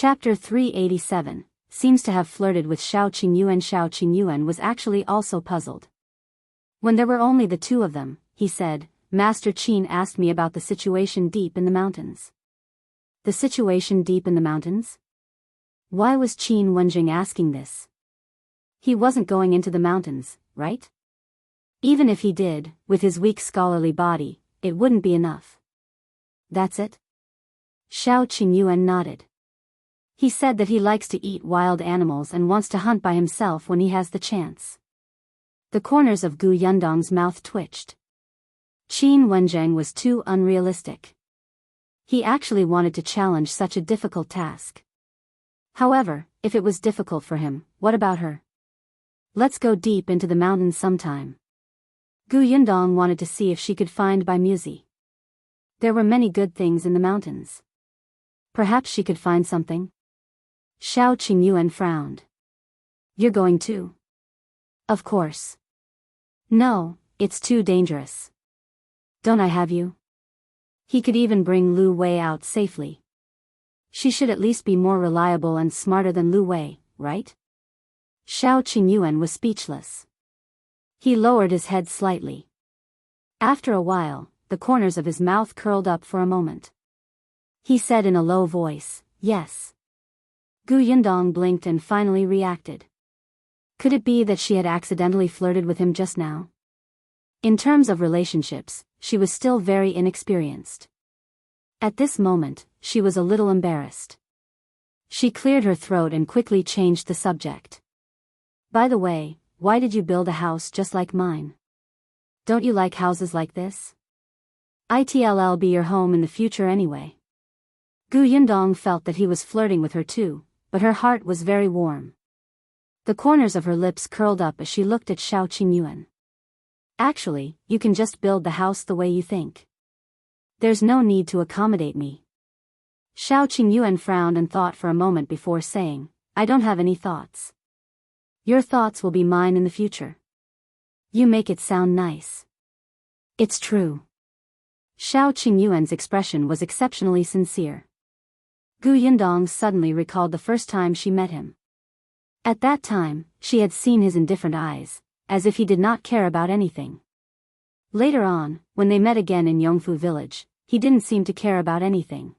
Chapter 387, seems to have flirted with Shao Qingyuan. Shao Qingyuan was actually also puzzled. When there were only the two of them, he said, Master Qin asked me about the situation deep in the mountains. The situation deep in the mountains? Why was Qin Wenjing asking this? He wasn't going into the mountains, right? Even if he did, with his weak scholarly body, it wouldn't be enough. That's it? Shao Qingyuan nodded. He said that he likes to eat wild animals and wants to hunt by himself when he has the chance. The corners of Gu Yundong's mouth twitched. Qin Wenjing was too unrealistic. He actually wanted to challenge such a difficult task. However, if it was difficult for him, what about her? Let's go deep into the mountains sometime. Gu Yundong wanted to see if she could find Bai Muzi. There were many good things in the mountains. Perhaps she could find something. Shao Qingyuan frowned. You're going too? Of course. No, it's too dangerous. Don't I have you? He could even bring Lu Wei out safely. She should at least be more reliable and smarter than Lu Wei, right? Shao Qingyuan was speechless. He lowered his head slightly. After a while, the corners of his mouth curled up for a moment. He said in a low voice, yes. Gu Yundong blinked and finally reacted. Could it be that she had accidentally flirted with him just now? In terms of relationships, she was still very inexperienced. At this moment, she was a little embarrassed. She cleared her throat and quickly changed the subject. By the way, why did you build a house just like mine? Don't you like houses like this? It'll be your home in the future anyway. Gu Yundong felt that he was flirting with her too, but her heart was very warm. The corners of her lips curled up as she looked at Shao Qingyuan. Actually, you can just build the house the way you think. There's no need to accommodate me. Shao Qingyuan frowned and thought for a moment before saying, I don't have any thoughts. Your thoughts will be mine in the future. You make it sound nice. It's true. Shao Qingyuan's expression was exceptionally sincere. Gu Yundong suddenly recalled the first time she met him. At that time, she had seen his indifferent eyes, as if he did not care about anything. Later on, when they met again in Yongfu village, he didn't seem to care about anything.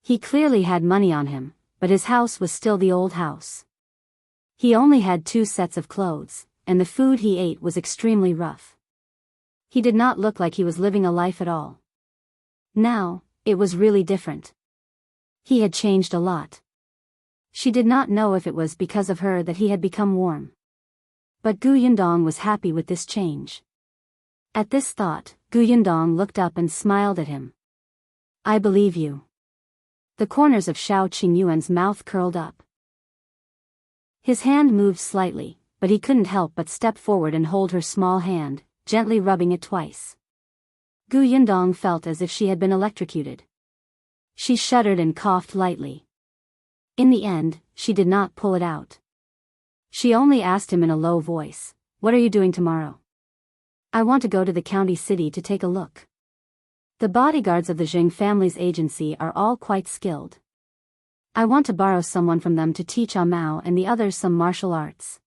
He clearly had money on him, but his house was still the old house. He only had 2 sets of clothes, and the food he ate was extremely rough. He did not look like he was living a life at all. Now, it was really different. He had changed a lot. She did not know if it was because of her that he had become warm. But Gu Yundong was happy with this change. At this thought, Gu Yundong looked up and smiled at him. I believe you. The corners of Shao Qingyuan's mouth curled up. His hand moved slightly, but he couldn't help but step forward and hold her small hand, gently rubbing it twice. Gu Yundong felt as if she had been electrocuted. She shuddered and coughed lightly. In the end, she did not pull it out. She only asked him in a low voice, What are you doing tomorrow? I want to go to the county city to take a look. The bodyguards of the Jiang family's agency are all quite skilled. I want to borrow someone from them to teach Amao and the others some martial arts.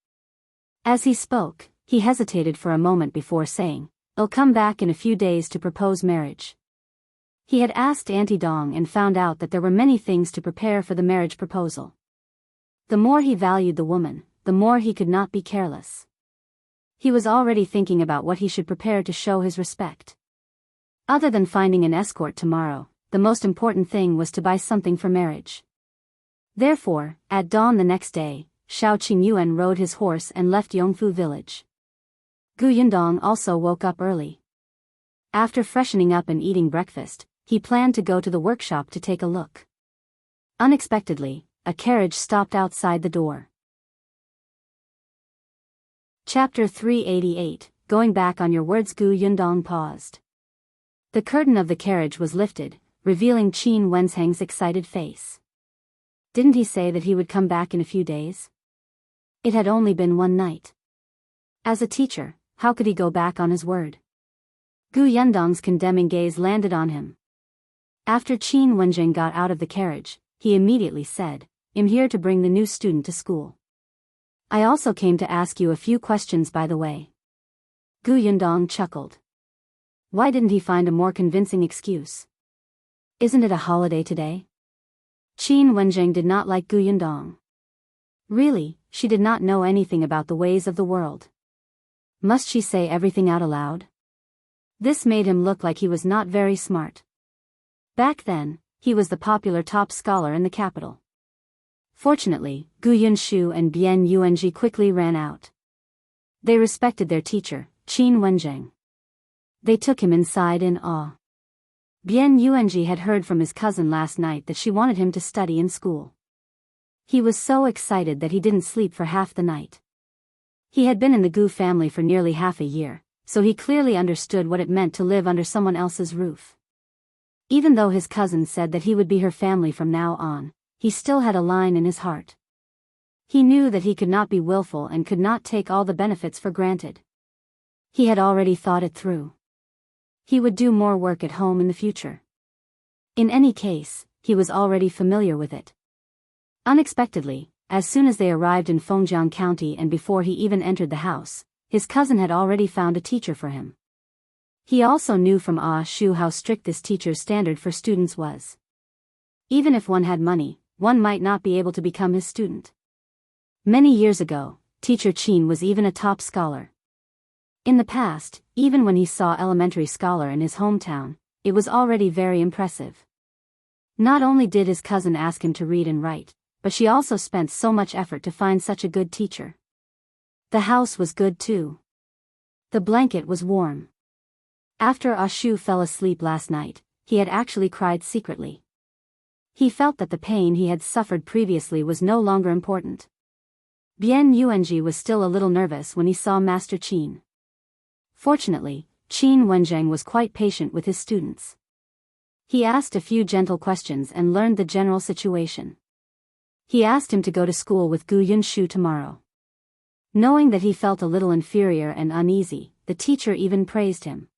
As he spoke, he hesitated for a moment before saying, I'll come back in a few days to propose marriage. He had asked Auntie Dong and found out that there were many things to prepare for the marriage proposal. The more he valued the woman, the more he could not be careless. He was already thinking about what he should prepare to show his respect. Other than finding an escort tomorrow, the most important thing was to buy something for marriage. Therefore, at dawn the next day, Shao Qingyuan rode his horse and left Yongfu village. Gu Yundong also woke up early. After freshening up and eating breakfast, he planned to go to the workshop to take a look. Unexpectedly, a carriage stopped outside the door. Chapter 388, Going Back on Your Words. Gu Yundong paused. The curtain of the carriage was lifted, revealing Qin Wensheng's excited face. Didn't he say that he would come back in a few days? It had only been one night. As a teacher, how could he go back on his word? Gu Yundong's condemning gaze landed on him. After Qin Wenjing got out of the carriage, he immediately said, "I'm here to bring the new student to school. I also came to ask you a few questions by the way." Yundong chuckled. Why didn't he find a more convincing excuse? Isn't it a holiday today? Qin Wenjing did not like Yundong. Really, she did not know anything about the ways of the world. Must she say everything out aloud? This made him look like he was not very smart. Back then, he was the popular top scholar in the capital. Fortunately, Yunshu and Bian Yuanji quickly ran out. They respected their teacher, Qin Wenjing. They took him inside in awe. Bian Yuanji had heard from his cousin last night that she wanted him to study in school. He was so excited that he didn't sleep for half the night. He had been in the Gu family for nearly half a year, so he clearly understood what it meant to live under someone else's roof. Even though his cousin said that he would be her family from now on, he still had a line in his heart. He knew that he could not be willful and could not take all the benefits for granted. He had already thought it through. He would do more work at home in the future. In any case, he was already familiar with it. Unexpectedly, as soon as they arrived in Fengjiang County and before he even entered the house, his cousin had already found a teacher for him. He also knew from Shu how strict this teacher's standard for students was. Even if one had money, one might not be able to become his student. Many years ago, teacher Qin was even a top scholar. In the past, even when he saw elementary scholar in his hometown, it was already very impressive. Not only did his cousin ask him to read and write, but she also spent so much effort to find such a good teacher. The house was good too. The blanket was warm. After Shu fell asleep last night, he had actually cried secretly. He felt that the pain he had suffered previously was no longer important. Bian Yuanji was still a little nervous when he saw Master Qin. Fortunately, Qin Wenjing was quite patient with his students. He asked a few gentle questions and learned the general situation. He asked him to go to school with Yunshu tomorrow. Knowing that he felt a little inferior and uneasy, the teacher even praised him.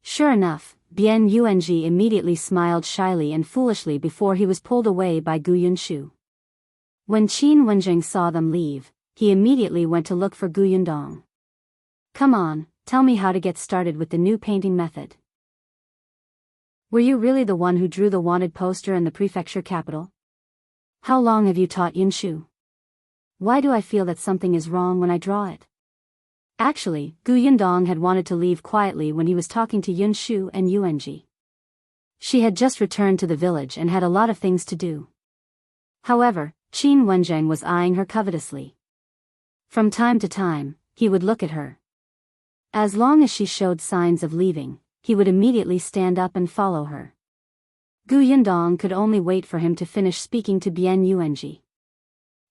Sure enough, Bian Yuanji immediately smiled shyly and foolishly before he was pulled away by Yunshu. When Qin Wenjing saw them leave, he immediately went to look for Yundong. Come on, tell me how to get started with the new painting method. Were you really the one who drew the wanted poster in the prefecture capital? How long have you taught Yunshu? Why do I feel that something is wrong when I draw it? Actually, Yundong had wanted to leave quietly when he was talking to Yunshu and Yuanji. She had just returned to the village and had a lot of things to do. However, Qin Wenjing was eyeing her covetously. From time to time, he would look at her. As long as she showed signs of leaving, he would immediately stand up and follow her. Yundong could only wait for him to finish speaking to Bian Yuanji.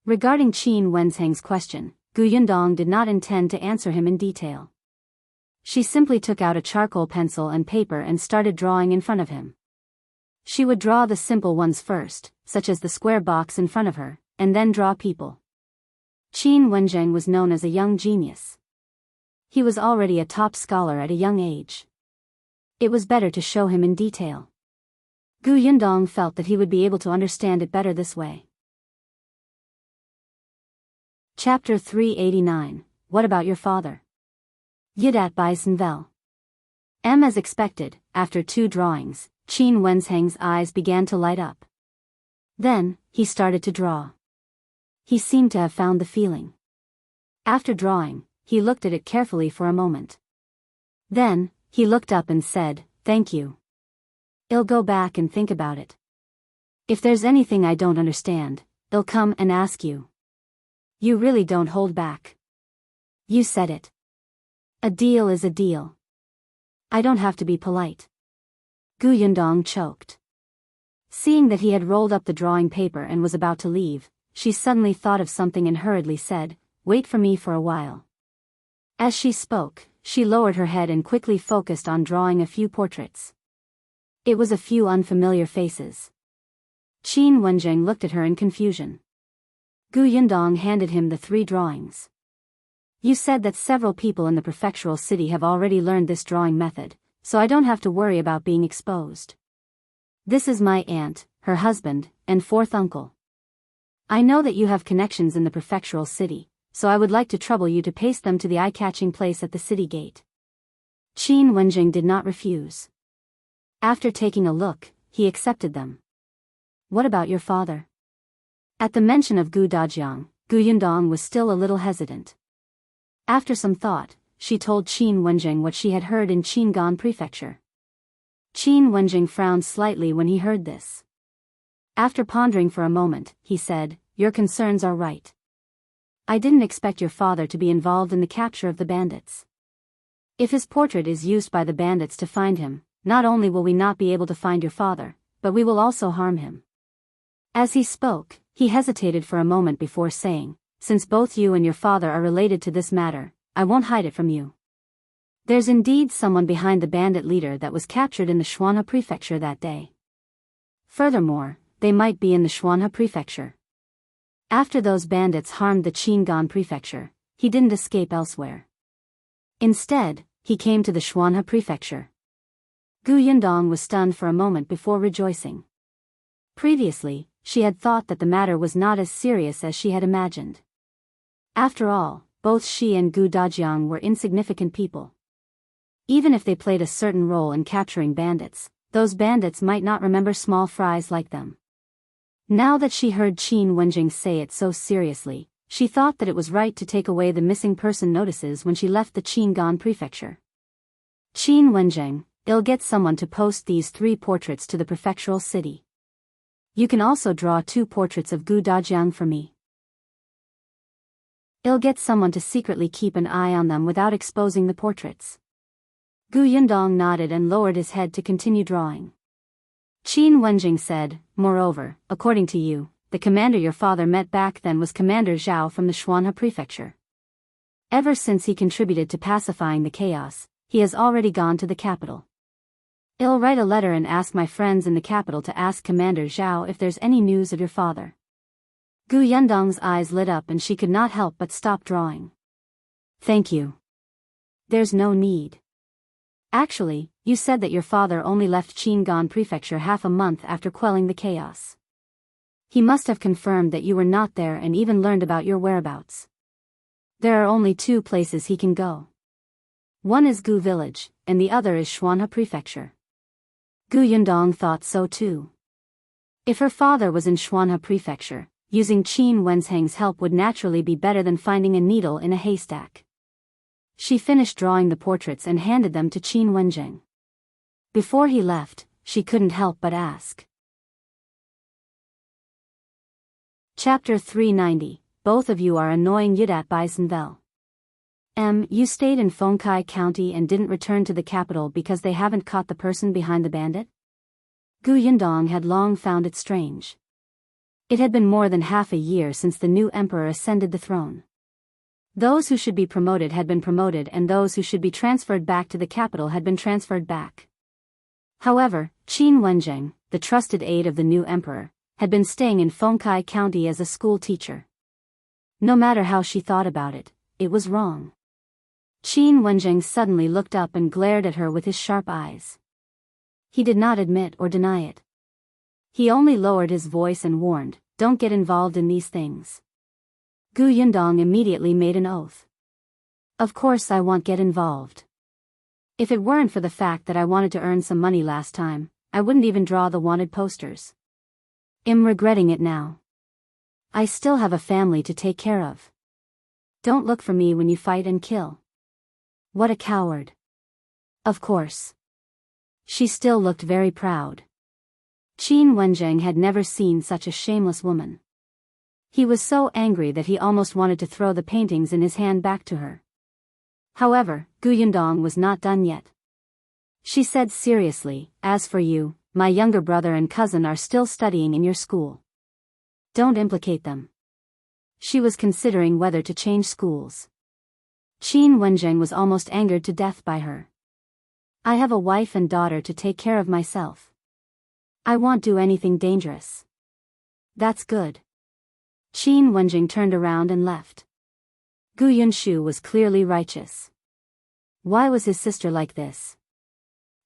Regarding Qin Wenjing's question, Yundong did not intend to answer him in detail. She simply took out a charcoal pencil and paper and started drawing in front of him. She would draw the simple ones first, such as the square box in front of her, and then draw people. Qin Wenjing was known as a young genius. He was already a top scholar at a young age. It was better to show him in detail. Yundong felt that he would be able to understand it better this way. Chapter 389, What About Your Father? Yidat by Senvel. As expected, after 2 drawings, Qin Wenjing's eyes began to light up. Then, he started to draw. He seemed to have found the feeling. After drawing, he looked at it carefully for a moment. Then, he looked up and said, "Thank you. I'll go back and think about it. If there's anything I don't understand, I'll come and ask you." You really don't hold back. You said it. A deal is a deal. I don't have to be polite. Yundong choked. Seeing that he had rolled up the drawing paper and was about to leave, she suddenly thought of something and hurriedly said, "Wait for me for a while." As she spoke, she lowered her head and quickly focused on drawing a few portraits. It was a few unfamiliar faces. Qin Wenjing looked at her in confusion. Yundong handed him the 3 drawings. You said that several people in the prefectural city have already learned this drawing method, so I don't have to worry about being exposed. This is my aunt, her husband, and fourth uncle. I know that you have connections in the prefectural city, so I would like to trouble you to paste them to the eye-catching place at the city gate. Qin Wenjing did not refuse. After taking a look, he accepted them. What about your father? At the mention of Gu Dajiang, Gu Yundong was still a little hesitant. After some thought, she told Qin Wenjing what she had heard in Qingyuan Prefecture. Qin Wenjing frowned slightly when he heard this. After pondering for a moment, he said, "Your concerns are right. I didn't expect your father to be involved in the capture of the bandits. If his portrait is used by the bandits to find him, not only will we not be able to find your father, but we will also harm him." As he spoke, he hesitated for a moment before saying, "Since both you and your father are related to this matter, I won't hide it from you. There's indeed someone behind the bandit leader that was captured in the Xuanhe Prefecture that day. Furthermore, they might be in the Xuanhe Prefecture. After those bandits harmed the Qingyuan Prefecture, he didn't escape elsewhere. Instead, he came to the Xuanhe Prefecture." Gu Yundong was stunned for a moment before rejoicing. Previously, she had thought that the matter was not as serious as she had imagined. After all, both she and Gu Dajiang were insignificant people. Even if they played a certain role in capturing bandits, those bandits might not remember small fries like them. Now that she heard Qin Wenjing say it so seriously, she thought that it was right to take away the missing person notices when she left the Qingyuan Prefecture. "Qin Wenjing, I'll get someone to post these 3 portraits to the prefectural city. You can also draw 2 portraits of Gu Dajiang for me. I'll get someone to secretly keep an eye on them without exposing the portraits." Gu Yundong nodded and lowered his head to continue drawing. Qin Wenjing said, "Moreover, according to you, the commander your father met back then was Commander Zhao from the Xuanhe Prefecture. Ever since he contributed to pacifying the chaos, he has already gone to the capital. I'll write a letter and ask my friends in the capital to ask Commander Zhao if there's any news of your father." Gu Yundong's eyes lit up and she could not help but stop drawing. "Thank you. There's no need. Actually, you said that your father only left Qingyuan Prefecture half a month after quelling the chaos. He must have confirmed that you were not there and even learned about your whereabouts. There are only 2 places he can go. One is Gu Village, and the other is Xuanhe Prefecture." Gu Yundong thought so too. If her father was in Xuanhe Prefecture, using Qin Wenjing's help would naturally be better than finding a needle in a haystack. She finished drawing the portraits and handed them to Qin Wenjing. Before he left, she couldn't help but ask. Chapter 390, Both of you are annoying Yudat Bisenvel. You stayed in Fengkai County and didn't return to the capital because they haven't caught the person behind the bandit? Gu Yundong had long found it strange. It had been more than half a year since the new emperor ascended the throne. Those who should be promoted had been promoted and those who should be transferred back to the capital had been transferred back. However, Qin Wenjing, the trusted aide of the new emperor, had been staying in Fengkai County as a school teacher. No matter how she thought about it, it was wrong. Qin Wenjing suddenly looked up and glared at her with his sharp eyes. He did not admit or deny it. He only lowered his voice and warned, "Don't get involved in these things." Gu Yundong immediately made an oath. "Of course I won't get involved. If it weren't for the fact that I wanted to earn some money last time, I wouldn't even draw the wanted posters. I'm regretting it now. I still have a family to take care of. Don't look for me when you fight and kill." What a coward. Of course. She still looked very proud. Qin Wenjing had never seen such a shameless woman. He was so angry that he almost wanted to throw the paintings in his hand back to her. However, Gu Yundong was not done yet. She said seriously, "As for you, my younger brother and cousin are still studying in your school. Don't implicate them." She was considering whether to change schools. Qin Wenjing was almost angered to death by her. "I have a wife and daughter to take care of myself. I won't do anything dangerous." "That's good." Qin Wenjing turned around and left. Gu Yunshu was clearly righteous. Why was his sister like this?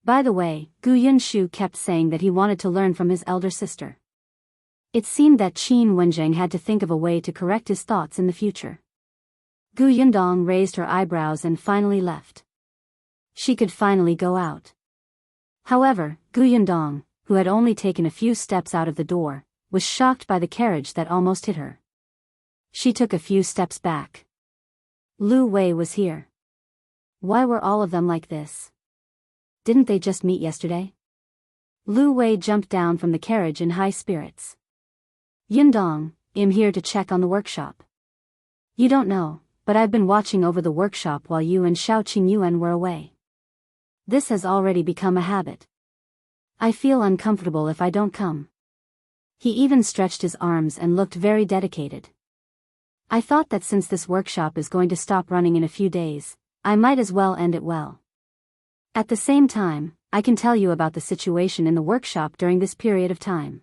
By the way, Gu Yunshu kept saying that he wanted to learn from his elder sister. It seemed that Qin Wenjing had to think of a way to correct his thoughts in the future. Gu Yundong raised her eyebrows and finally left. She could finally go out. However, Gu Yundong, who had only taken a few steps out of the door, was shocked by the carriage that almost hit her. She took a few steps back. Lu Wei was here. Why were all of them like this? Didn't they just meet yesterday? Lu Wei jumped down from the carriage in high spirits. Yundong, I'm here to check on the workshop. You don't know, but I've been watching over the workshop while you and Shao Qingyuan were away. This has already become a habit. I feel uncomfortable if I don't come. He even stretched his arms and looked very dedicated. I thought that since this workshop is going to stop running in a few days, I might as well end it well. At the same time, I can tell you about the situation in the workshop during this period of time.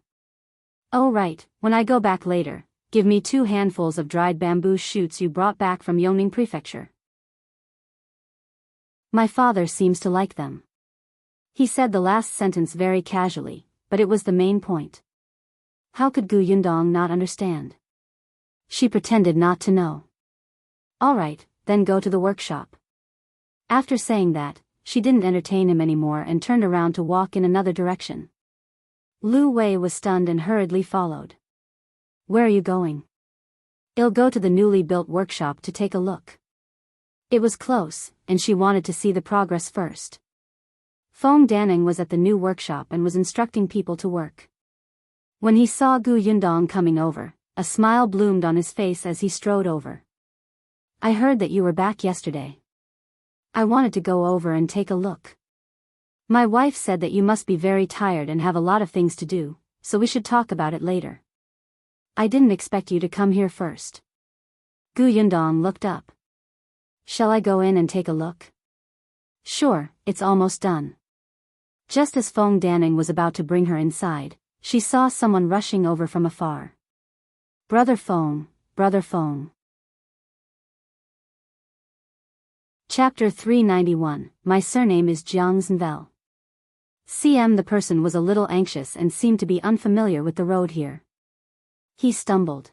Oh right, when I go back later, give me 2 handfuls of dried bamboo shoots you brought back from Yongning Prefecture. My father seems to like them. He said the last sentence very casually, but it was the main point. How could Gu Yundong not understand? She pretended not to know. All right, then go to the workshop. After saying that, she didn't entertain him anymore and turned around to walk in another direction. Lu Wei was stunned and hurriedly followed. Where are you going? I'll go to the newly built workshop to take a look. It was close, and she wanted to see the progress first. Feng Danning was at the new workshop and was instructing people to work. When he saw Gu Yundong coming over, a smile bloomed on his face as he strode over. I heard that you were back yesterday. I wanted to go over and take a look. My wife said that you must be very tired and have a lot of things to do, so we should talk about it later. I didn't expect you to come here first. Gu Yundong looked up. Shall I go in and take a look? Sure, it's almost done. Just as Feng Danning was about to bring her inside, she saw someone rushing over from afar. Brother Feng, Brother Feng. Chapter 391, My surname is Jiang Zhenvel. The person was a little anxious and seemed to be unfamiliar with the road here. He stumbled.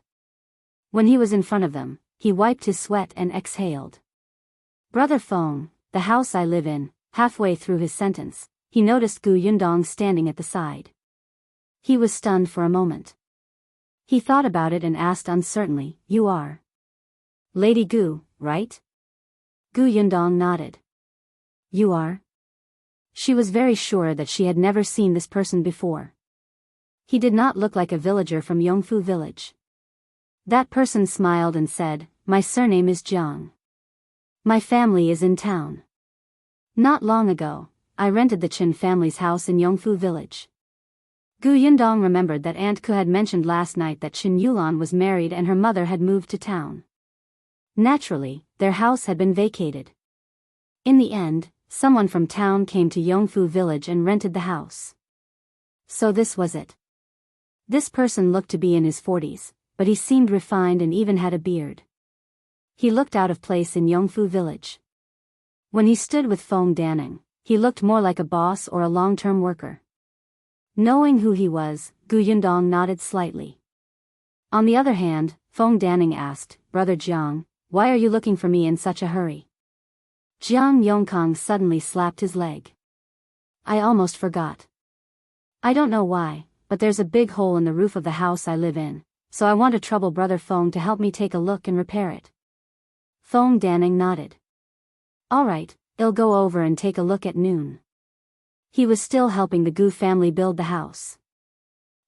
When he was in front of them, he wiped his sweat and exhaled. Brother Feng, the house I live in. Halfway through his sentence, he noticed Gu Yundong standing at the side. He was stunned for a moment. He thought about it and asked uncertainly, You are Lady Gu, right? Gu Yundong nodded. You are? She was very sure that she had never seen this person before. He did not look like a villager from Yongfu village. That person smiled and said, My surname is Jiang. My family is in town. Not long ago, I rented the Chen family's house in Yongfu village. Gu Yundong remembered that Aunt Ku had mentioned last night that Qingyuan was married and her mother had moved to town. Naturally, their house had been vacated. In the end, someone from town came to Yongfu village and rented the house. So this was it. This person looked to be in his 40s, but he seemed refined and even had a beard. He looked out of place in Yongfu village. When he stood with Feng Danning, he looked more like a boss or a long-term worker. Knowing who he was, Gu Yundong nodded slightly. On the other hand, Feng Danning asked, Brother Jiang, why are you looking for me in such a hurry? Jiang Yongkang suddenly slapped his leg. I almost forgot. I don't know why, but there's a big hole in the roof of the house I live in, so I want to trouble Brother Feng to help me take a look and repair it. Feng Danning nodded. All right, I'll go over and take a look at noon. He was still helping the Gu family build the house.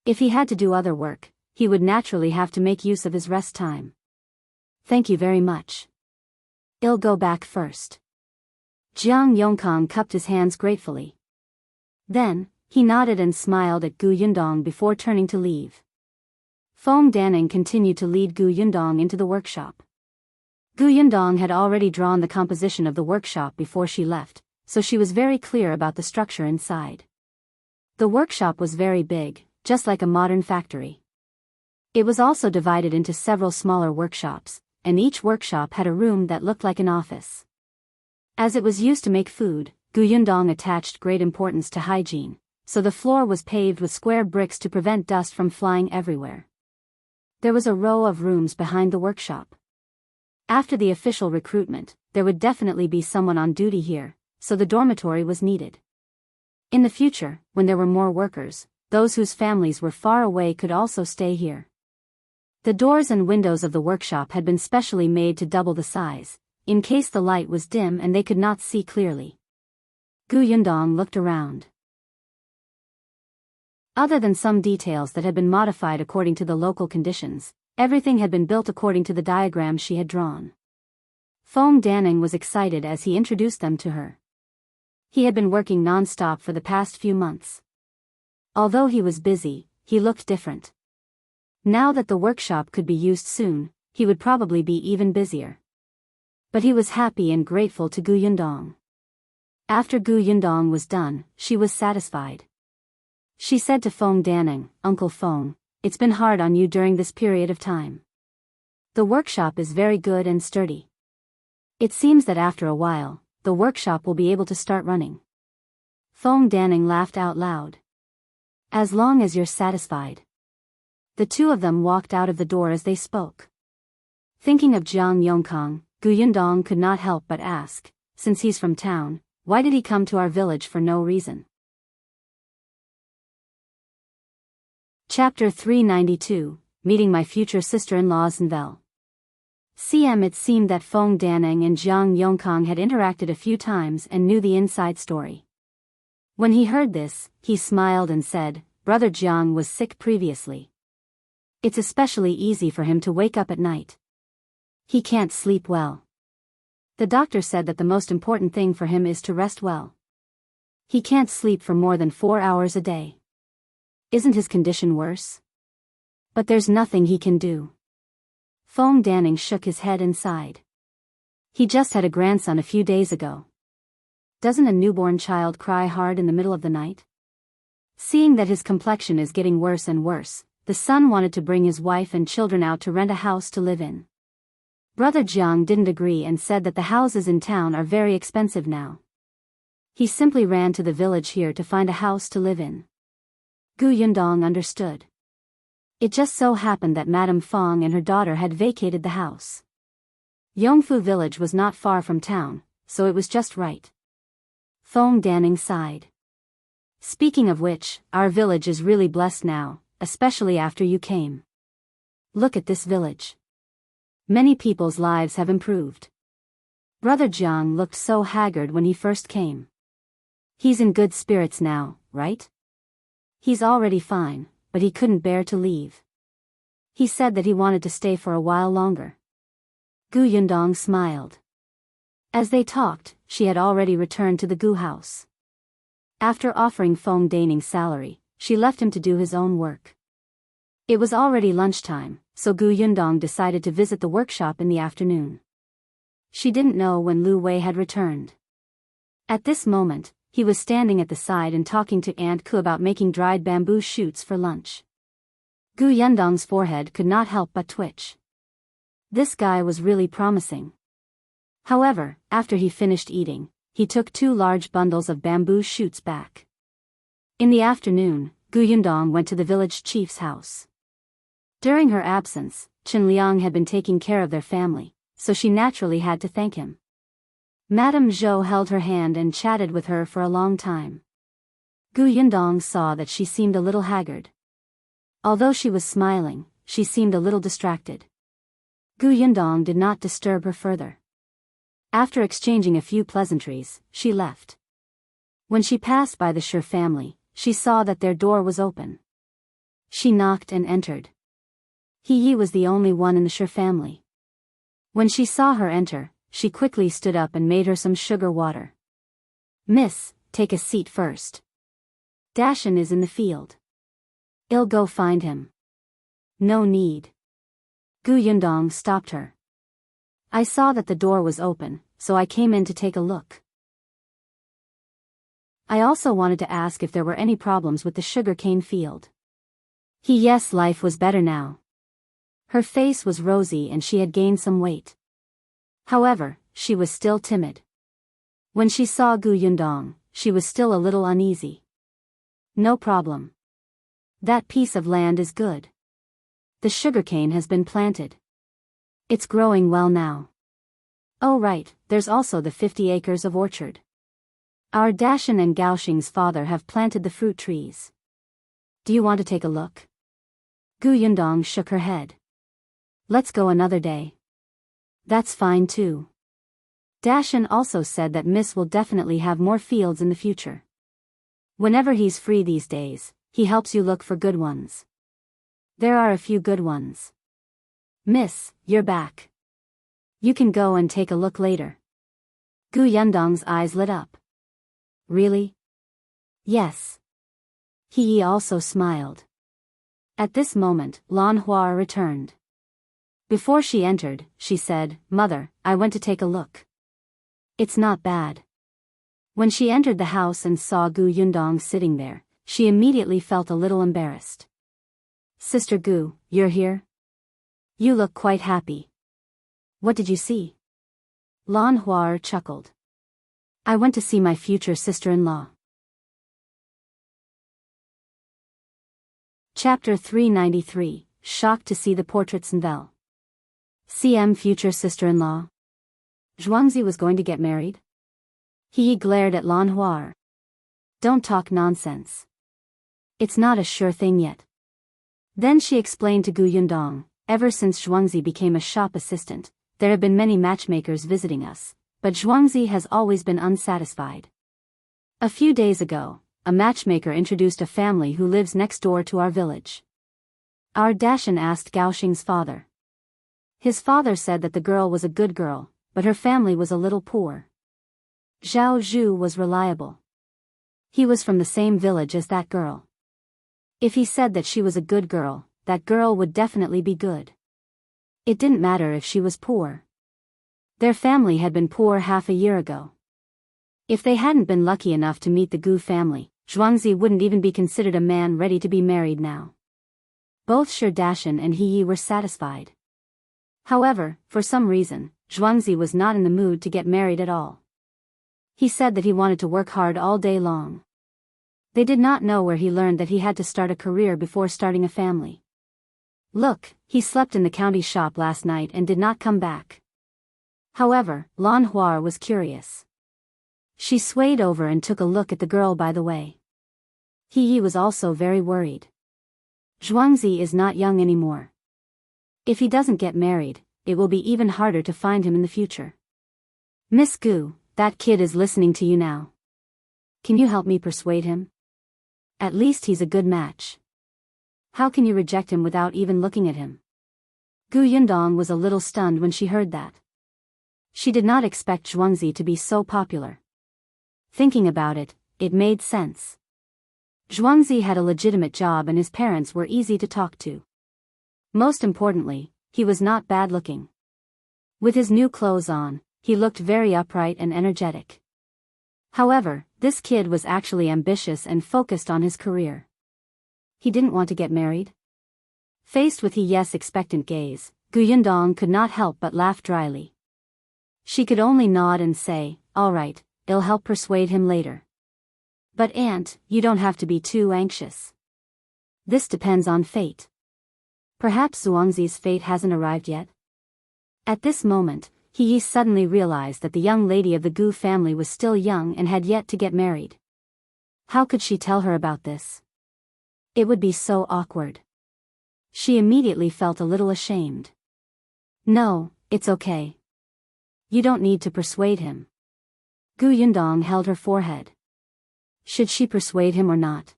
If he had to do other work, he would naturally have to make use of his rest time. Thank you very much. I'll go back first. Jiang Yongkang cupped his hands gratefully. Then, he nodded and smiled at Gu Yundong before turning to leave. Feng Danning continued to lead Gu Yundong into the workshop. Gu Yundong had already drawn the composition of the workshop before she left, so she was very clear about the structure inside. The workshop was very big, just like a modern factory. It was also divided into several smaller workshops, and each workshop had a room that looked like an office. As it was used to make food, Gu Yundong attached great importance to hygiene, so the floor was paved with square bricks to prevent dust from flying everywhere. There was a row of rooms behind the workshop. After the official recruitment, there would definitely be someone on duty here, so the dormitory was needed. In the future, when there were more workers, those whose families were far away could also stay here. The doors and windows of the workshop had been specially made to double the size, in case the light was dim and they could not see clearly. Yundong looked around. Other than some details that had been modified according to the local conditions, everything had been built according to the diagram she had drawn. Feng Danning was excited as he introduced them to her. He had been working non-stop for the past few months. Although he was busy, he looked different. Now that the workshop could be used soon, he would probably be even busier. But he was happy and grateful to Yundong. After Yundong was done, she was satisfied. She said to Feng Danning, "Uncle Feng, it's been hard on you during this period of time. The workshop is very good and sturdy. It seems that after a while, the workshop will be able to start running." Feng Danning laughed out loud. "As long as you're satisfied." The two of them walked out of the door as they spoke. Thinking of Jiang Yongkang, Yundong could not help but ask, since he's from town, why did he come to our village for no reason? Chapter 392, Meeting My Future Sister-in-Law's Nvel. It seemed that Feng Danning and Jiang Yongkang had interacted a few times and knew the inside story. When he heard this, he smiled and said, "Brother Jiang was sick previously. It's especially easy for him to wake up at night. He can't sleep well. The doctor said that the most important thing for him is to rest well. He can't sleep for more than 4 hours a day. Isn't his condition worse? But there's nothing he can do." Feng Danning shook his head and sighed. He just had a grandson a few days ago. Doesn't a newborn child cry hard in the middle of the night? Seeing that his complexion is getting worse and worse, the son wanted to bring his wife and children out to rent a house to live in. Brother Jiang didn't agree and said that the houses in town are very expensive now. He simply ran to the village here to find a house to live in. Yundong understood. It just so happened that Madame Feng and her daughter had vacated the house. Yongfu village was not far from town, so it was just right. Feng Danning sighed. "Speaking of which, our village is really blessed now, especially after you came. Look at this village. Many people's lives have improved." Brother Jiang looked so haggard when he first came. "He's in good spirits now, right?" "He's already fine, but he couldn't bear to leave. He said that he wanted to stay for a while longer." Yundong smiled. As they talked, she had already returned to the Gu house. After offering Feng Danning salary, she left him to do his own work. It was already lunchtime, so Yundong decided to visit the workshop in the afternoon. She didn't know when Lu Wei had returned. At this moment, he was standing at the side and talking to Aunt Ku about making dried bamboo shoots for lunch. Yundong's forehead could not help but twitch. This guy was really promising. However, after he finished eating, he took 2 large bundles of bamboo shoots back. In the afternoon, Yundong went to the village chief's house. During her absence, Chen Liang had been taking care of their family, so she naturally had to thank him. Madame Zhou held her hand and chatted with her for a long time. Yundong saw that she seemed a little haggard. Although she was smiling, she seemed a little distracted. Yundong did not disturb her further. After exchanging a few pleasantries, she left. When she passed by the Shi family, she saw that their door was open. She knocked and entered. He was the only one in the Shi family. When she saw her enter, she quickly stood up and made her some sugar water. "Miss, take a seat first. Dashan is in the field. I'll go find him." "No need." Yundong stopped her. "I saw that the door was open, so I came in to take a look. I also wanted to ask if there were any problems with the sugarcane field." Yes, life was better now. Her face was rosy and she had gained some weight. However, she was still timid. When she saw Yundong, she was still a little uneasy. No problem. That piece of land is good. The sugarcane has been planted. It's growing well now. Oh right, there's also the 50 acres of orchard. Our Dashan and Gaoxing's father have planted the fruit trees. Do you want to take a look? Gu Yundong shook her head. Let's go another day. That's fine too. Dashan also said that Miss will definitely have more fields in the future. Whenever he's free these days, he helps you look for good ones. There are a few good ones. Miss, you're back. You can go and take a look later. Gu Yundong's eyes lit up. Really? Yes. He also smiled. At this moment, Lan Hua returned. Before she entered, she said, Mother, I went to take a look. It's not bad. When she entered the house and saw Gu Yundong sitting there, she immediately felt a little embarrassed. Sister Gu, you're here? You look quite happy. What did you see? Lan Hua chuckled. I went to see my future sister-in-law. Chapter 393, Shocked to see the portraits Nvel. CM future sister-in-law. Zhuangzi was going to get married? He glared at Lan Hua. Don't talk nonsense. It's not a sure thing yet. Then she explained to Gu Yundong, ever since Zhuangzi became a shop assistant, there have been many matchmakers visiting us, but Zhuangzi has always been unsatisfied. A few days ago, a matchmaker introduced a family who lives next door to our village. Our Dashan asked Gaoxing's father. His father said that the girl was a good girl, but her family was a little poor. Zhao Zhu was reliable. He was from the same village as that girl. If he said that she was a good girl, that girl would definitely be good. It didn't matter if she was poor. Their family had been poor half a year ago. If they hadn't been lucky enough to meet the Gu family, Zhuangzi wouldn't even be considered a man ready to be married now. Both Shi Dashan and He Yi were satisfied. However, for some reason, Zhuangzi was not in the mood to get married at all. He said that he wanted to work hard all day long. They did not know where he learned that he had to start a career before starting a family. Look, he slept in the county shop last night and did not come back. However, Lan Hua was curious. She swayed over and took a look at the girl by the way. He Yi was also very worried. Zhuangzi is not young anymore. If he doesn't get married, it will be even harder to find him in the future. Miss Gu, that kid is listening to you now. Can you help me persuade him? At least he's a good match. How can you reject him without even looking at him? Gu Yundong was a little stunned when she heard that. She did not expect Zhuangzi to be so popular. Thinking about it, it made sense. Zhuangzi had a legitimate job and his parents were easy to talk to. Most importantly, he was not bad looking. With his new clothes on, he looked very upright and energetic. However, this kid was actually ambitious and focused on his career. He didn't want to get married? Faced with He Yi's expectant gaze, Gu Yundong could not help but laugh dryly. She could only nod and say, all right, it'll help persuade him later. But Aunt, you don't have to be too anxious. This depends on fate. Perhaps Zhuangzi's fate hasn't arrived yet? At this moment, He Yi suddenly realized that the young lady of the Gu family was still young and had yet to get married. How could she tell her about this? It would be so awkward. She immediately felt a little ashamed. No, it's okay. You don't need to persuade him. Gu Yundong held her forehead. Should she persuade him or not?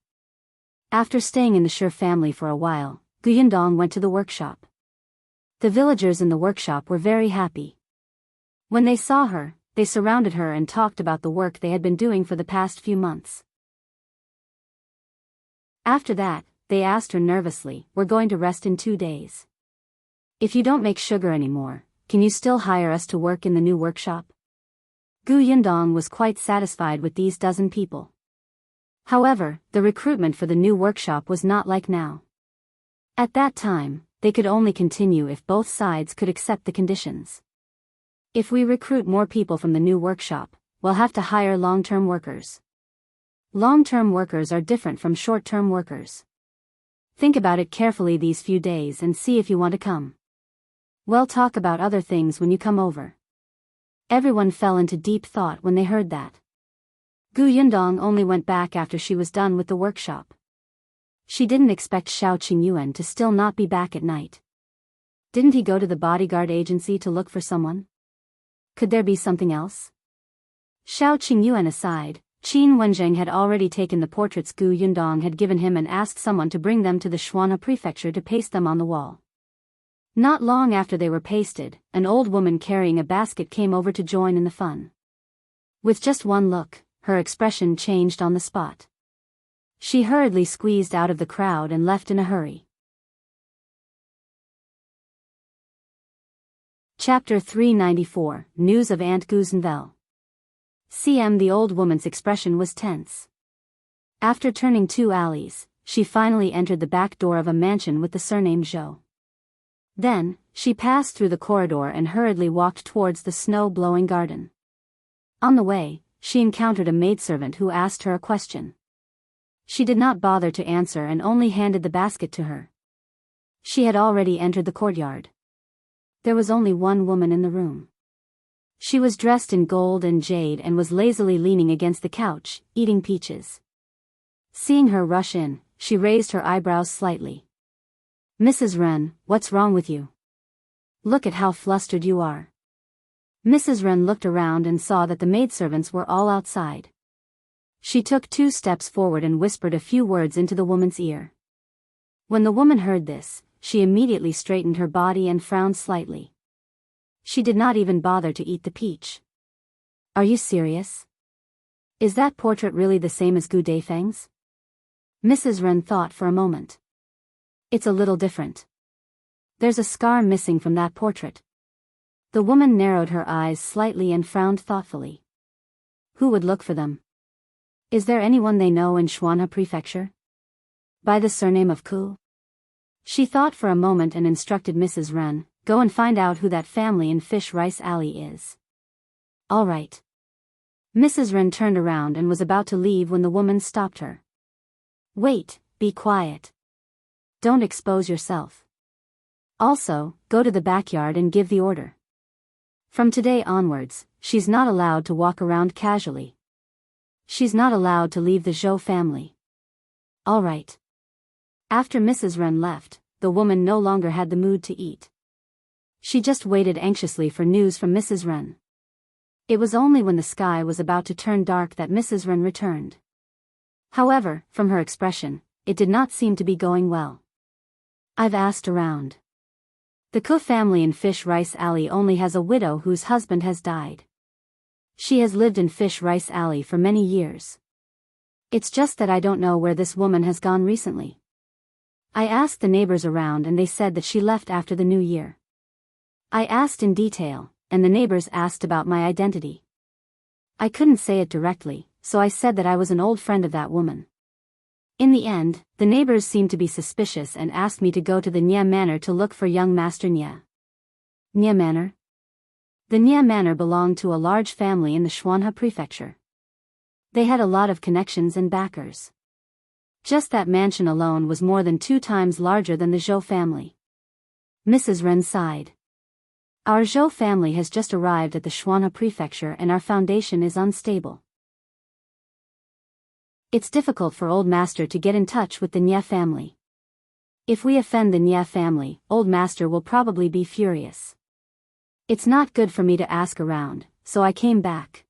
After staying in the Shi family for a while, Gu Yundong went to the workshop. The villagers in the workshop were very happy. When they saw her, they surrounded her and talked about the work they had been doing for the past few months. After that, they asked her nervously, we're going to rest in 2 days. If you don't make sugar anymore, can you still hire us to work in the new workshop? Gu Yundong was quite satisfied with these dozen people. However, the recruitment for the new workshop was not like now. At that time, they could only continue if both sides could accept the conditions. If we recruit more people from the new workshop, we'll have to hire long-term workers. Long-term workers are different from short-term workers. Think about it carefully these few days and see if you want to come. We'll talk about other things when you come over. Everyone fell into deep thought when they heard that. Yundong only went back after she was done with the workshop. She didn't expect Shao Qingyuan to still not be back at night. Didn't he go to the bodyguard agency to look for someone? Could there be something else? Shao Qingyuan aside, Qin Wenzheng had already taken the portraits Yundong had given him and asked someone to bring them to the Shuanhe Prefecture to paste them on the wall. Not long after they were pasted, an old woman carrying a basket came over to join in the fun. With just one look, her expression changed on the spot. She hurriedly squeezed out of the crowd and left in a hurry. Chapter 394, News of Aunt Guzenvel. The old woman's expression was tense. After turning 2 alleys, she finally entered the back door of a mansion with the surname Zhou. Then, she passed through the corridor and hurriedly walked towards the snow-blowing garden. On the way, she encountered a maidservant who asked her a question. She did not bother to answer and only handed the basket to her. She had already entered the courtyard. There was only one woman in the room. She was dressed in gold and jade and was lazily leaning against the couch, eating peaches. Seeing her rush in, she raised her eyebrows slightly. "Mrs. Ren, what's wrong with you? Look at how flustered you are." Mrs. Ren looked around and saw that the maidservants were all outside. She took 2 steps forward and whispered a few words into the woman's ear. When the woman heard this, she immediately straightened her body and frowned slightly. She did not even bother to eat the peach. "Are you serious? Is that portrait really the same as Gu Deifeng's?" Mrs. Ren thought for a moment. "It's a little different. There's a scar missing from that portrait." The woman narrowed her eyes slightly and frowned thoughtfully. "Who would look for them? Is there anyone they know in Shuanhe Prefecture? By the surname of Ku?" She thought for a moment and instructed Mrs. Ren, "Go and find out who that family in Fish Rice Alley is." "All right." Mrs. Ren turned around and was about to leave when the woman stopped her. "Wait, be quiet. Don't expose yourself. Also, go to the backyard and give the order. From today onwards, she's not allowed to walk around casually. She's not allowed to leave the Zhou family." "All right." After Mrs. Ren left, the woman no longer had the mood to eat. She just waited anxiously for news from Mrs. Ren. It was only when the sky was about to turn dark that Mrs. Ren returned. However, from her expression, it did not seem to be going well. "I've asked around. The Ku family in Fish Rice Alley only has a widow whose husband has died. She has lived in Fish Rice Alley for many years. It's just that I don't know where this woman has gone recently. I asked the neighbors around and they said that she left after the new year. I asked in detail, and the neighbors asked about my identity. I couldn't say it directly, so I said that I was an old friend of that woman. In the end, the neighbors seemed to be suspicious and asked me to go to the Nye Manor to look for young Master Nye." Nye Manor? The Nye Manor belonged to a large family in the Shuanhe Prefecture. They had a lot of connections and backers. Just that mansion alone was more than 2 times larger than the Zhou family. Mrs. Ren sighed. "Our Zhou family has just arrived at the Shuanhe Prefecture and our foundation is unstable. It's difficult for Old Master to get in touch with the Nye family. If we offend the Nye family, Old Master will probably be furious. It's not good for me to ask around, so I came back."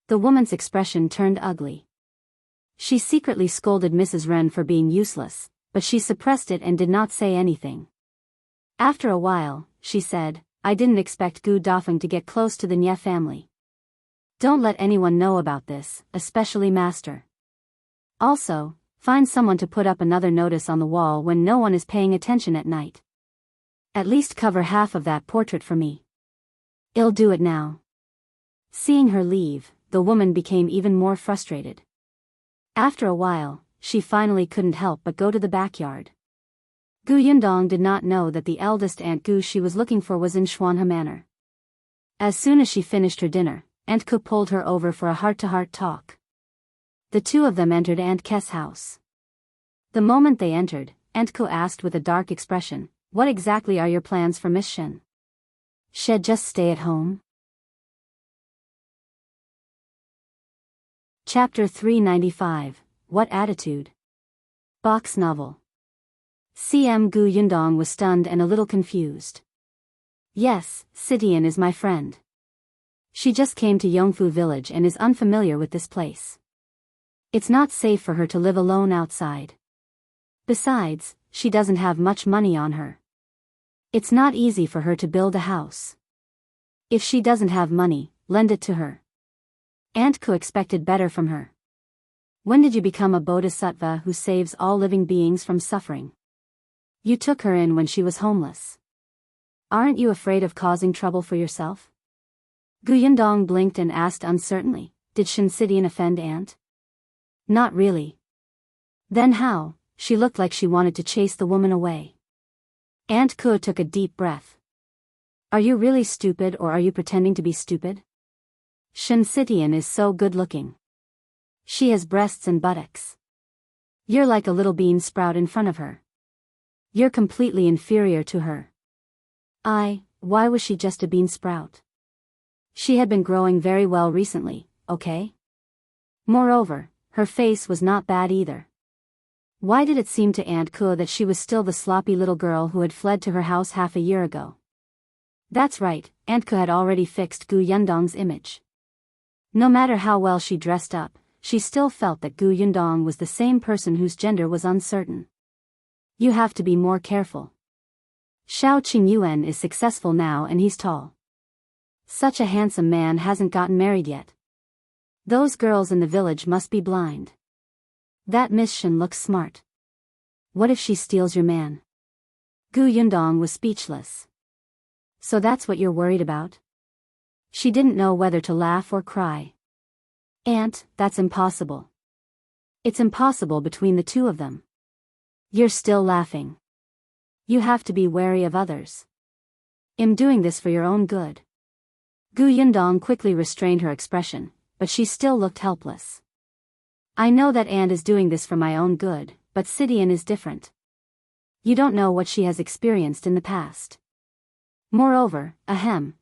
The woman's expression turned ugly. She secretly scolded Mrs. Ren for being useless, but she suppressed it and did not say anything. After a while, she said, "I didn't expect Gu Dafeng to get close to the Nye family. Don't let anyone know about this, especially Master. Also, find someone to put up another notice on the wall when no one is paying attention at night. At least cover half of that portrait for me. I'll do it now." Seeing her leave, the woman became even more frustrated. After a while, she finally couldn't help but go to the backyard. Gu Yundong did not know that the eldest Aunt Gu she was looking for was in Shuanhe Manor. As soon as she finished her dinner, Aunt Ku pulled her over for a heart-to-heart talk. The two of them entered Aunt K's house. The moment they entered, Aunt Ke asked with a dark expression, "What exactly are your plans for Miss Shen? Should just stay at home?" Chapter 395, What Attitude? Box Novel. CM Gu Yundong was stunned and a little confused. Yes, Sidian is my friend. She just came to Yongfu village and is unfamiliar with this place. It's not safe for her to live alone outside. Besides, she doesn't have much money on her. It's not easy for her to build a house. If she doesn't have money, lend it to her. Aunt Ke expected better from her. When did you become a bodhisattva who saves all living beings from suffering? You took her in when she was homeless. Aren't you afraid of causing trouble for yourself? Gu Yundong blinked and asked uncertainly, did Shinsidian offend Aunt? Not really. Then how? She looked like she wanted to chase the woman away. Aunt Ke took a deep breath. Are you really stupid or are you pretending to be stupid? Shinsidian is so good-looking. She has breasts and buttocks. You're like a little bean sprout in front of her. You're completely inferior to her. Why was she just a bean sprout? She had been growing very well recently, okay? Moreover, her face was not bad either. Why did it seem to Aunt Ke that she was still the sloppy little girl who had fled to her house half a year ago? That's right, Aunt Ke had already fixed Gu Yundong's image. No matter how well she dressed up, she still felt that Gu Yundong was the same person whose gender was uncertain. You have to be more careful. Shao Qingyuan is successful now and he's tall. Such a handsome man hasn't gotten married yet. Those girls in the village must be blind. That Miss Shen looks smart. What if she steals your man? Gu Yundong was speechless. So that's what you're worried about? She didn't know whether to laugh or cry. Aunt, that's impossible. It's impossible between the two of them. You're still laughing. You have to be wary of others. I'm doing this for your own good. Gu Yundong quickly restrained her expression, but she still looked helpless. I know that Aunt is doing this for my own good, but Sidian is different. You don't know what she has experienced in the past. Moreover,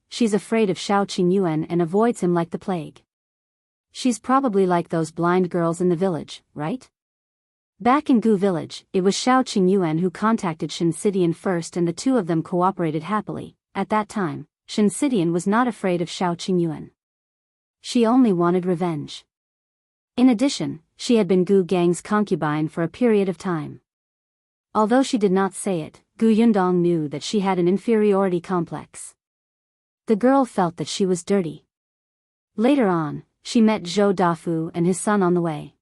she's afraid of Shao Qingyuan and avoids him like the plague. She's probably like those blind girls in the village, right? Back in Gu village, it was Shao Qingyuan who contacted Shinsidian first and the two of them cooperated happily. At that time, Shinsidian was not afraid of Shao Qingyuan. She only wanted revenge. In addition, she had been Gu Gang's concubine for a period of time. Although she did not say it, Gu Yundong knew that she had an inferiority complex. The girl felt that she was dirty. Later on, she met Zhou Dafu and his son on the way.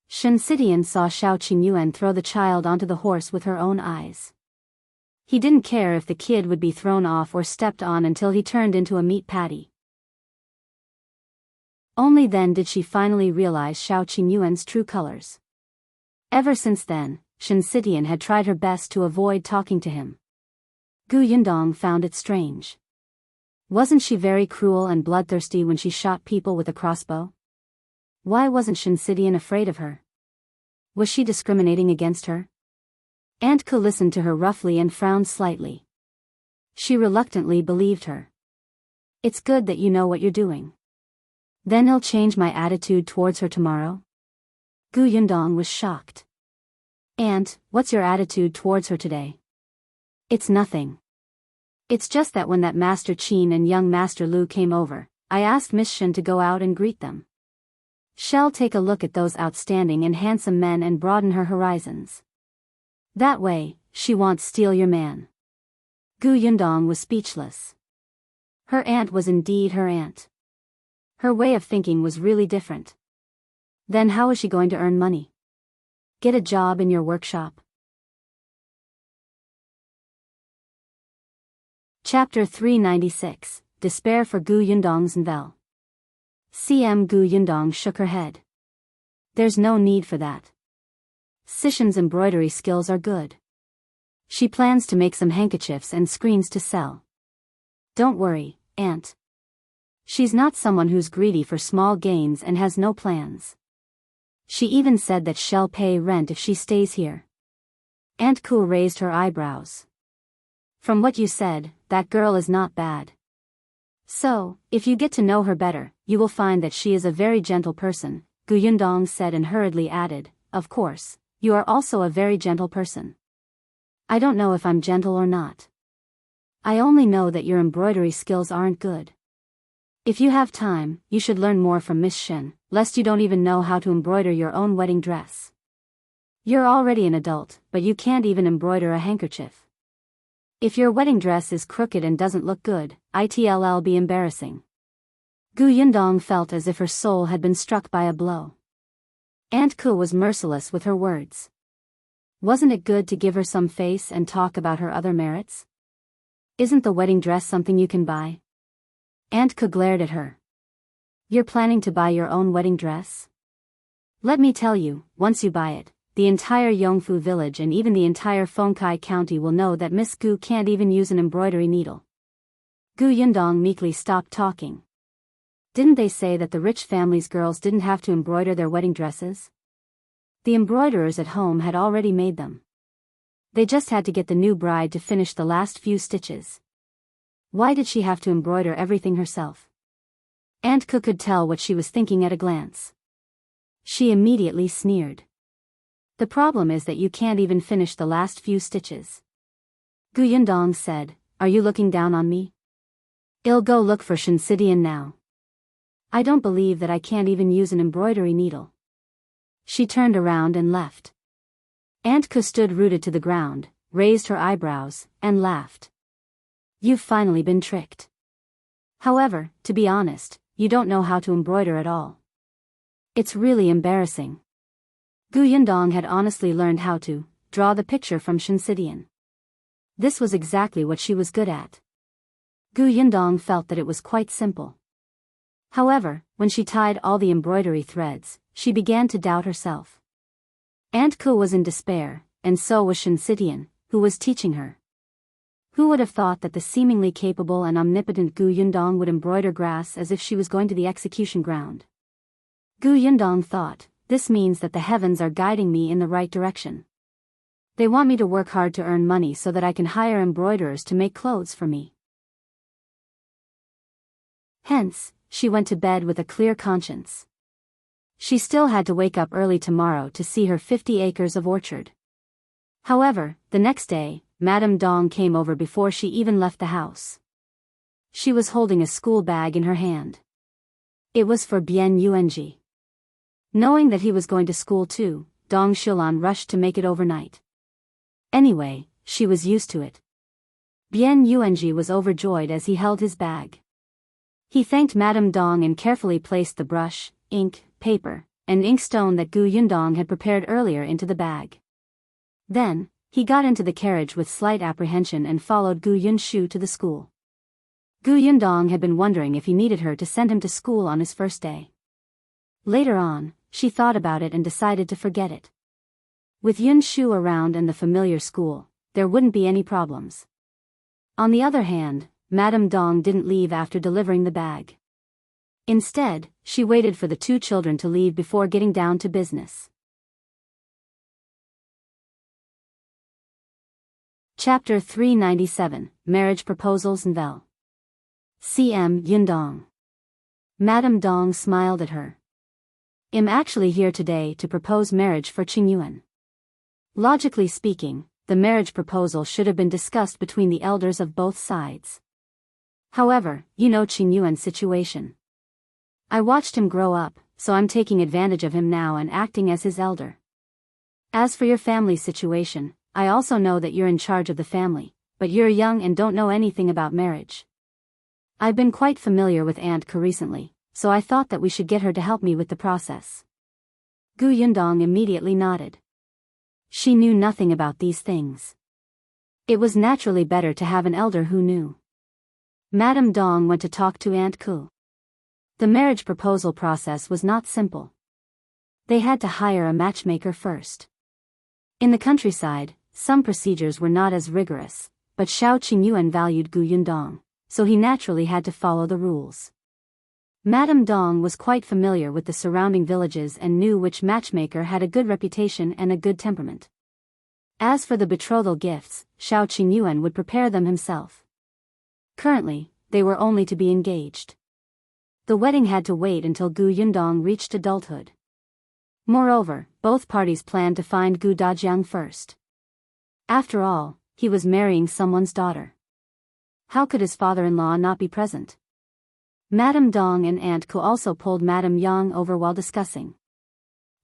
Shinsidian saw Shao Qingyuan throw the child onto the horse with her own eyes. He didn't care if the kid would be thrown off or stepped on until he turned into a meat patty. Only then did she finally realize Shao Qingyuan's true colors. Ever since then, Shinsidian had tried her best to avoid talking to him. Gu Yundong found it strange. Wasn't she very cruel and bloodthirsty when she shot people with a crossbow? Why wasn't Shinsidian afraid of her? Was she discriminating against her? Aunt Ke listened to her roughly and frowned slightly. She reluctantly believed her. It's good that you know what you're doing. Then he'll change my attitude towards her tomorrow? Gu Yundong was shocked. Aunt, what's your attitude towards her today? It's nothing. It's just that when that Master Qin and young Master Lu came over, I asked Miss Shen to go out and greet them. She'll take a look at those outstanding and handsome men and broaden her horizons. That way, she won't steal your man. Gu Yundong was speechless. Her aunt was indeed her aunt. Her way of thinking was really different. Then how is she going to earn money? Get a job in your workshop? Chapter 396, Despair for Gu Yundong's Novel. CM Gu Yundong shook her head. There's no need for that. Sishan's embroidery skills are good. She plans to make some handkerchiefs and screens to sell. Don't worry, Aunt. She's not someone who's greedy for small gains and has no plans. She even said that she'll pay rent if she stays here. Aunt Ku raised her eyebrows. From what you said, that girl is not bad. So, if you get to know her better, you will find that she is a very gentle person, Yundong said and hurriedly added, of course, you are also a very gentle person. I don't know if I'm gentle or not. I only know that your embroidery skills aren't good. If you have time, you should learn more from Miss Shen, lest you don't even know how to embroider your own wedding dress. You're already an adult, but you can't even embroider a handkerchief. If your wedding dress is crooked and doesn't look good, it'll be embarrassing. Yundong felt as if her soul had been struck by a blow. Aunt Ku was merciless with her words. Wasn't it good to give her some face and talk about her other merits? Isn't the wedding dress something you can buy? Aunt Ku glared at her. You're planning to buy your own wedding dress? Let me tell you, once you buy it, the entire Yongfu village and even the entire Fengkai county will know that Miss Gu can't even use an embroidery needle. Yundong meekly stopped talking. Didn't they say that the rich family's girls didn't have to embroider their wedding dresses? The embroiderers at home had already made them. They just had to get the new bride to finish the last few stitches. Why did she have to embroider everything herself? Aunt Ku could tell what she was thinking at a glance. She immediately sneered. The problem is that you can't even finish the last few stitches. Yundong said, are you looking down on me? I'll go look for Xianxia now. I don't believe that I can't even use an embroidery needle. She turned around and left. Aunt Ku stood rooted to the ground, raised her eyebrows, and laughed. You've finally been tricked. However, to be honest, you don't know how to embroider at all. It's really embarrassing. Yundong had honestly learned how to draw the picture from Xianxia. This was exactly what she was good at. Yundong felt that it was quite simple. However, when she tied all the embroidery threads, she began to doubt herself. Aunt Ku was in despair, and so was Xianxia, who was teaching her. Who would have thought that the seemingly capable and omnipotent Yundong would embroider grass as if she was going to the execution ground? Yundong thought, this means that the heavens are guiding me in the right direction. They want me to work hard to earn money so that I can hire embroiderers to make clothes for me. Hence, she went to bed with a clear conscience. She still had to wake up early tomorrow to see her 50 acres of orchard. However, the next day, Madame Dong came over before she even left the house. She was holding a school bag in her hand. It was for Bian Yuanji. Knowing that he was going to school too, Dong Xilan rushed to make it overnight. Anyway, she was used to it. Bian Yuanji was overjoyed as he held his bag. He thanked Madame Dong and carefully placed the brush, ink, paper, and inkstone that Yundong had prepared earlier into the bag. Then, he got into the carriage with slight apprehension and followed Yunshu to the school. Yundong had been wondering if he needed her to send him to school on his first day. Later on, she thought about it and decided to forget it. With Yunshu around and the familiar school, there wouldn't be any problems. On the other hand, Madame Dong didn't leave after delivering the bag. Instead, she waited for the two children to leave before getting down to business. Chapter 397, Marriage Proposals Novel. CM Yundong. Madame Dong smiled at her. I'm actually here today to propose marriage for Qingyuan. Logically speaking, the marriage proposal should have been discussed between the elders of both sides. However, you know Qingyuan's situation. I watched him grow up, so I'm taking advantage of him now and acting as his elder. As for your family's situation, I also know that you're in charge of the family, but you're young and don't know anything about marriage. I've been quite familiar with Aunt Ku recently, so I thought that we should get her to help me with the process. Yundong immediately nodded. She knew nothing about these things. It was naturally better to have an elder who knew. Madame Dong went to talk to Aunt Ku. The marriage proposal process was not simple. They had to hire a matchmaker first. In the countryside, some procedures were not as rigorous, but Shao Qingyuan valued Yundong, so he naturally had to follow the rules. Madame Dong was quite familiar with the surrounding villages and knew which matchmaker had a good reputation and a good temperament. As for the betrothal gifts, Shao Qingyuan would prepare them himself. Currently, they were only to be engaged. The wedding had to wait until Gu Yundong reached adulthood. Moreover, both parties planned to find Gu Dajiang first. After all, he was marrying someone's daughter. How could his father-in-law not be present? Madame Dong and Aunt Ku also pulled Madame Yang over while discussing.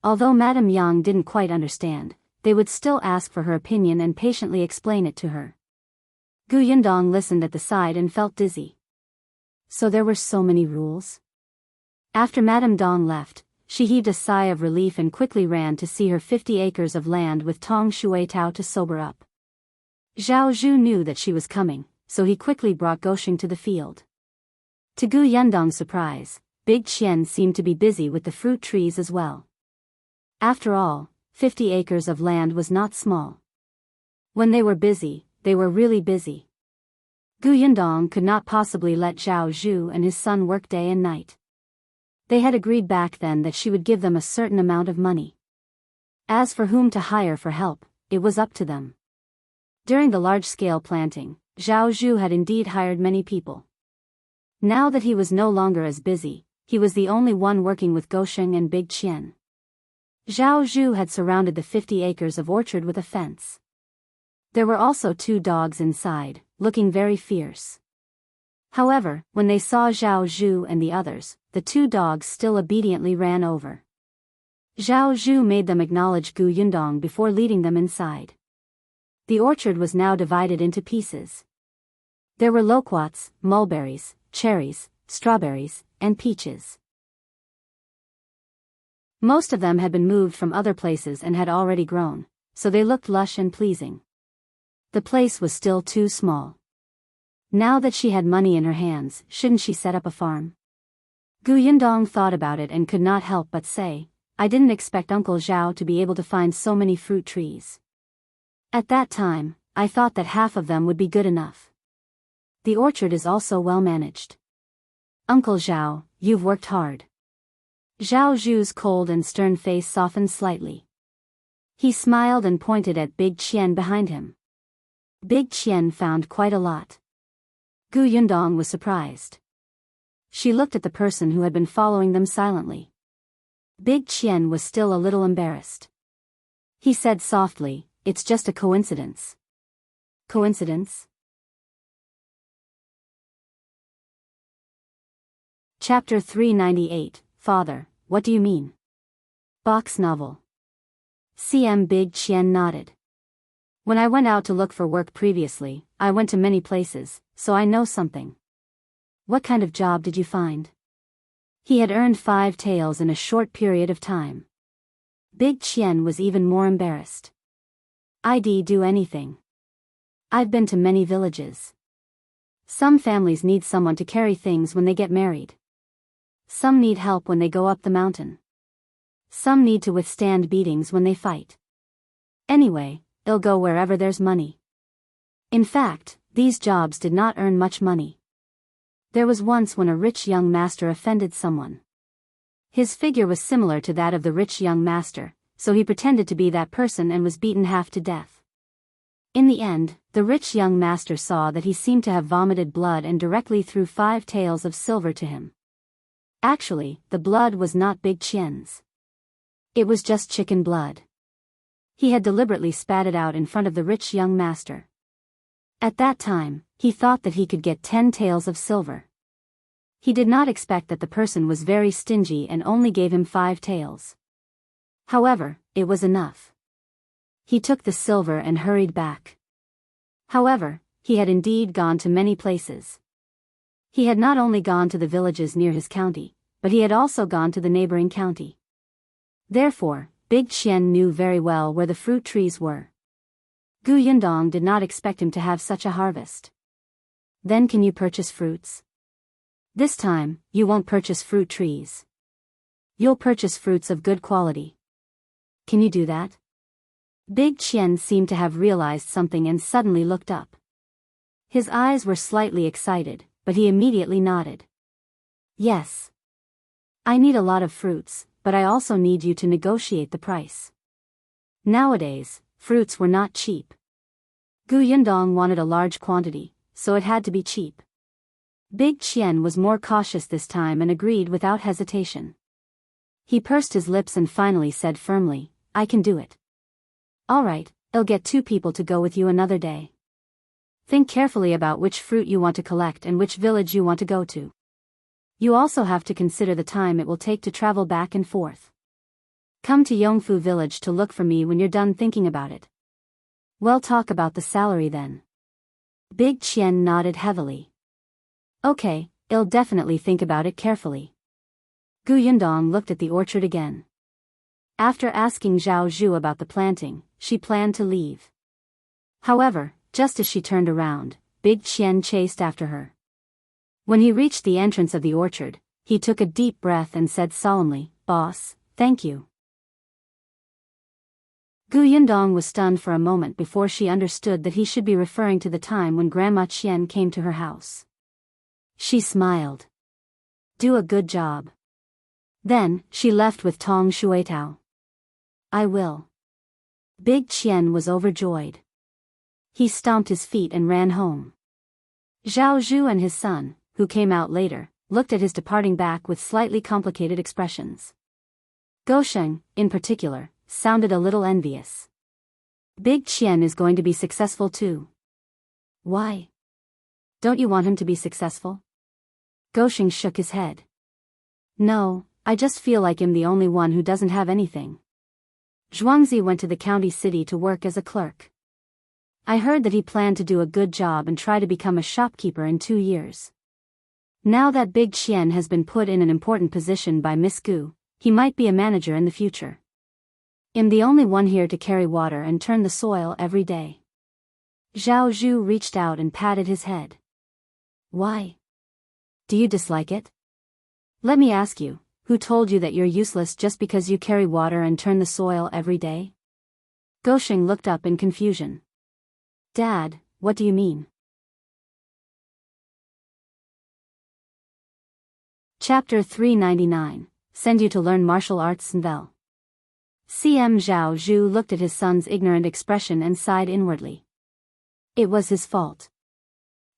Although Madame Yang didn't quite understand, they would still ask for her opinion and patiently explain it to her. Gu Yundong listened at the side and felt dizzy. So there were so many rules? After Madame Dong left, she heaved a sigh of relief and quickly ran to see her 50 acres of land with Tong Shui Tao to sober up. Zhao Zhu knew that she was coming, so he quickly brought Gosheng to the field. To Gu Yundong's surprise, Big Qian seemed to be busy with the fruit trees as well. After all, 50 acres of land was not small. When they were busy, they were really busy. Gu Yundong could not possibly let Zhao Zhu and his son work day and night. They had agreed back then that she would give them a certain amount of money. As for whom to hire for help, it was up to them. During the large-scale planting, Zhao Zhu had indeed hired many people. Now that he was no longer as busy, he was the only one working with Gosheng and Big Qian. Zhao Zhu had surrounded the 50 acres of orchard with a fence. There were also 2 dogs inside, looking very fierce. However, when they saw Zhao Zhu and the others, the 2 dogs still obediently ran over. Zhao Zhu made them acknowledge Gu Yundong before leading them inside. The orchard was now divided into pieces. There were loquats, mulberries, cherries, strawberries, and peaches. Most of them had been moved from other places and had already grown, so they looked lush and pleasing. The place was still too small. Now that she had money in her hands, shouldn't she set up a farm? Gu Yundong thought about it and could not help but say, I didn't expect Uncle Zhao to be able to find so many fruit trees. At that time, I thought that half of them would be good enough. The orchard is also well managed. Uncle Zhao, you've worked hard. Zhao Zhu's cold and stern face softened slightly. He smiled and pointed at Big Qian behind him. Big Qian found quite a lot. Gu Yundong was surprised. She looked at the person who had been following them silently. Big Qian was still a little embarrassed. He said softly, it's just a coincidence. Coincidence? Chapter 398, Father, what do you mean? Box novel. CM Big Qian nodded. When I went out to look for work previously, I went to many places, so I know something. What kind of job did you find? He had earned 5 taels in a short period of time. Big Qian was even more embarrassed. I'd do anything. I've been to many villages. Some families need someone to carry things when they get married. Some need help when they go up the mountain. Some need to withstand beatings when they fight. Anyway, they'll go wherever there's money. In fact, these jobs did not earn much money. There was once when a rich young master offended someone. His figure was similar to that of the rich young master, so he pretended to be that person and was beaten half to death. In the end, the rich young master saw that he seemed to have vomited blood and directly threw 5 taels of silver to him. Actually, the blood was not Big Qian's. It was just chicken blood. He had deliberately spat it out in front of the rich young master. At that time, he thought that he could get 10 taels of silver. He did not expect that the person was very stingy and only gave him 5 taels. However, it was enough. He took the silver and hurried back. However, he had indeed gone to many places. He had not only gone to the villages near his county, but he had also gone to the neighboring county. Therefore, Big Qian knew very well where the fruit trees were. Gu Yundong did not expect him to have such a harvest. Then can you purchase fruits? This time, you won't purchase fruit trees. You'll purchase fruits of good quality. Can you do that? Big Qian seemed to have realized something and suddenly looked up. His eyes were slightly excited, but he immediately nodded. Yes. I need a lot of fruits, but I also need you to negotiate the price. Nowadays, fruits were not cheap. Yundong wanted a large quantity, so it had to be cheap. Big Chen was more cautious this time and agreed without hesitation. He pursed his lips and finally said firmly, I can do it. Alright, I'll get 2 people to go with you another day. Think carefully about which fruit you want to collect and which village you want to go to. You also have to consider the time it will take to travel back and forth. Come to Yongfu village to look for me when you're done thinking about it. We'll talk about the salary then. Big Chen nodded heavily. Okay, I'll definitely think about it carefully. Yundong looked at the orchard again. After asking Zhao Zhu about the planting, she planned to leave. However, just as she turned around, Big Chen chased after her. When he reached the entrance of the orchard, he took a deep breath and said solemnly, Boss, thank you. Yundong was stunned for a moment before she understood that he should be referring to the time when Grandma Qian came to her house. She smiled. Do a good job. Then, she left with Tong Shuitao. I will. Big Qian was overjoyed. He stomped his feet and ran home. Zhao Zhu and his son, who came out later, looked at his departing back with slightly complicated expressions. Gosheng, in particular, sounded a little envious. Big Qian is going to be successful too. Why? Don't you want him to be successful? Gosheng shook his head. No, I just feel like I'm the only one who doesn't have anything. Zhuangzi went to the county city to work as a clerk. I heard that he planned to do a good job and try to become a shopkeeper in 2 years. Now that Big Qian has been put in an important position by Miss Gu, he might be a manager in the future. I'm the only one here to carry water and turn the soil every day. Zhao Zhu reached out and patted his head. Why? Do you dislike it? Let me ask you, who told you that you're useless just because you carry water and turn the soil every day? Gosheng looked up in confusion. Dad, what do you mean? Chapter 399, Send You to Learn Martial Arts Nvel. CM Zhao Zhu looked at his son's ignorant expression and sighed inwardly. It was his fault.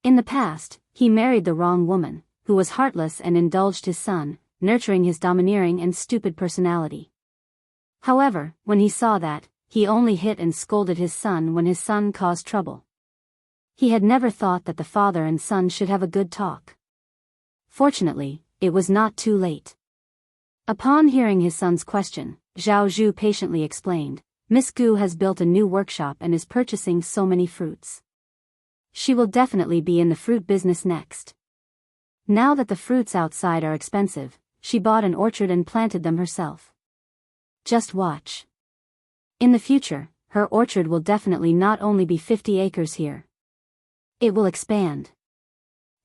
In the past, he married the wrong woman, who was heartless and indulged his son, nurturing his domineering and stupid personality. However, when he saw that, he only hit and scolded his son when his son caused trouble. He had never thought that the father and son should have a good talk. Fortunately, it was not too late. Upon hearing his son's question, Zhao Zhu patiently explained, Miss Gu has built a new workshop and is purchasing so many fruits. She will definitely be in the fruit business next. Now that the fruits outside are expensive, she bought an orchard and planted them herself. Just watch. In the future, her orchard will definitely not only be 50 acres here. It will expand.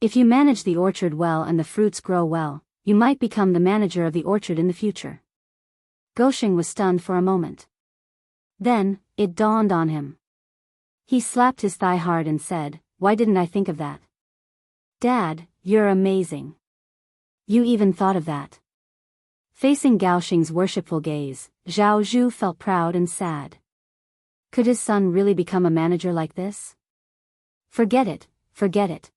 If you manage the orchard well and the fruits grow well, you might become the manager of the orchard in the future. Gosheng was stunned for a moment. Then, it dawned on him. He slapped his thigh hard and said, Why didn't I think of that? Dad, you're amazing. You even thought of that. Facing Gaosheng's worshipful gaze, Zhao Zhu felt proud and sad. Could his son really become a manager like this? Forget it, forget it.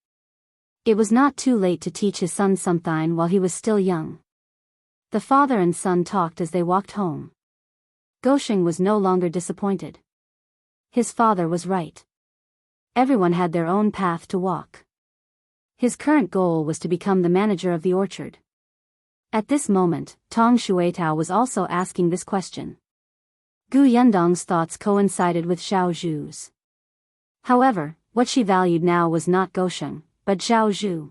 It was not too late to teach his son something while he was still young. The father and son talked as they walked home. Gosheng was no longer disappointed. His father was right. Everyone had their own path to walk. His current goal was to become the manager of the orchard. At this moment, Tong Shuitao was also asking this question. Yundong's thoughts coincided with Zhao Zhu's. However, what she valued now was not Gosheng, but Zhao Zhu.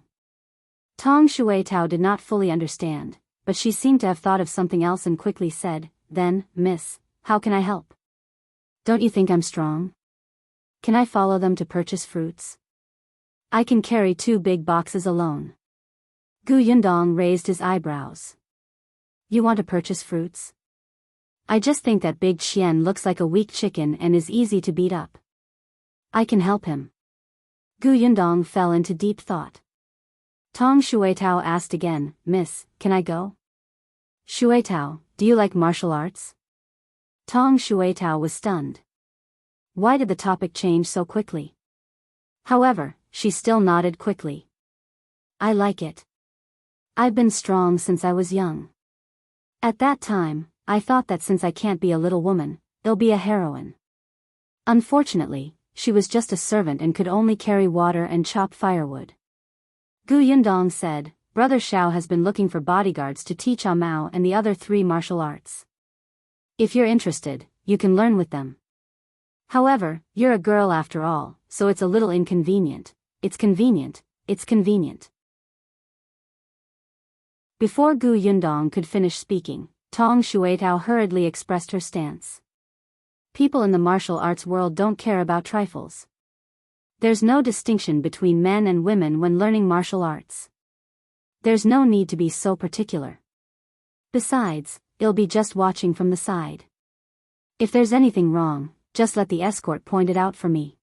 Tong Shuitao did not fully understand, but she seemed to have thought of something else and quickly said, Then, miss, how can I help? Don't you think I'm strong? Can I follow them to purchase fruits? I can carry 2 big boxes alone. Yundong raised his eyebrows. You want to purchase fruits? I just think that Big Qian looks like a weak chicken and is easy to beat up. I can help him. Yundong fell into deep thought. Tong Shuitao asked again, Miss, can I go? Shueitao, do you like martial arts? Tong Shueitao was stunned. Why did the topic change so quickly? However, she still nodded quickly. I like it. I've been strong since I was young. At that time, I thought that since I can't be a little woman, I'll be a heroine. Unfortunately, she was just a servant and could only carry water and chop firewood. Yundong said, Brother Shao has been looking for bodyguards to teach Mao and the other 3 martial arts. If you're interested, you can learn with them. However, you're a girl after all, so it's a little inconvenient. It's convenient. Before Gu Yundong could finish speaking, Tong Shueitao hurriedly expressed her stance. People in the martial arts world don't care about trifles. There's no distinction between men and women when learning martial arts. There's no need to be so particular. Besides, I'll be just watching from the side. If there's anything wrong, just let the escort point it out for me.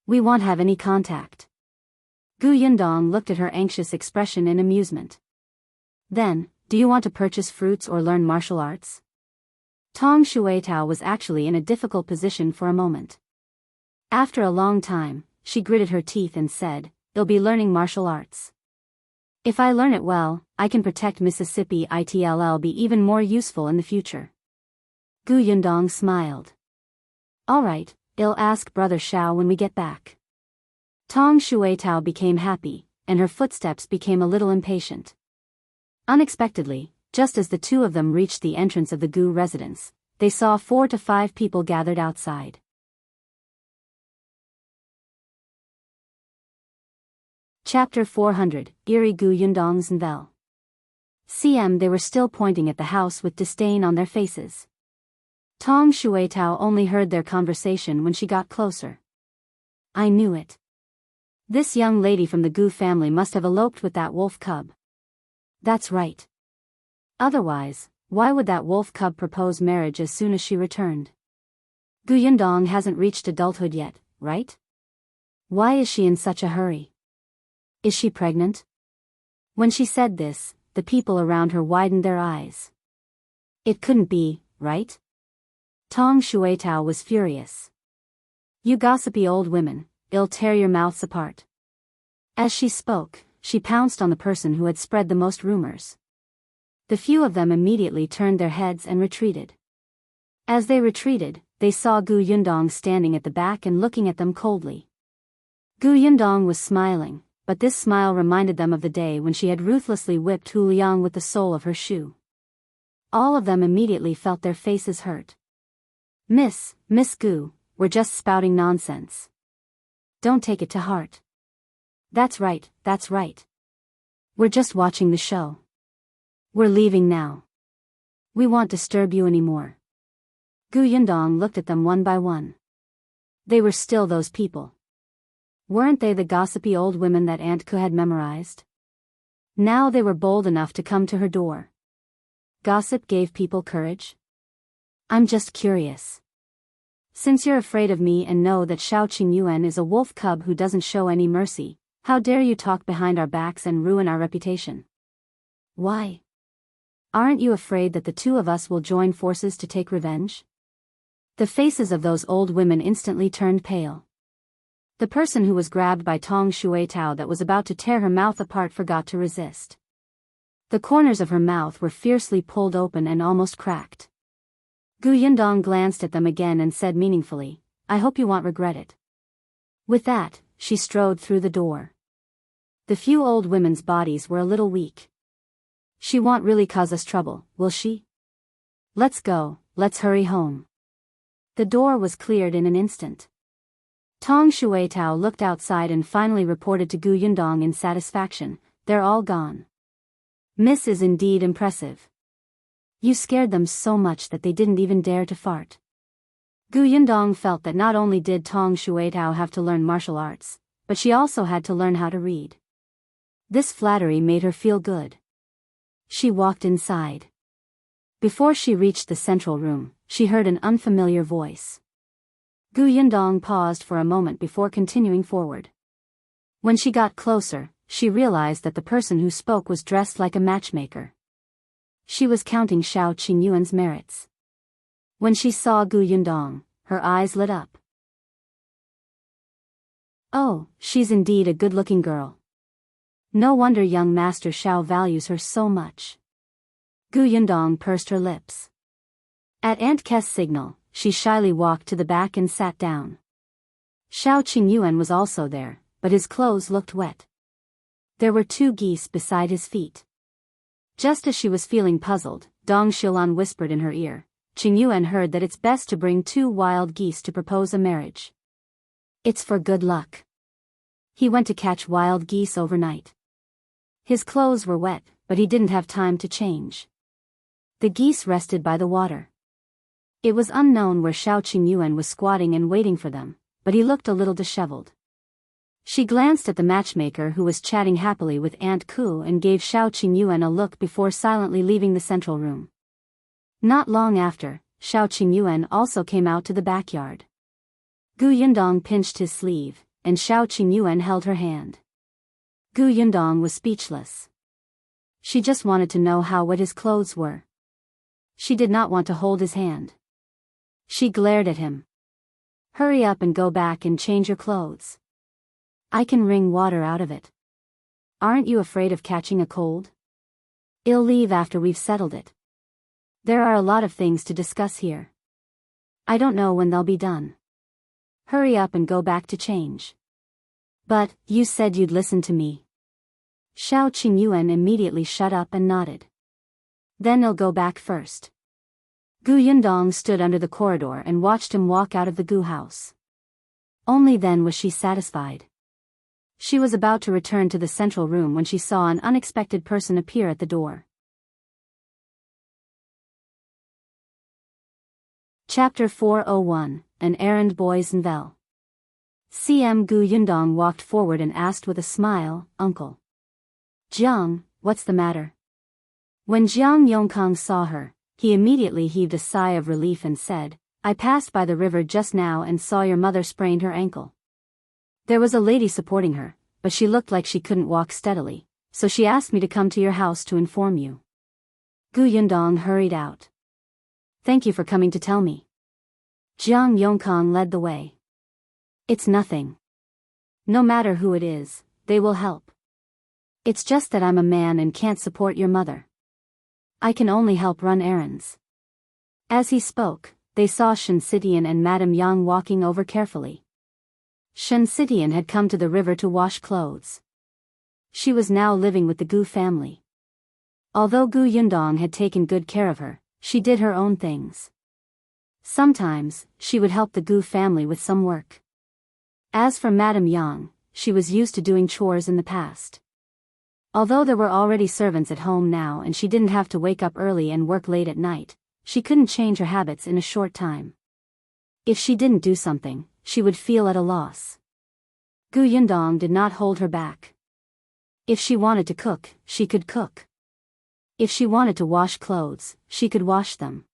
We won't have any contact. Gu Yundong looked at her anxious expression in amusement. Then, do you want to purchase fruits or learn martial arts? Tong Shueitao was actually in a difficult position for a moment. After a long time, she gritted her teeth and said, I'll be learning martial arts. If I learn it well, I can protect Mississippi. It'll be even more useful in the future. Gu Yundong smiled. Alright, I'll ask Brother Shao when we get back. Tong Shueitao became happy, and her footsteps became a little impatient. Unexpectedly, just as the 2 of them reached the entrance of the Gu residence, they saw 4 to 5 people gathered outside. Chapter 400, Eerie Gu Yundong's Nvel. They were still pointing at the house with disdain on their faces. Tong Shueitao only heard their conversation when she got closer. I knew it. This young lady from the Gu family must have eloped with that wolf cub. That's right. Otherwise, why would that wolf cub propose marriage as soon as she returned? Gu Yundong hasn't reached adulthood yet, right? Why is she in such a hurry? Is she pregnant? When she said this, the people around her widened their eyes. It couldn't be, right? Tong Shueitao was furious. You gossipy old women, I'll tear your mouths apart. As she spoke, she pounced on the person who had spread the most rumors. The few of them immediately turned their heads and retreated. As they retreated, they saw Gu Yundong standing at the back and looking at them coldly. Gu Yundong was smiling, but this smile reminded them of the day when she had ruthlessly whipped Hu Liang with the sole of her shoe. All of them immediately felt their faces hurt. Miss Gu, we're just spouting nonsense. Don't take it to heart. That's right. We're just watching the show. We're leaving now. We won't disturb you anymore. Gu Yundong looked at them one by one. They were still those people. Weren't they the gossipy old women that Aunt Ku had memorized? Now they were bold enough to come to her door. Gossip gave people courage? I'm just curious. Since you're afraid of me and know that Shao Qingyuan is a wolf cub who doesn't show any mercy, how dare you talk behind our backs and ruin our reputation? Why? Aren't you afraid that the 2 of us will join forces to take revenge? The faces of those old women instantly turned pale. The person who was grabbed by Tong Shueitao that was about to tear her mouth apart forgot to resist. The corners of her mouth were fiercely pulled open and almost cracked. Gu Yundong glanced at them again and said meaningfully, I hope you won't regret it. With that, she strode through the door. The few old women's bodies were a little weak. She won't really cause us trouble, will she? Let's go, let's hurry home. The door was cleared in an instant. Tong Shueitao looked outside and finally reported to Gu Yundong in satisfaction, they're all gone. Miss is indeed impressive. You scared them so much that they didn't even dare to fart. Gu Yundong felt that not only did Tong Shueitao have to learn martial arts, but she also had to learn how to read. This flattery made her feel good. She walked inside. Before she reached the central room, she heard an unfamiliar voice. Gu Yundong paused for a moment before continuing forward. When she got closer, she realized that the person who spoke was dressed like a matchmaker. She was counting Shao Qingyuan's merits. When she saw Gu Yundong, her eyes lit up. Oh, she's indeed a good-looking girl. No wonder young Master Shao values her so much. Gu Yundong pursed her lips. At Aunt Kes' signal, she shyly walked to the back and sat down. Shao Qingyuan was also there, but his clothes looked wet. There were 2 geese beside his feet. Just as she was feeling puzzled, Dong Xilan whispered in her ear. Qingyuan heard that it's best to bring 2 wild geese to propose a marriage. It's for good luck. He went to catch wild geese overnight. His clothes were wet, but he didn't have time to change. The geese rested by the water. It was unknown where Shao Qingyuan was squatting and waiting for them, but he looked a little disheveled. She glanced at the matchmaker who was chatting happily with Aunt Ku and gave Shao Qingyuan a look before silently leaving the central room. Not long after, Shao Qingyuan also came out to the backyard. Gu Yundong pinched his sleeve, and Shao Qingyuan held her hand. Gu Yundong was speechless. She just wanted to know how wet his clothes were. She did not want to hold his hand. She glared at him. Hurry up and go back and change your clothes. I can wring water out of it. Aren't you afraid of catching a cold? I'll leave after we've settled it. There are a lot of things to discuss here. I don't know when they'll be done. Hurry up and go back to change. But, you said you'd listen to me. Shao Qingyuan immediately shut up and nodded. Then I'll go back first. Gu Yundong stood under the corridor and watched him walk out of the Gu house. Only then was she satisfied. She was about to return to the central room when she saw an unexpected person appear at the door. Chapter 401, An Errand Boy's Novel. CM Gu Yundong walked forward and asked with a smile, Uncle Jiang, what's the matter? When Jiang Yongkang saw her, he immediately heaved a sigh of relief and said, I passed by the river just now and saw your mother sprained her ankle. There was a lady supporting her, but she looked like she couldn't walk steadily, so she asked me to come to your house to inform you. Gu Yundong hurried out. Thank you for coming to tell me. Jiang Yongkang led the way. It's nothing. No matter who it is, they will help. It's just that I'm a man and can't support your mother. I can only help run errands. As he spoke, they saw Shinsidian and Madame Yang walking over carefully. Shinsidian had come to the river to wash clothes. She was now living with the Gu family. Although Gu Yundong had taken good care of her, she did her own things. Sometimes, she would help the Gu family with some work. As for Madame Yang, she was used to doing chores in the past. Although there were already servants at home now and she didn't have to wake up early and work late at night, she couldn't change her habits in a short time. If she didn't do something, she would feel at a loss. Gu Yundong did not hold her back. If she wanted to cook, she could cook. If she wanted to wash clothes, she could wash them.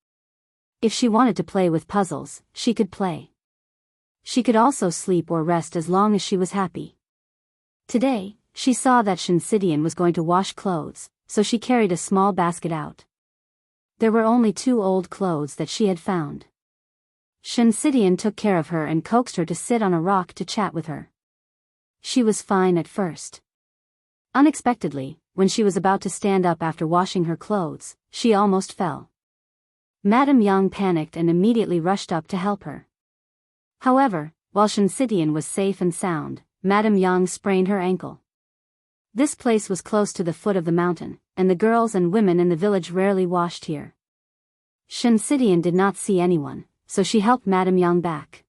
If she wanted to play with puzzles, she could play. She could also sleep or rest as long as she was happy. Today, she saw that Shinsidian was going to wash clothes, so she carried a small basket out. There were only 2 old clothes that she had found. Shinsidian took care of her and coaxed her to sit on a rock to chat with her. She was fine at first. Unexpectedly, when she was about to stand up after washing her clothes, she almost fell. Madame Yang panicked and immediately rushed up to help her. However, while Shinsidian was safe and sound, Madame Yang sprained her ankle. This place was close to the foot of the mountain, and the girls and women in the village rarely washed here. Shinsidian did not see anyone, so she helped Madame Yang back.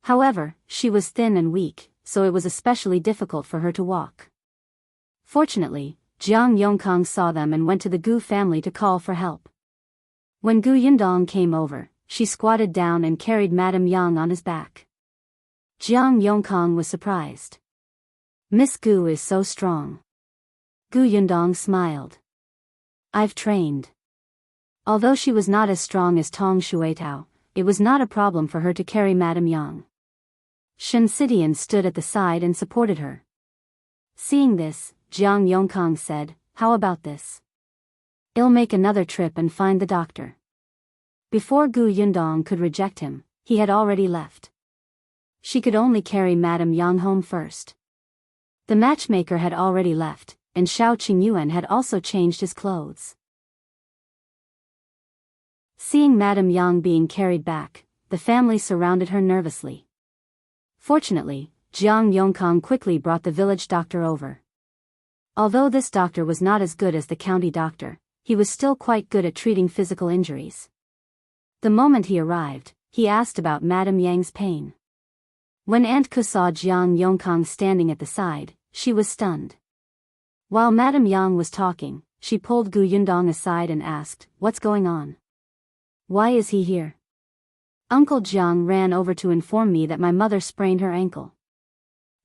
However, she was thin and weak, so it was especially difficult for her to walk. Fortunately, Jiang Yongkang saw them and went to the Gu family to call for help. When Gu Yundong came over, she squatted down and carried Madame Yang on his back. Jiang Yongkang was surprised. Miss Gu is so strong. Gu Yundong smiled. I've trained. Although she was not as strong as Tong Shuetao, it was not a problem for her to carry Madame Yang. Shinsidian stood at the side and supported her. Seeing this, Jiang Yongkang said, how about this? I'll make another trip and find the doctor. Before Yundong could reject him, he had already left. She could only carry Madame Yang home first. The matchmaker had already left, and Shao Qingyuan had also changed his clothes. Seeing Madame Yang being carried back, the family surrounded her nervously. Fortunately, Yongkang quickly brought the village doctor over. Although this doctor was not as good as the county doctor, he was still quite good at treating physical injuries. The moment he arrived, he asked about Madame Yang's pain. When Aunt Ku saw Yongkang standing at the side, she was stunned. While Madame Yang was talking, she pulled Yundong aside and asked, "What's going on? Why is he here?" Uncle Jiang ran over to inform me that my mother sprained her ankle.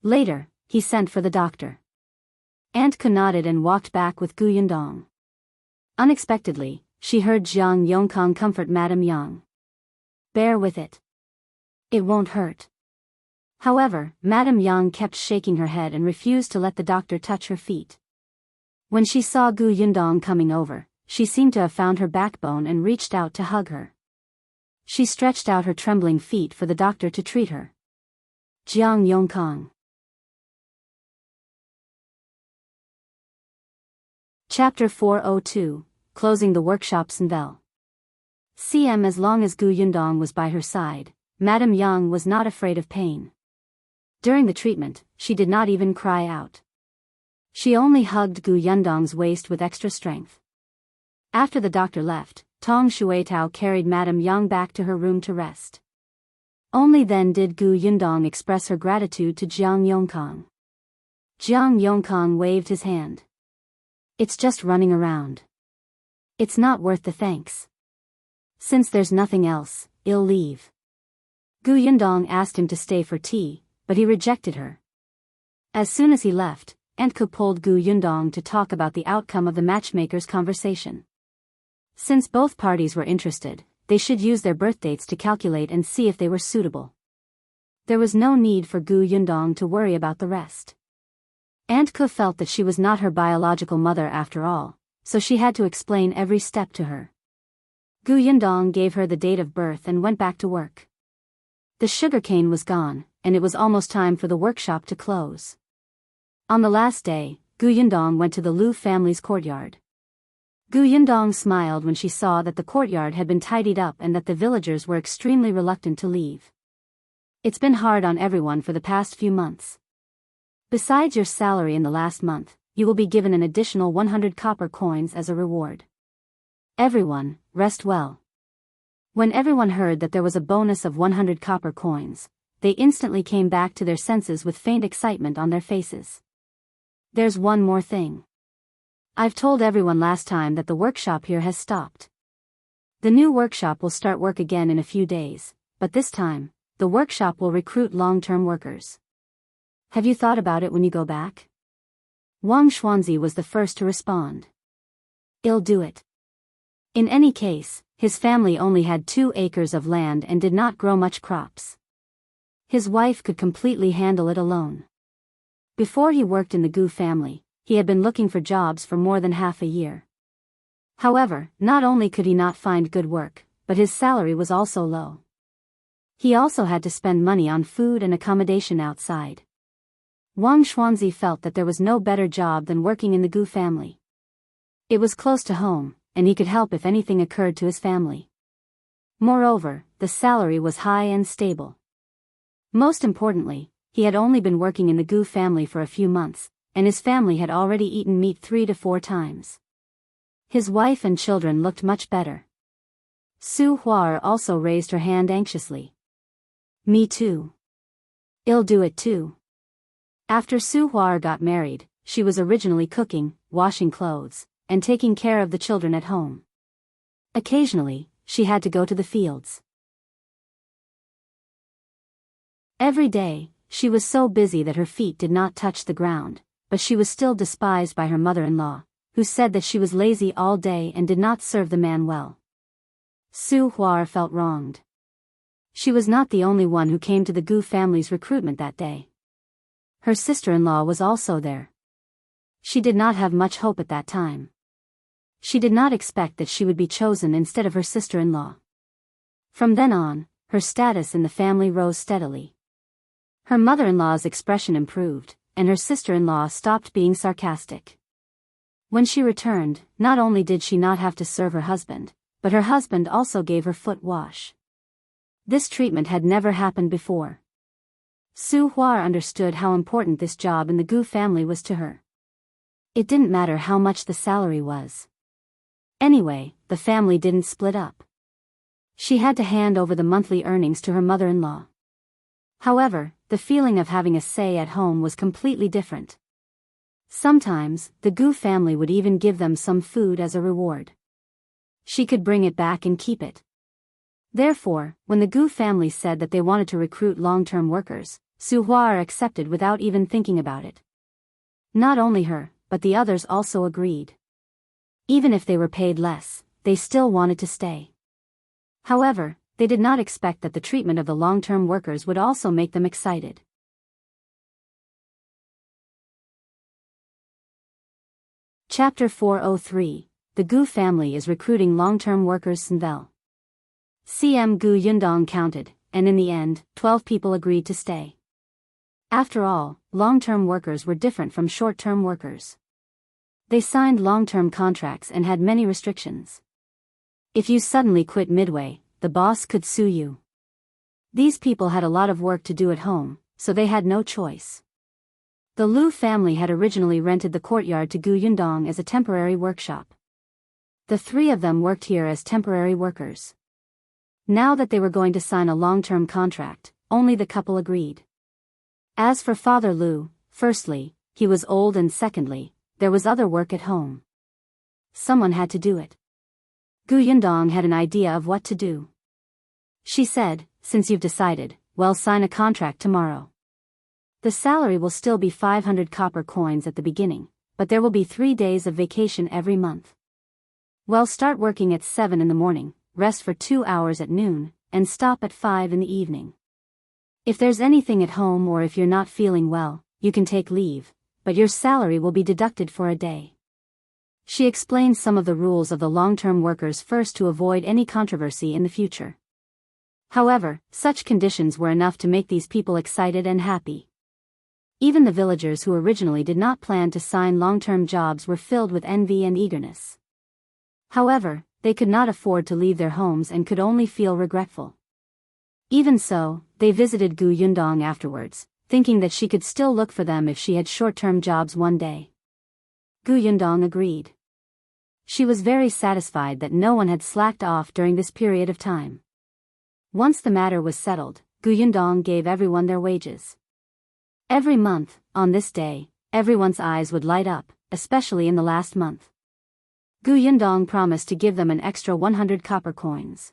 Later, he sent for the doctor. Aunt Ku nodded and walked back with Yundong. Unexpectedly, she heard Yongkang comfort Madame Yang. "Bear with it. It won't hurt." However, Madame Yang kept shaking her head and refused to let the doctor touch her feet. When she saw Yundong coming over, she seemed to have found her backbone and reached out to hug her. She stretched out her trembling feet for the doctor to treat her. Yongkang. Chapter 402, Closing the Workshop's Bell. As long as Yundong was by her side, Madame Yang was not afraid of pain. During the treatment, she did not even cry out. She only hugged Yundong's waist with extra strength. After the doctor left, Tong Shuitao carried Madame Yang back to her room to rest. Only then did Yundong express her gratitude to Yongkang. Yongkang waved his hand. "It's just running around. It's not worth the thanks. Since there's nothing else, I'll leave." Yundong asked him to stay for tea, but he rejected her. As soon as he left, Aunt Ku pulled Yundong to talk about the outcome of the matchmaker's conversation. Since both parties were interested, they should use their birth dates to calculate and see if they were suitable. There was no need for Yundong to worry about the rest. Aunt Ku felt that she was not her biological mother after all, so she had to explain every step to her. Yundong gave her the date of birth and went back to work. The sugarcane was gone, and it was almost time for the workshop to close. On the last day, Yundong went to the Liu family's courtyard. Yundong smiled when she saw that the courtyard had been tidied up and that the villagers were extremely reluctant to leave. "It's been hard on everyone for the past few months. Besides your salary in the last month, you will be given an additional 100 copper coins as a reward. Everyone, rest well." When everyone heard that there was a bonus of 100 copper coins, they instantly came back to their senses with faint excitement on their faces. "There's one more thing. I've told everyone last time that the workshop here has stopped. The new workshop will start work again in a few days, but this time, the workshop will recruit long-term workers. Have you thought about it when you go back?" Wang Xuanzi was the first to respond. "I'll do it." In any case, his family only had 2 acres of land and did not grow much crops. His wife could completely handle it alone. Before he worked in the Gu family, he had been looking for jobs for more than half a year. However, not only could he not find good work, but his salary was also low. He also had to spend money on food and accommodation outside. Wang Xuanzi felt that there was no better job than working in the Gu family. It was close to home, and he could help if anything occurred to his family. Moreover, the salary was high and stable. Most importantly, he had only been working in the Gu family for a few months, and his family had already eaten meat 3 to 4 times. His wife and children looked much better. Su Huar also raised her hand anxiously. "Me too. I'll do it too." After Su Huar got married, she was originally cooking, washing clothes, and taking care of the children at home. Occasionally, she had to go to the fields. Every day, she was so busy that her feet did not touch the ground, but she was still despised by her mother-in-law, who said that she was lazy all day and did not serve the man well. Su Huar felt wronged. She was not the only one who came to the Gu family's recruitment that day. Her sister-in-law was also there. She did not have much hope at that time. She did not expect that she would be chosen instead of her sister-in-law. From then on, her status in the family rose steadily. Her mother-in-law's expression improved, and her sister-in-law stopped being sarcastic. When she returned, not only did she not have to serve her husband, but her husband also gave her foot wash. This treatment had never happened before. Su Hua understood how important this job in the Gu family was to her. It didn't matter how much the salary was. Anyway, the family didn't split up. She had to hand over the monthly earnings to her mother-in-law. However, the feeling of having a say at home was completely different. Sometimes, the Gu family would even give them some food as a reward. She could bring it back and keep it. Therefore, when the Gu family said that they wanted to recruit long-term workers, Su Hua accepted without even thinking about it. Not only her, but the others also agreed. Even if they were paid less, they still wanted to stay. However, they did not expect that the treatment of the long-term workers would also make them excited. Chapter 403, The Gu family is recruiting long-term workers. Sinvel. CM Gu Yundong counted, and in the end, 12 people agreed to stay. After all, long-term workers were different from short-term workers. They signed long-term contracts and had many restrictions. If you suddenly quit midway, the boss could sue you. These people had a lot of work to do at home, so they had no choice. The Lu family had originally rented the courtyard to Gu Yundong as a temporary workshop. The three of them worked here as temporary workers. Now that they were going to sign a long-term contract, only the couple agreed. As for Father Lu, firstly, he was old, and secondly, there was other work at home. Someone had to do it. Gu Yundong had an idea of what to do. She said, "Since you've decided, well, sign a contract tomorrow. The salary will still be 500 copper coins at the beginning, but there will be 3 days of vacation every month. Well, start working at 7 in the morning, rest for 2 hours at noon, and stop at 5 in the evening. If there's anything at home or if you're not feeling well, you can take leave, but your salary will be deducted for a day." She explained some of the rules of the long-term workers first to avoid any controversy in the future. However, such conditions were enough to make these people excited and happy. Even the villagers who originally did not plan to sign long-term jobs were filled with envy and eagerness. However, they could not afford to leave their homes and could only feel regretful. Even so, they visited Gu Yundong afterwards, thinking that she could still look for them if she had short-term jobs one day. Gu Yundong agreed. She was very satisfied that no one had slacked off during this period of time. Once the matter was settled, Gu Yundong gave everyone their wages. Every month, on this day, everyone's eyes would light up, especially in the last month. Gu Yundong promised to give them an extra 100 copper coins.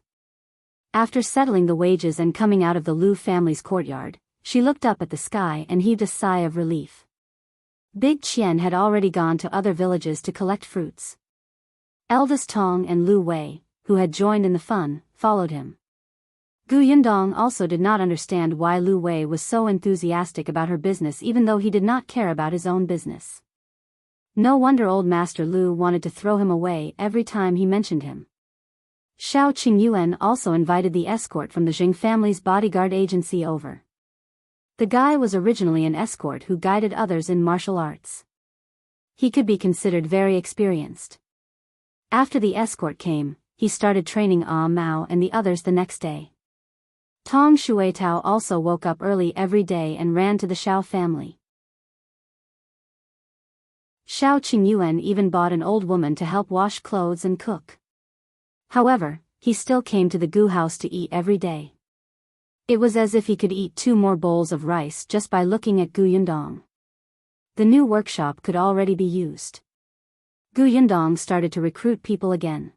After settling the wages and coming out of the Lu family's courtyard, she looked up at the sky and heaved a sigh of relief. Big Chen had already gone to other villages to collect fruits. Eldest Tong and Lu Wei, who had joined in the fun, followed him. Gu Yundong also did not understand why Lu Wei was so enthusiastic about her business even though he did not care about his own business. No wonder old Master Lu wanted to throw him away every time he mentioned him. Shao Qingyuan also invited the escort from the Jiang family's bodyguard agency over. The guy was originally an escort who guided others in martial arts. He could be considered very experienced. After the escort came, he started training Mao and the others the next day. Tong Shuitao also woke up early every day and ran to the Shao family. Shao Qingyuan even bought an old woman to help wash clothes and cook. However, he still came to the Gu house to eat every day. It was as if he could eat 2 more bowls of rice just by looking at Gu Yundong. The new workshop could already be used. Gu Yundong started to recruit people again.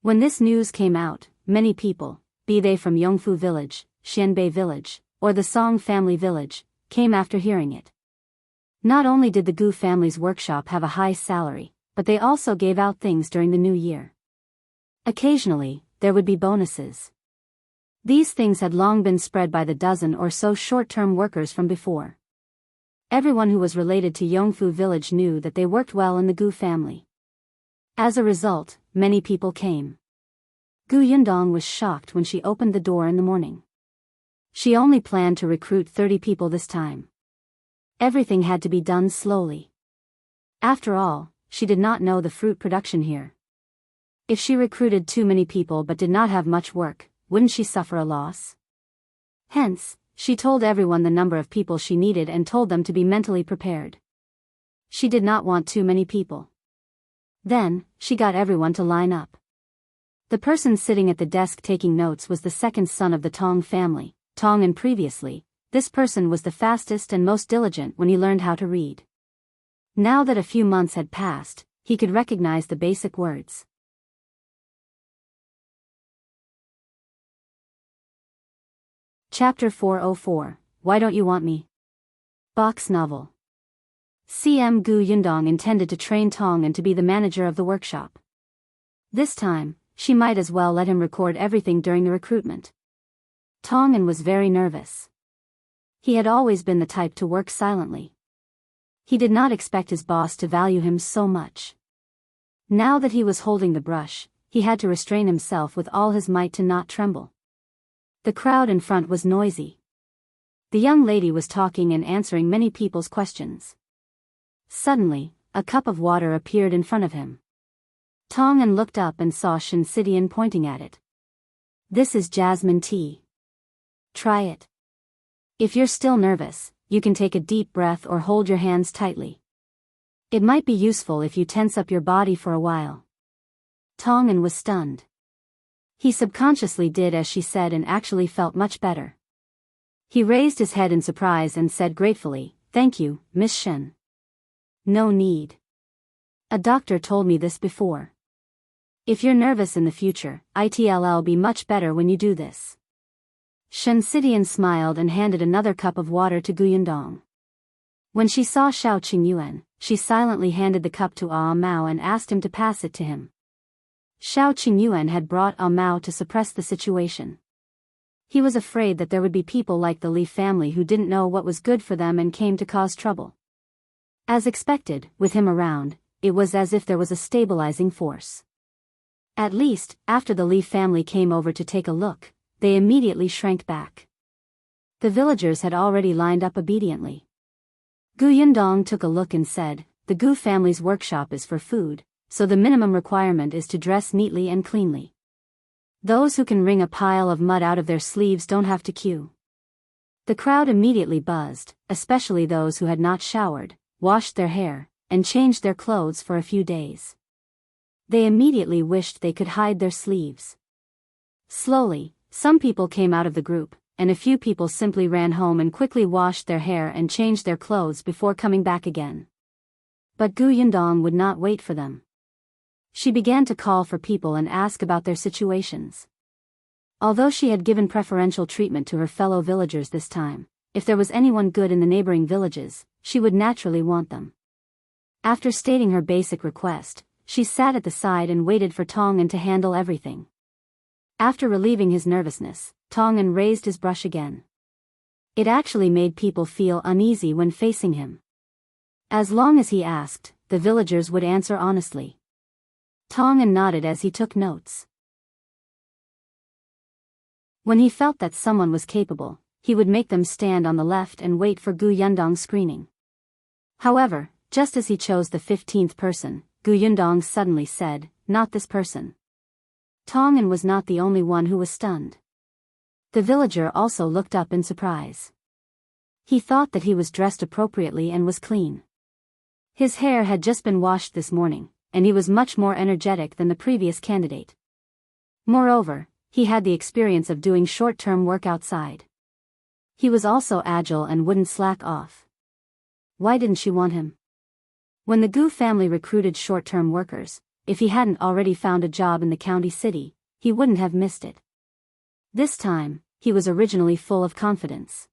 When this news came out, many people, be they from Yongfu village, Xianbei village, or the Song family village, came after hearing it. Not only did the Gu family's workshop have a high salary, but they also gave out things during the new year. Occasionally, there would be bonuses. These things had long been spread by the dozen or so short-term workers from before. Everyone who was related to Yongfu village knew that they worked well in the Gu family. As a result, many people came. Yundong was shocked when she opened the door in the morning. She only planned to recruit 30 people this time. Everything had to be done slowly. After all, she did not know the fruit production here. If she recruited too many people but did not have much work, wouldn't she suffer a loss? Hence, she told everyone the number of people she needed and told them to be mentally prepared. She did not want too many people. Then, she got everyone to line up. The person sitting at the desk taking notes was the second son of the Tong family, Tong, and previously, this person was the fastest and most diligent when he learned how to read. Now that a few months had passed, he could recognize the basic words. Chapter 404, Why Don't You Want Me? Box Novel. CM Yundong intended to train Tong and to be the manager of the workshop. This time, she might as well let him record everything during the recruitment. Tong was very nervous. He had always been the type to work silently. He did not expect his boss to value him so much. Now that he was holding the brush, he had to restrain himself with all his might to not tremble. The crowd in front was noisy. The young lady was talking and answering many people's questions. Suddenly, a cup of water appeared in front of him. Tong looked up and saw Xianxia pointing at it. This is jasmine tea. Try it. If you're still nervous, you can take a deep breath or hold your hands tightly. It might be useful if you tense up your body for a while. Tong was stunned. He subconsciously did as she said and actually felt much better. He raised his head in surprise and said gratefully, "Thank you, Miss Shen." "No need. A doctor told me this before. If you're nervous in the future, it'll be much better when you do this." Xianxia smiled and handed another cup of water to Yundong. When she saw Shao Qingyuan, she silently handed the cup to Mao and asked him to pass it to him. Shao Qingyuan had brought Mao to suppress the situation. He was afraid that there would be people like the Li family who didn't know what was good for them and came to cause trouble. As expected, with him around, it was as if there was a stabilizing force. At least, after the Li family came over to take a look, they immediately shrank back. The villagers had already lined up obediently. Yundong took a look and said, "The Gu family's workshop is for food, so the minimum requirement is to dress neatly and cleanly. Those who can wring a pile of mud out of their sleeves don't have to queue." The crowd immediately buzzed, especially those who had not showered, washed their hair, and changed their clothes for a few days. They immediately wished they could hide their sleeves. Slowly, some people came out of the group, and a few people simply ran home and quickly washed their hair and changed their clothes before coming back again. But Yundong would not wait for them. She began to call for people and ask about their situations. Although she had given preferential treatment to her fellow villagers this time, if there was anyone good in the neighboring villages, she would naturally want them. After stating her basic request, she sat at the side and waited for Tong to handle everything. After relieving his nervousness, Tong raised his brush again. It actually made people feel uneasy when facing him. As long as he asked, the villagers would answer honestly. Tong nodded as he took notes. When he felt that someone was capable, he would make them stand on the left and wait for Yundong's screening. However, just as he chose the 15th person, Yundong suddenly said, "Not this person." Tong was not the only one who was stunned. The villager also looked up in surprise. He thought that he was dressed appropriately and was clean. His hair had just been washed this morning, and he was much more energetic than the previous candidate. Moreover, he had the experience of doing short-term work outside. He was also agile and wouldn't slack off. Why didn't she want him? When the Gu family recruited short-term workers, if he hadn't already found a job in the county city, he wouldn't have missed it. This time, he was originally full of confidence.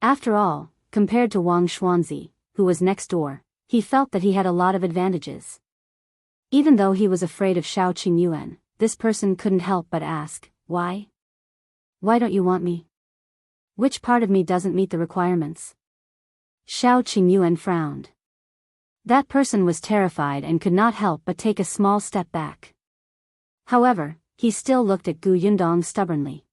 After all, compared to Wang Xuanzi, who was next door, he felt that he had a lot of advantages. Even though he was afraid of Shao Qingyuan, this person couldn't help but ask, "Why? Why don't you want me? Which part of me doesn't meet the requirements?" Shao Qingyuan frowned. That person was terrified and could not help but take a small step back. However, he still looked at Yundong stubbornly.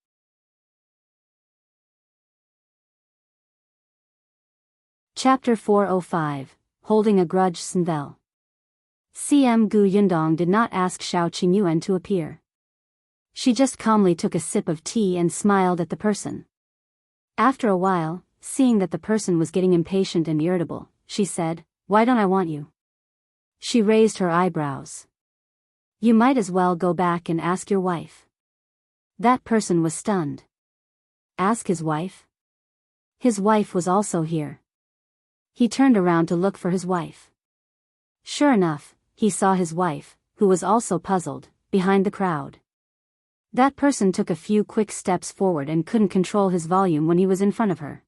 Chapter 405, Holding a Grudge. Snvel. CM Yundong did not ask Shao Qingyuan to appear. She just calmly took a sip of tea and smiled at the person. After a while, seeing that the person was getting impatient and irritable, she said, "Why don't I want you?" She raised her eyebrows. "You might as well go back and ask your wife." That person was stunned. Ask his wife? His wife was also here. He turned around to look for his wife. Sure enough, he saw his wife, who was also puzzled, behind the crowd. That person took a few quick steps forward and couldn't control his volume when he was in front of her.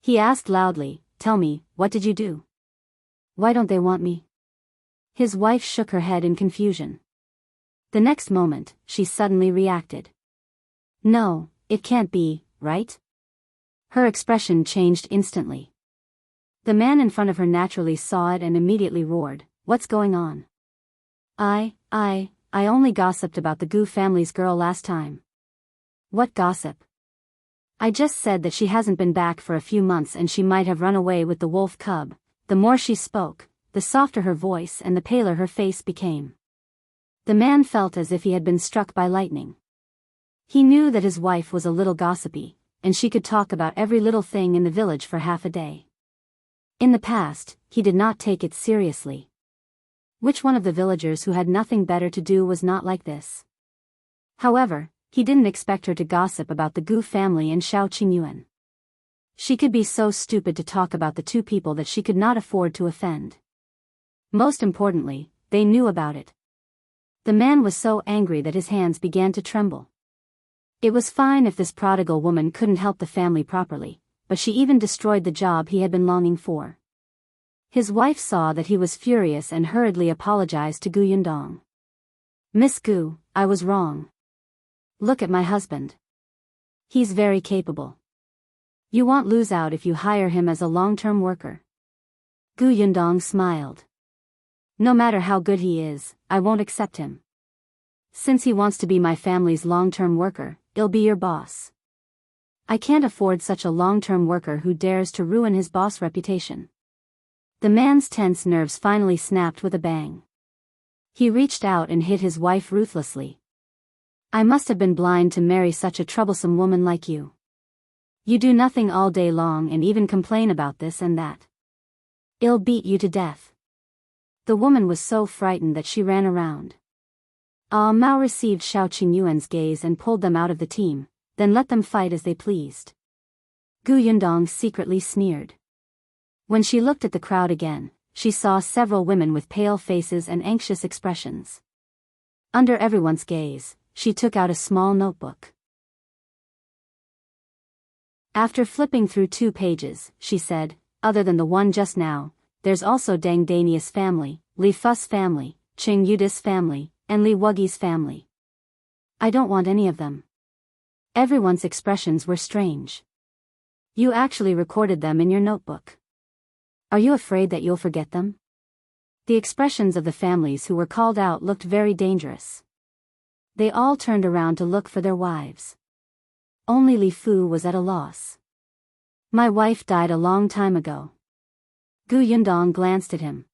He asked loudly, "Tell me, what did you do? Why don't they want me?" His wife shook her head in confusion. The next moment, she suddenly reacted. "No, it can't be, right?" Her expression changed instantly. The man in front of her naturally saw it and immediately roared, "What's going on?" I only gossiped about the Gu family's girl last time." "What gossip?" "I just said that she hasn't been back for a few months and she might have run away with the wolf cub." The more she spoke, the softer her voice and the paler her face became. The man felt as if he had been struck by lightning. He knew that his wife was a little gossipy, and she could talk about every little thing in the village for half a day. In the past, he did not take it seriously. Which one of the villagers who had nothing better to do was not like this? However, he didn't expect her to gossip about the Gu family and Shao Qingyuan. She could be so stupid to talk about the two people that she could not afford to offend. Most importantly, they knew about it. The man was so angry that his hands began to tremble. It was fine if this prodigal woman couldn't help the family properly, but she even destroyed the job he had been longing for. His wife saw that he was furious and hurriedly apologized to Yundong. "Miss Gu, I was wrong. Look at my husband. He's very capable. You won't lose out if you hire him as a long-term worker." Yundong smiled. "No matter how good he is, I won't accept him. Since he wants to be my family's long-term worker, he'll be your boss. I can't afford such a long-term worker who dares to ruin his boss' reputation." The man's tense nerves finally snapped with a bang. He reached out and hit his wife ruthlessly. "I must have been blind to marry such a troublesome woman like you. You do nothing all day long and even complain about this and that. I'll beat you to death." The woman was so frightened that she ran around. Mao received Shao Qingyuan's gaze and pulled them out of the team, then let them fight as they pleased. Yundong secretly sneered. When she looked at the crowd again, she saw several women with pale faces and anxious expressions. Under everyone's gaze, she took out a small notebook. After flipping through 2 pages, she said, "Other than the one just now, there's also Deng Danius family, Li Fu's family, Qing Yudi's family, and Li Wugi's family. I don't want any of them." Everyone's expressions were strange. "You actually recorded them in your notebook. Are you afraid that you'll forget them?" The expressions of the families who were called out looked very dangerous. They all turned around to look for their wives. Only Li Fu was at a loss. "My wife died a long time ago." Yundong glanced at him.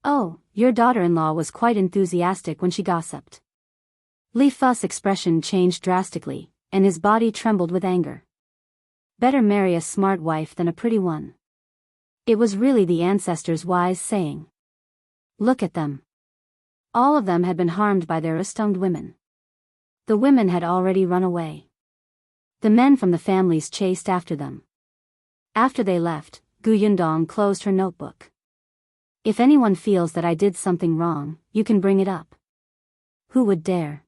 "Oh, your daughter-in-law was quite enthusiastic when she gossiped." Li Fu's expression changed drastically, and his body trembled with anger. Better marry a smart wife than a pretty one. It was really the ancestors' wise saying. Look at them. All of them had been harmed by their stoned women. The women had already run away. The men from the families chased after them. After they left, Yundong closed her notebook. "If anyone feels that I did something wrong, you can bring it up." Who would dare?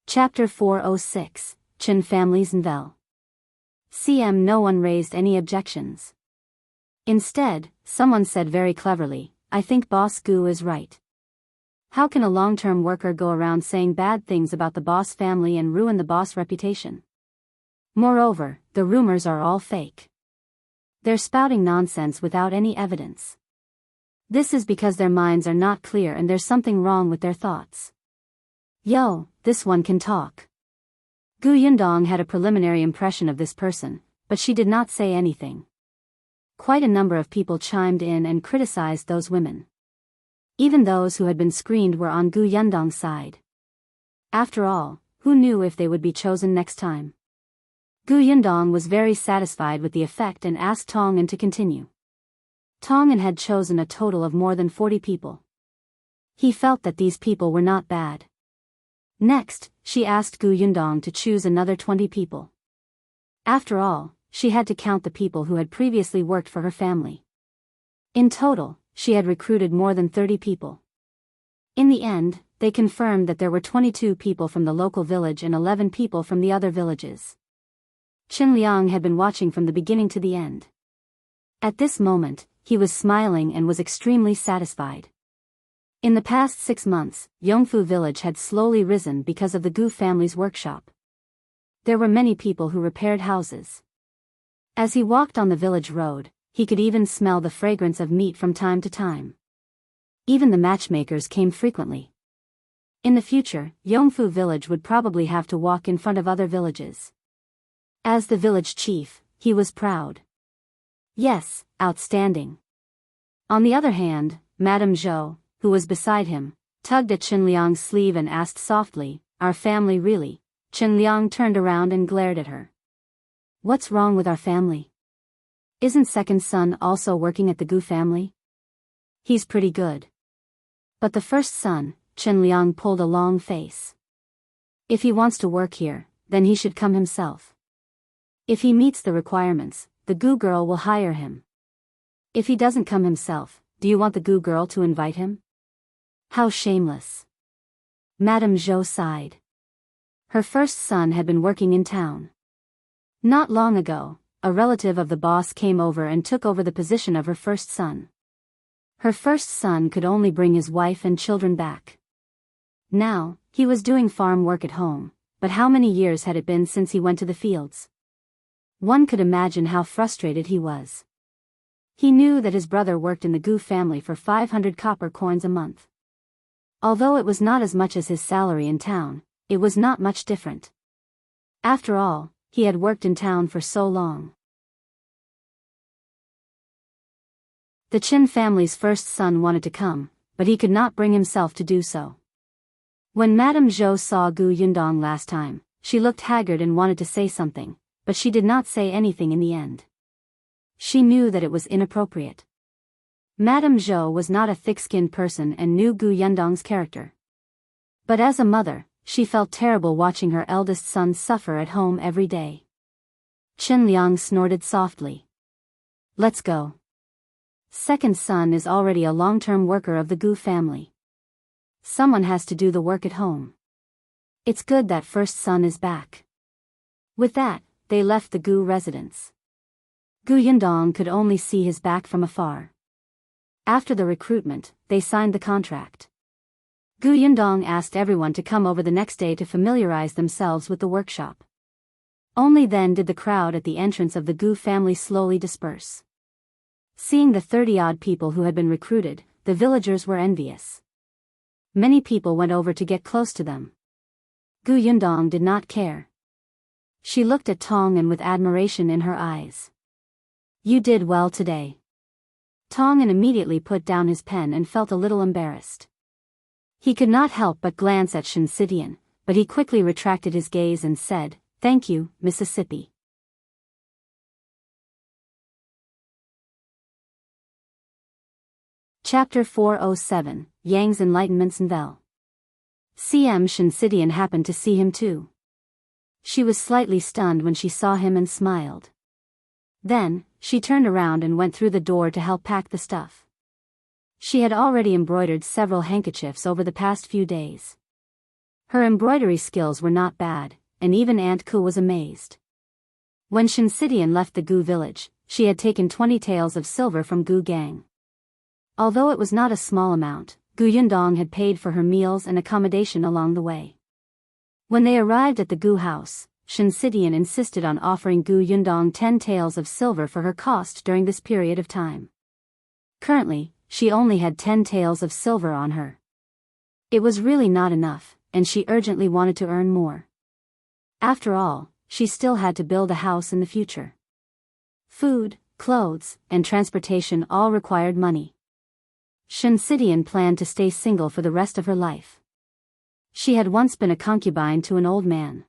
Chapter 406, Chen Family's Nvel. No one raised any objections. Instead, someone said very cleverly, "I think Boss Gu is right. How can a long-term worker go around saying bad things about the boss family and ruin the boss reputation? Moreover, the rumors are all fake." They're spouting nonsense without any evidence. This is because their minds are not clear and there's something wrong with their thoughts. Yo, this one can talk. Gu Yundong had a preliminary impression of this person, but she did not say anything. Quite a number of people chimed in and criticized those women. Even those who had been screened were on Gu Yundong's side. After all, who knew if they would be chosen next time? Gu Yundong was very satisfied with the effect and asked Tongan to continue. Tongan had chosen a total of more than 40 people. He felt that these people were not bad. Next, she asked Gu Yundong to choose another 20 people. After all, she had to count the people who had previously worked for her family. In total, she had recruited more than 30 people. In the end, they confirmed that there were 22 people from the local village and 11 people from the other villages. Chen Liang had been watching from the beginning to the end. At this moment, he was smiling and was extremely satisfied. In the past 6 months, Yongfu village had slowly risen because of the Gu family's workshop. There were many people who repaired houses. As he walked on the village road, he could even smell the fragrance of meat from time to time. Even the matchmakers came frequently. In the future, Yongfu village would probably have to walk in front of other villages. As the village chief, he was proud. Yes, outstanding. On the other hand, Madame Zhou, who was beside him, tugged at Chen Liang's sleeve and asked softly, "Our family really?" Chen Liang turned around and glared at her. "What's wrong with our family? Isn't second son also working at the Gu family? He's pretty good." But the first son, Chen Liang pulled a long face. "If he wants to work here, then he should come himself. If he meets the requirements, the Gu girl will hire him. If he doesn't come himself, do you want the Gu girl to invite him? How shameless." Madame Zhou sighed. Her first son had been working in town. Not long ago, a relative of the boss came over and took over the position of her first son. Her first son could only bring his wife and children back. Now, he was doing farm work at home, but how many years had it been since he went to the fields? One could imagine how frustrated he was. He knew that his brother worked in the Gu family for 500 copper coins a month. Although it was not as much as his salary in town, it was not much different. After all, he had worked in town for so long. The Chen family's first son wanted to come, but he could not bring himself to do so. When Madame Zhou saw Gu Yundong last time, she looked haggard and wanted to say something, but she did not say anything in the end. She knew that it was inappropriate. Madame Zhou was not a thick-skinned person and knew Gu Yundong's character. But as a mother, she felt terrible watching her eldest son suffer at home every day. Chen Liang snorted softly. "Let's go. Second son is already a long-term worker of the Gu family. Someone has to do the work at home. It's good that first son is back." With that, they left the Gu residence. Gu Yundong could only see his back from afar. After the recruitment, they signed the contract. Gu Yundong asked everyone to come over the next day to familiarize themselves with the workshop. Only then did the crowd at the entrance of the Gu family slowly disperse. Seeing the 30-odd people who had been recruited, the villagers were envious. Many people went over to get close to them. Gu Yundong did not care. She looked at Tongan with admiration in her eyes. "You did well today." Tongan immediately put down his pen and felt a little embarrassed. He could not help but glance at Shinsidian, but he quickly retracted his gaze and said, "Thank you, Mississippi." Chapter 407, Yang's Enlightenment's Novel. CM Shinsidian happened to see him too. She was slightly stunned when she saw him and smiled. Then, she turned around and went through the door to help pack the stuff. She had already embroidered several handkerchiefs over the past few days. Her embroidery skills were not bad, and even Aunt Ku was amazed. When Shinsidian left the Gu village, she had taken 20 taels of silver from Gu Gang. Although it was not a small amount, Gu Yundong had paid for her meals and accommodation along the way. When they arrived at the Gu house, Shinsidian insisted on offering Gu Yundong 10 taels of silver for her cost during this period of time. Currently, she only had 10 taels of silver on her. It was really not enough, and she urgently wanted to earn more. After all, she still had to build a house in the future. Food, clothes, and transportation all required money. Shinsidian planned to stay single for the rest of her life. She had once been a concubine to an old man.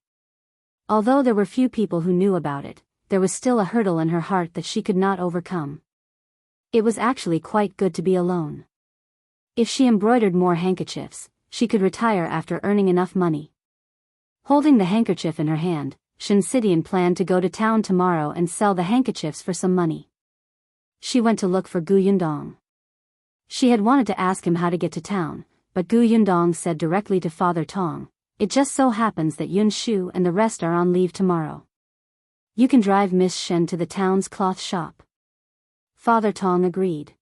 Although there were few people who knew about it, there was still a hurdle in her heart that she could not overcome. It was actually quite good to be alone. If she embroidered more handkerchiefs, she could retire after earning enough money. Holding the handkerchief in her hand, Shinsidian planned to go to town tomorrow and sell the handkerchiefs for some money. She went to look for Gu Yundong. She had wanted to ask him how to get to town, but Gu Yundong said directly to Father Tong, "It just so happens that Yunshu and the rest are on leave tomorrow. You can drive Miss Shen to the town's cloth shop." Father Tong agreed.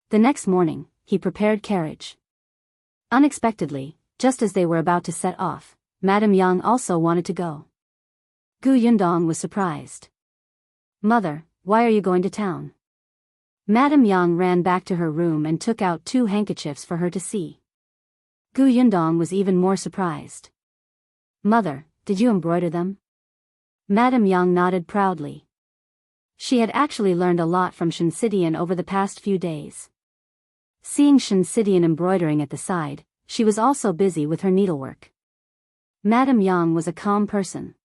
The next morning, he prepared carriage. Unexpectedly, just as they were about to set off, Madame Yang also wanted to go. Gu Yundong was surprised. "Mother, why are you going to town?" Madame Yang ran back to her room and took out 2 handkerchiefs for her to see. Gu Yundong was even more surprised. "Mother, did you embroider them?" Madame Yang nodded proudly. She had actually learned a lot from Shinsidian over the past few days. Seeing Shinsidian embroidering at the side, she was also busy with her needlework. Madame Yang was a calm person.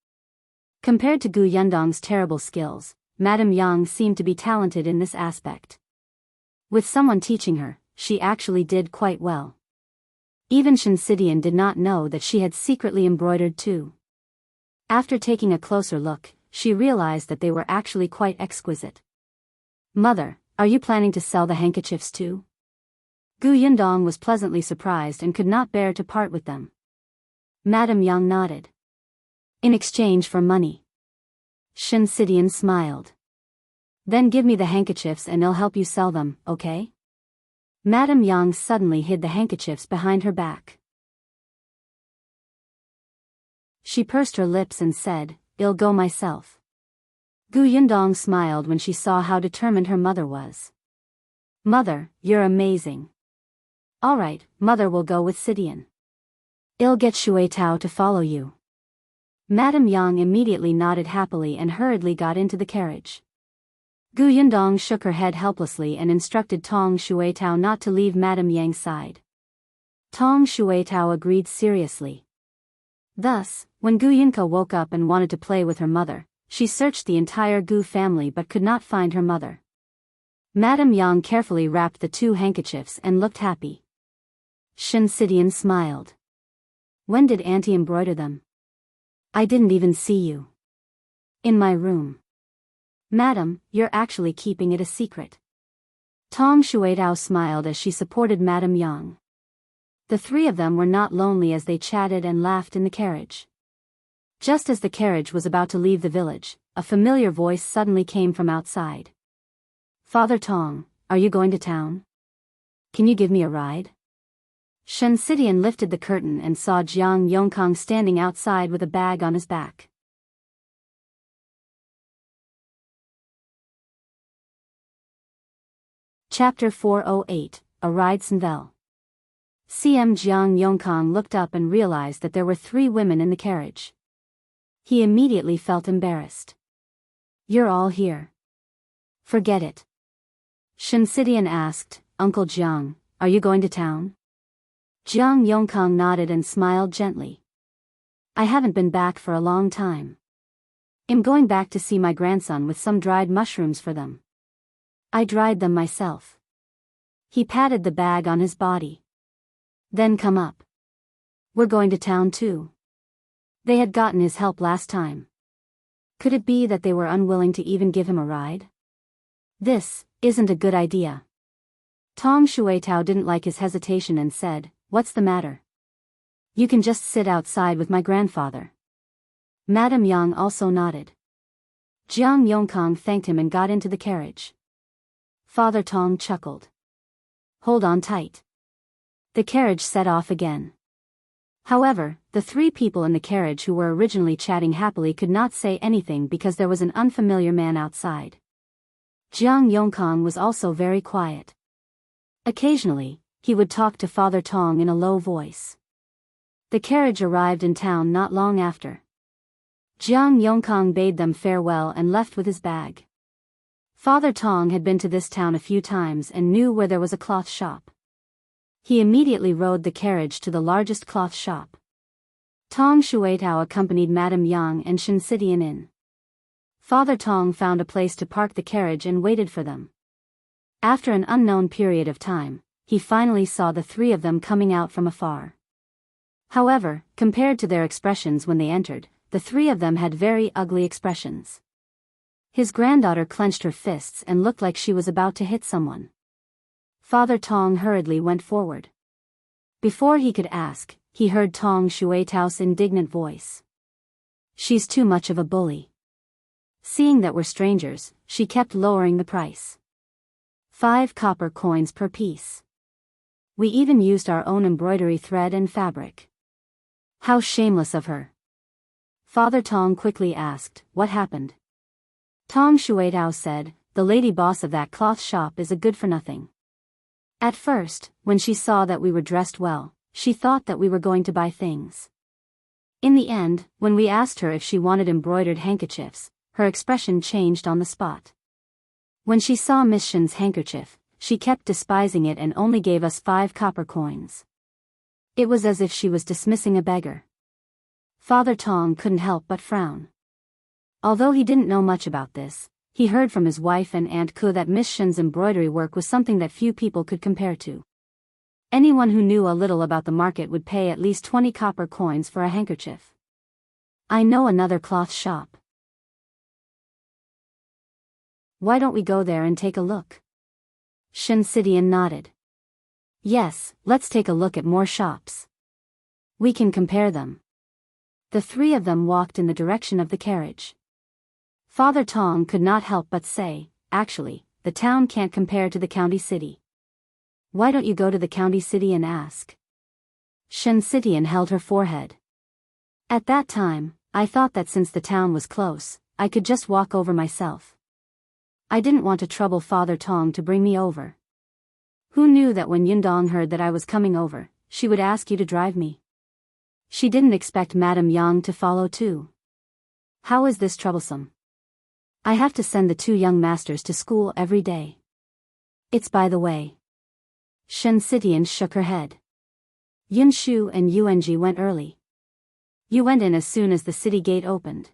Compared to Gu Yundong's terrible skills, Madame Yang seemed to be talented in this aspect. With someone teaching her, she actually did quite well. Even Shinsidian did not know that she had secretly embroidered too. After taking a closer look, she realized that they were actually quite exquisite. "Mother, are you planning to sell the handkerchiefs too?" Gu Yundong was pleasantly surprised and could not bear to part with them. Madame Yang nodded. "In exchange for money." Shinsidian smiled. "Then give me the handkerchiefs and I'll help you sell them, okay?" Madame Yang suddenly hid the handkerchiefs behind her back. She pursed her lips and said, "I'll go myself." Gu Yundong smiled when she saw how determined her mother was. "Mother, you're amazing." "All right, Mother will go with Sidian. I'll get Shui Tao to follow you." Madame Yang immediately nodded happily and hurriedly got into the carriage. Gu Yundong shook her head helplessly and instructed Tong Shuitao not to leave Madame Yang's side. Tong Shuitao agreed seriously. Thus, when Gu Yunka woke up and wanted to play with her mother, she searched the entire Gu family but could not find her mother. Madame Yang carefully wrapped the 2 handkerchiefs and looked happy. Shinsidian smiled. "When did Auntie embroider them?" "I didn't even see you." "In my room." "Madam, you're actually keeping it a secret." Tong Shuitao smiled as she supported Madame Yang. The 3 of them were not lonely as they chatted and laughed in the carriage. Just as the carriage was about to leave the village, a familiar voice suddenly came from outside. "Father Tong, are you going to town? Can you give me a ride?" Shinsidian lifted the curtain and saw Jiang Yongkang standing outside with a bag on his back. Chapter 408, A Ride Senvel. CM Jiang Yongkang looked up and realized that there were 3 women in the carriage. He immediately felt embarrassed. "You're all here." "Forget it." Shinsidian asked, "Uncle Jiang, are you going to town?" Jiang Yongkang nodded and smiled gently. "I haven't been back for a long time. I'm going back to see my grandson with some dried mushrooms for them. I dried them myself." He patted the bag on his body. "Then come up. We're going to town too." They had gotten his help last time. Could it be that they were unwilling to even give him a ride? This isn't a good idea. Tong Shuitao didn't like his hesitation and said, "What's the matter? You can just sit outside with my grandfather." Madame Yang also nodded. Jiang Yongkang thanked him and got into the carriage. Father Tong chuckled. "Hold on tight." The carriage set off again. However, the three people in the carriage who were originally chatting happily could not say anything because there was an unfamiliar man outside. Yongkang was also very quiet. Occasionally, he would talk to Father Tong in a low voice. The carriage arrived in town not long after. Yongkang bade them farewell and left with his bag. Father Tong had been to this town a few times and knew where there was a cloth shop. He immediately rode the carriage to the largest cloth shop. Tong Shuitao accompanied Madame Yang and Xianxia in. Father Tong found a place to park the carriage and waited for them. After an unknown period of time, he finally saw the three of them coming out from afar. However, compared to their expressions when they entered, the three of them had very ugly expressions. His granddaughter clenched her fists and looked like she was about to hit someone. Father Tong hurriedly went forward. Before he could ask, he heard Tong Shuitao's indignant voice. "She's too much of a bully." Seeing that we're strangers, she kept lowering the price. 5 copper coins per piece. We even used our own embroidery thread and fabric. How shameless of her. Father Tong quickly asked, "What happened?" Tong Shuitao said, "The lady boss of that cloth shop is a good-for-nothing. At first, when she saw that we were dressed well, she thought that we were going to buy things. In the end, when we asked her if she wanted embroidered handkerchiefs, her expression changed on the spot. When she saw Miss Shen's handkerchief, she kept despising it and only gave us 5 copper coins. It was as if she was dismissing a beggar." Father Tong couldn't help but frown. Although he didn't know much about this, he heard from his wife and Aunt Ku that Miss Shen's embroidery work was something that few people could compare to. Anyone who knew a little about the market would pay at least 20 copper coins for a handkerchief. "I know another cloth shop. Why don't we go there and take a look?" Xianxia nodded. "Yes, let's take a look at more shops. We can compare them." The three of them walked in the direction of the carriage. Father Tong could not help but say, "Actually, the town can't compare to the county city. Why don't you go to the county city and ask?" Xianxia held her forehead. "At that time, I thought that since the town was close, I could just walk over myself. I didn't want to trouble Father Tong to bring me over. Who knew that when Yundong heard that I was coming over, she would ask you to drive me? She didn't expect Madame Yang to follow too. How is this troublesome? I have to send the 2 young masters to school every day. It's by the way." Xianxia shook her head. "Yunshu and Yuanji went early. You went in as soon as the city gate opened.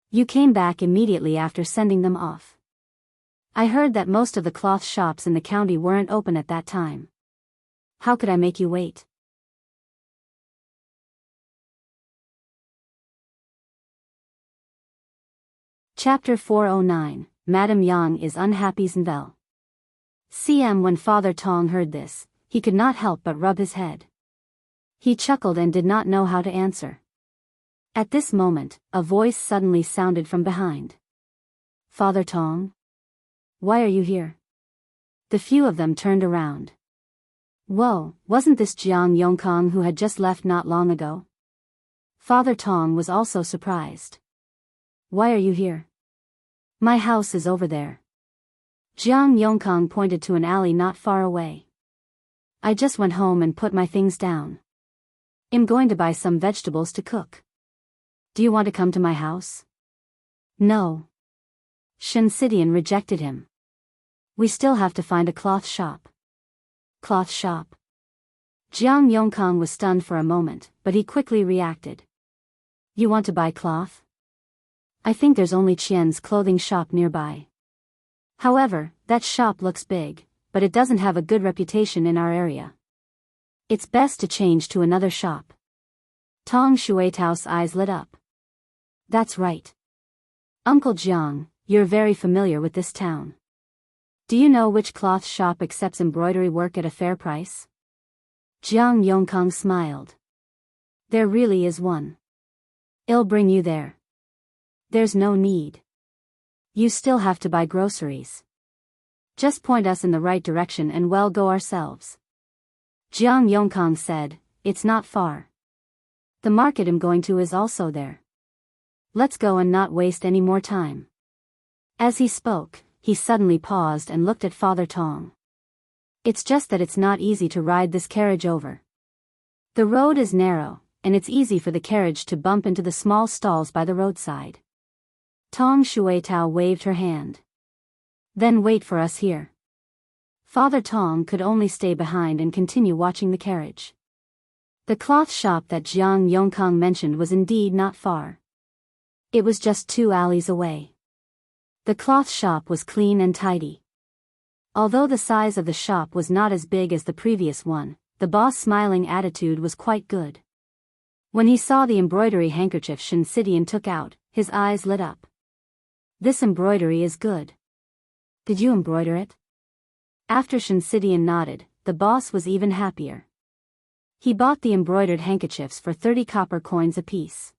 You came back immediately after sending them off. I heard that most of the cloth shops in the county weren't open at that time. How could I make you wait?" Chapter 409, Madame Yang is unhappy. Zenvel. When Father Tong heard this, he could not help but rub his head. He chuckled and did not know how to answer. At this moment, a voice suddenly sounded from behind. "Father Tong? Why are you here?" The few of them turned around. Whoa, wasn't this Yongkang who had just left not long ago? Father Tong was also surprised. "Why are you here?" "My house is over there." Yongkang pointed to an alley not far away. "I just went home and put my things down. I'm going to buy some vegetables to cook. Do you want to come to my house?" "No." Xianxia rejected him. "We still have to find a cloth shop." "Cloth shop?" Yongkang was stunned for a moment, but he quickly reacted. "You want to buy cloth? I think there's only Qian's clothing shop nearby. However, that shop looks big, but it doesn't have a good reputation in our area. It's best to change to another shop." Tong Shuitao's eyes lit up. "That's right. Uncle Jiang, you're very familiar with this town. Do you know which cloth shop accepts embroidery work at a fair price?" Yongkang smiled. "There really is one. I'll bring you there." "There's no need. You still have to buy groceries. Just point us in the right direction and we'll go ourselves." Yongkang said, "It's not far. The market I'm going to is also there. Let's go and not waste any more time. As he spoke, he suddenly paused and looked at Father Tong. It's just that it's not easy to ride this carriage over. The road is narrow, and it's easy for the carriage to bump into the small stalls by the roadside. Tong Shuitao waved her hand. Then wait for us here. Father Tong could only stay behind and continue watching the carriage. The cloth shop that Jiang Yongkang mentioned was indeed not far. It was just 2 alleys away. The cloth shop was clean and tidy. Although the size of the shop was not as big as the previous one, the boss' smiling attitude was quite good. When he saw the embroidery handkerchief Shinsidian took out, his eyes lit up. This embroidery is good. Did you embroider it? After Shinsidian nodded, the boss was even happier. He bought the embroidered handkerchiefs for 30 copper coins apiece.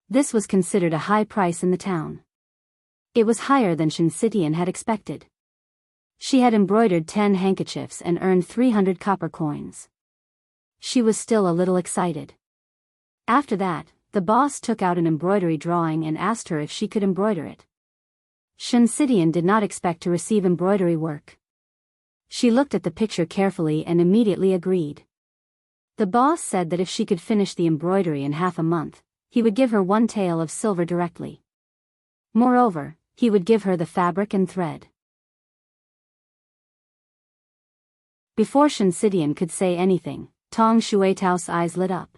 This was considered a high price in the town. It was higher than Shinsidian had expected. She had embroidered 10 handkerchiefs and earned 300 copper coins. She was still a little excited. After that, the boss took out an embroidery drawing and asked her if she could embroider it. Shinsidian did not expect to receive embroidery work. She looked at the picture carefully and immediately agreed. The boss said that if she could finish the embroidery in half a month, he would give her 1 tael of silver directly. Moreover, he would give her the fabric and thread. Before Shinsidian could say anything, Tong Shuitao's eyes lit up.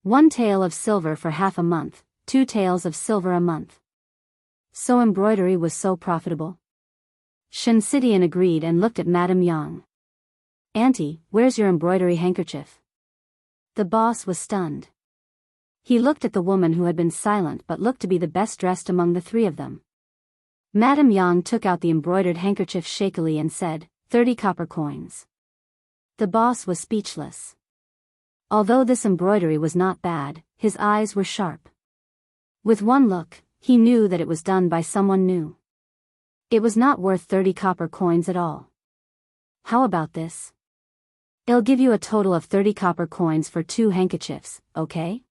1 tael of silver for half a month, 2 taels of silver a month. So embroidery was so profitable? Shinsidian agreed and looked at Madame Yang. Auntie, where's your embroidery handkerchief? The boss was stunned. He looked at the woman who had been silent but looked to be the best dressed among the 3 of them. Madame Yang took out the embroidered handkerchief shakily and said, 30 copper coins. The boss was speechless. Although this embroidery was not bad, his eyes were sharp. With one look, he knew that it was done by someone new. It was not worth 30 copper coins at all. How about this? I'll give you a total of 30 copper coins for 2 handkerchiefs, okay?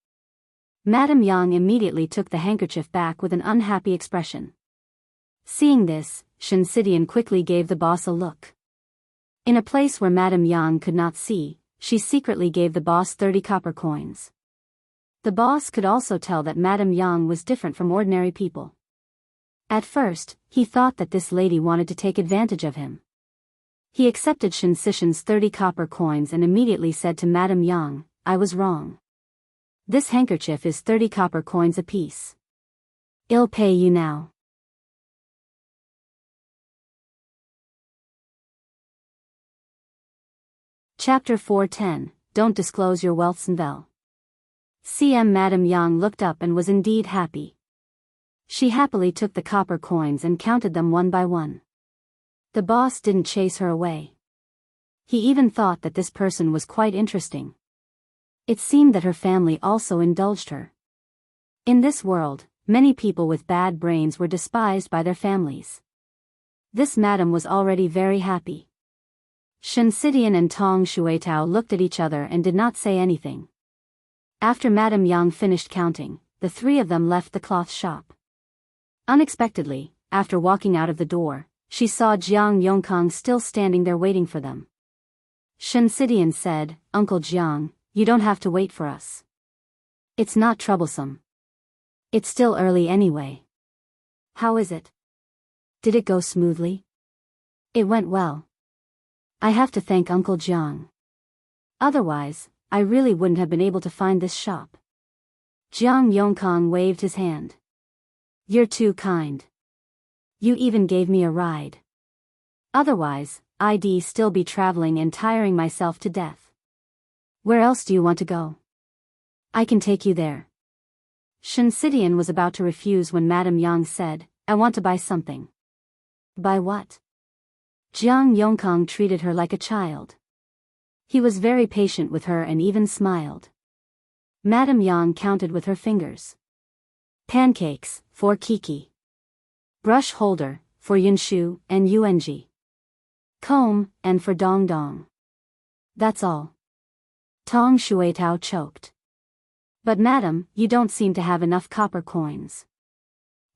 Madame Yang immediately took the handkerchief back with an unhappy expression. Seeing this, Shinsidian quickly gave the boss a look. In a place where Madame Yang could not see, she secretly gave the boss 30 copper coins. The boss could also tell that Madame Yang was different from ordinary people. At first, he thought that this lady wanted to take advantage of him. He accepted Shinsidian's 30 copper coins and immediately said to Madame Yang, I was wrong. This handkerchief is 30 copper coins apiece. I'll pay you now. Chapter 410, Don't Disclose Your Wealth Sinvel. Madame Yang looked up and was indeed happy. She happily took the copper coins and counted them one by one. The boss didn't chase her away. He even thought that this person was quite interesting. It seemed that her family also indulged her. In this world, many people with bad brains were despised by their families. This madam was already very happy. Shinsidian and Tong Shuitao looked at each other and did not say anything. After Madame Yang finished counting, the 3 of them left the cloth shop. Unexpectedly, after walking out of the door, she saw Jiang Yongkang still standing there waiting for them. Shinsidian said, Uncle Jiang, you don't have to wait for us. It's not troublesome. It's still early anyway. How is it? Did it go smoothly? It went well. I have to thank Uncle Jiang. Otherwise, I really wouldn't have been able to find this shop. Jiang Yongkang waved his hand. You're too kind. You even gave me a ride. Otherwise, I'd still be traveling and tiring myself to death. Where else do you want to go? I can take you there. Shinsidian was about to refuse when Madame Yang said, I want to buy something. Buy what? Jiang Yongkang treated her like a child. He was very patient with her and even smiled. Madame Yang counted with her fingers. Pancakes, for Kiki. Brush holder, for Yunshu and Yuanji. Comb, and for Dong Dong. That's all. Tong Shuitao choked. But madam, you don't seem to have enough copper coins.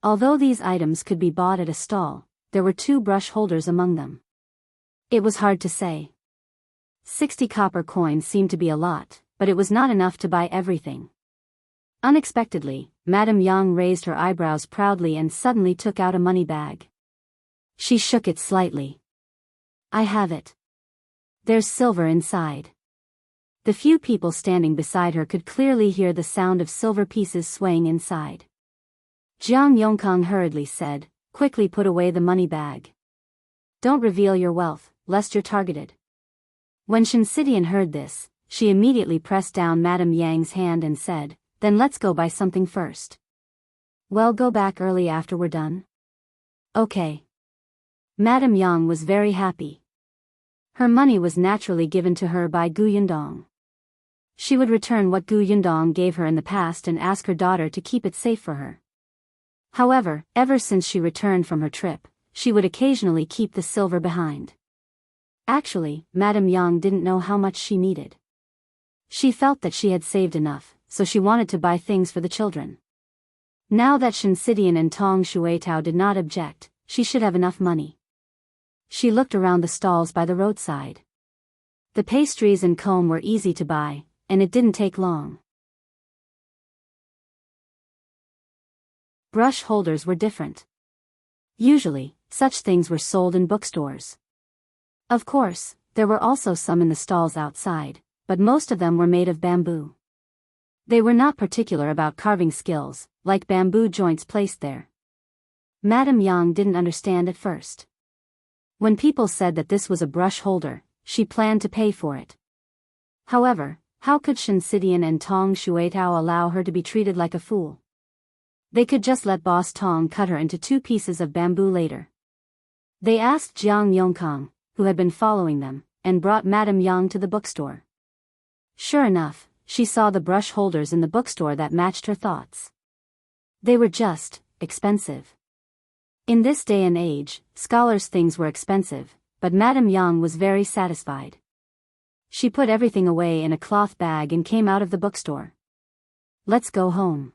Although these items could be bought at a stall, there were 2 brush holders among them. It was hard to say. 60 copper coins seemed to be a lot, but it was not enough to buy everything. Unexpectedly, Madame Yang raised her eyebrows proudly and suddenly took out a money bag. She shook it slightly. I have it. There's silver inside. The few people standing beside her could clearly hear the sound of silver pieces swaying inside. Yongkang hurriedly said, quickly put away the money bag. Don't reveal your wealth, lest you're targeted. When Xianxia heard this, she immediately pressed down Madame Yang's hand and said, then let's go buy something first. Well, go back early after we're done. Okay. Madame Yang was very happy. Her money was naturally given to her by Yundong. She would return what Yundong gave her in the past and ask her daughter to keep it safe for her. However, ever since she returned from her trip, she would occasionally keep the silver behind. Actually, Madame Yang didn't know how much she needed. She felt that she had saved enough, so she wanted to buy things for the children. Now that Xianxia and Tong Shuitao did not object, she should have enough money. She looked around the stalls by the roadside. The pastries and comb were easy to buy, and it didn't take long. Brush holders were different. Usually, such things were sold in bookstores. Of course, there were also some in the stalls outside, but most of them were made of bamboo. They were not particular about carving skills, like bamboo joints placed there. Madame Yang didn't understand at first. When people said that this was a brush holder, she planned to pay for it. However, how could Xianxia and Tong Shuitao allow her to be treated like a fool? They could just let Boss Tong cut her into 2 pieces of bamboo later. They asked Jiang Yongkang, who had been following them, and brought Madame Yang to the bookstore. Sure enough, she saw the brush holders in the bookstore that matched her thoughts. They were just expensive. In this day and age, scholars' things were expensive, but Madame Yang was very satisfied. She put everything away in a cloth bag and came out of the bookstore. Let's go home.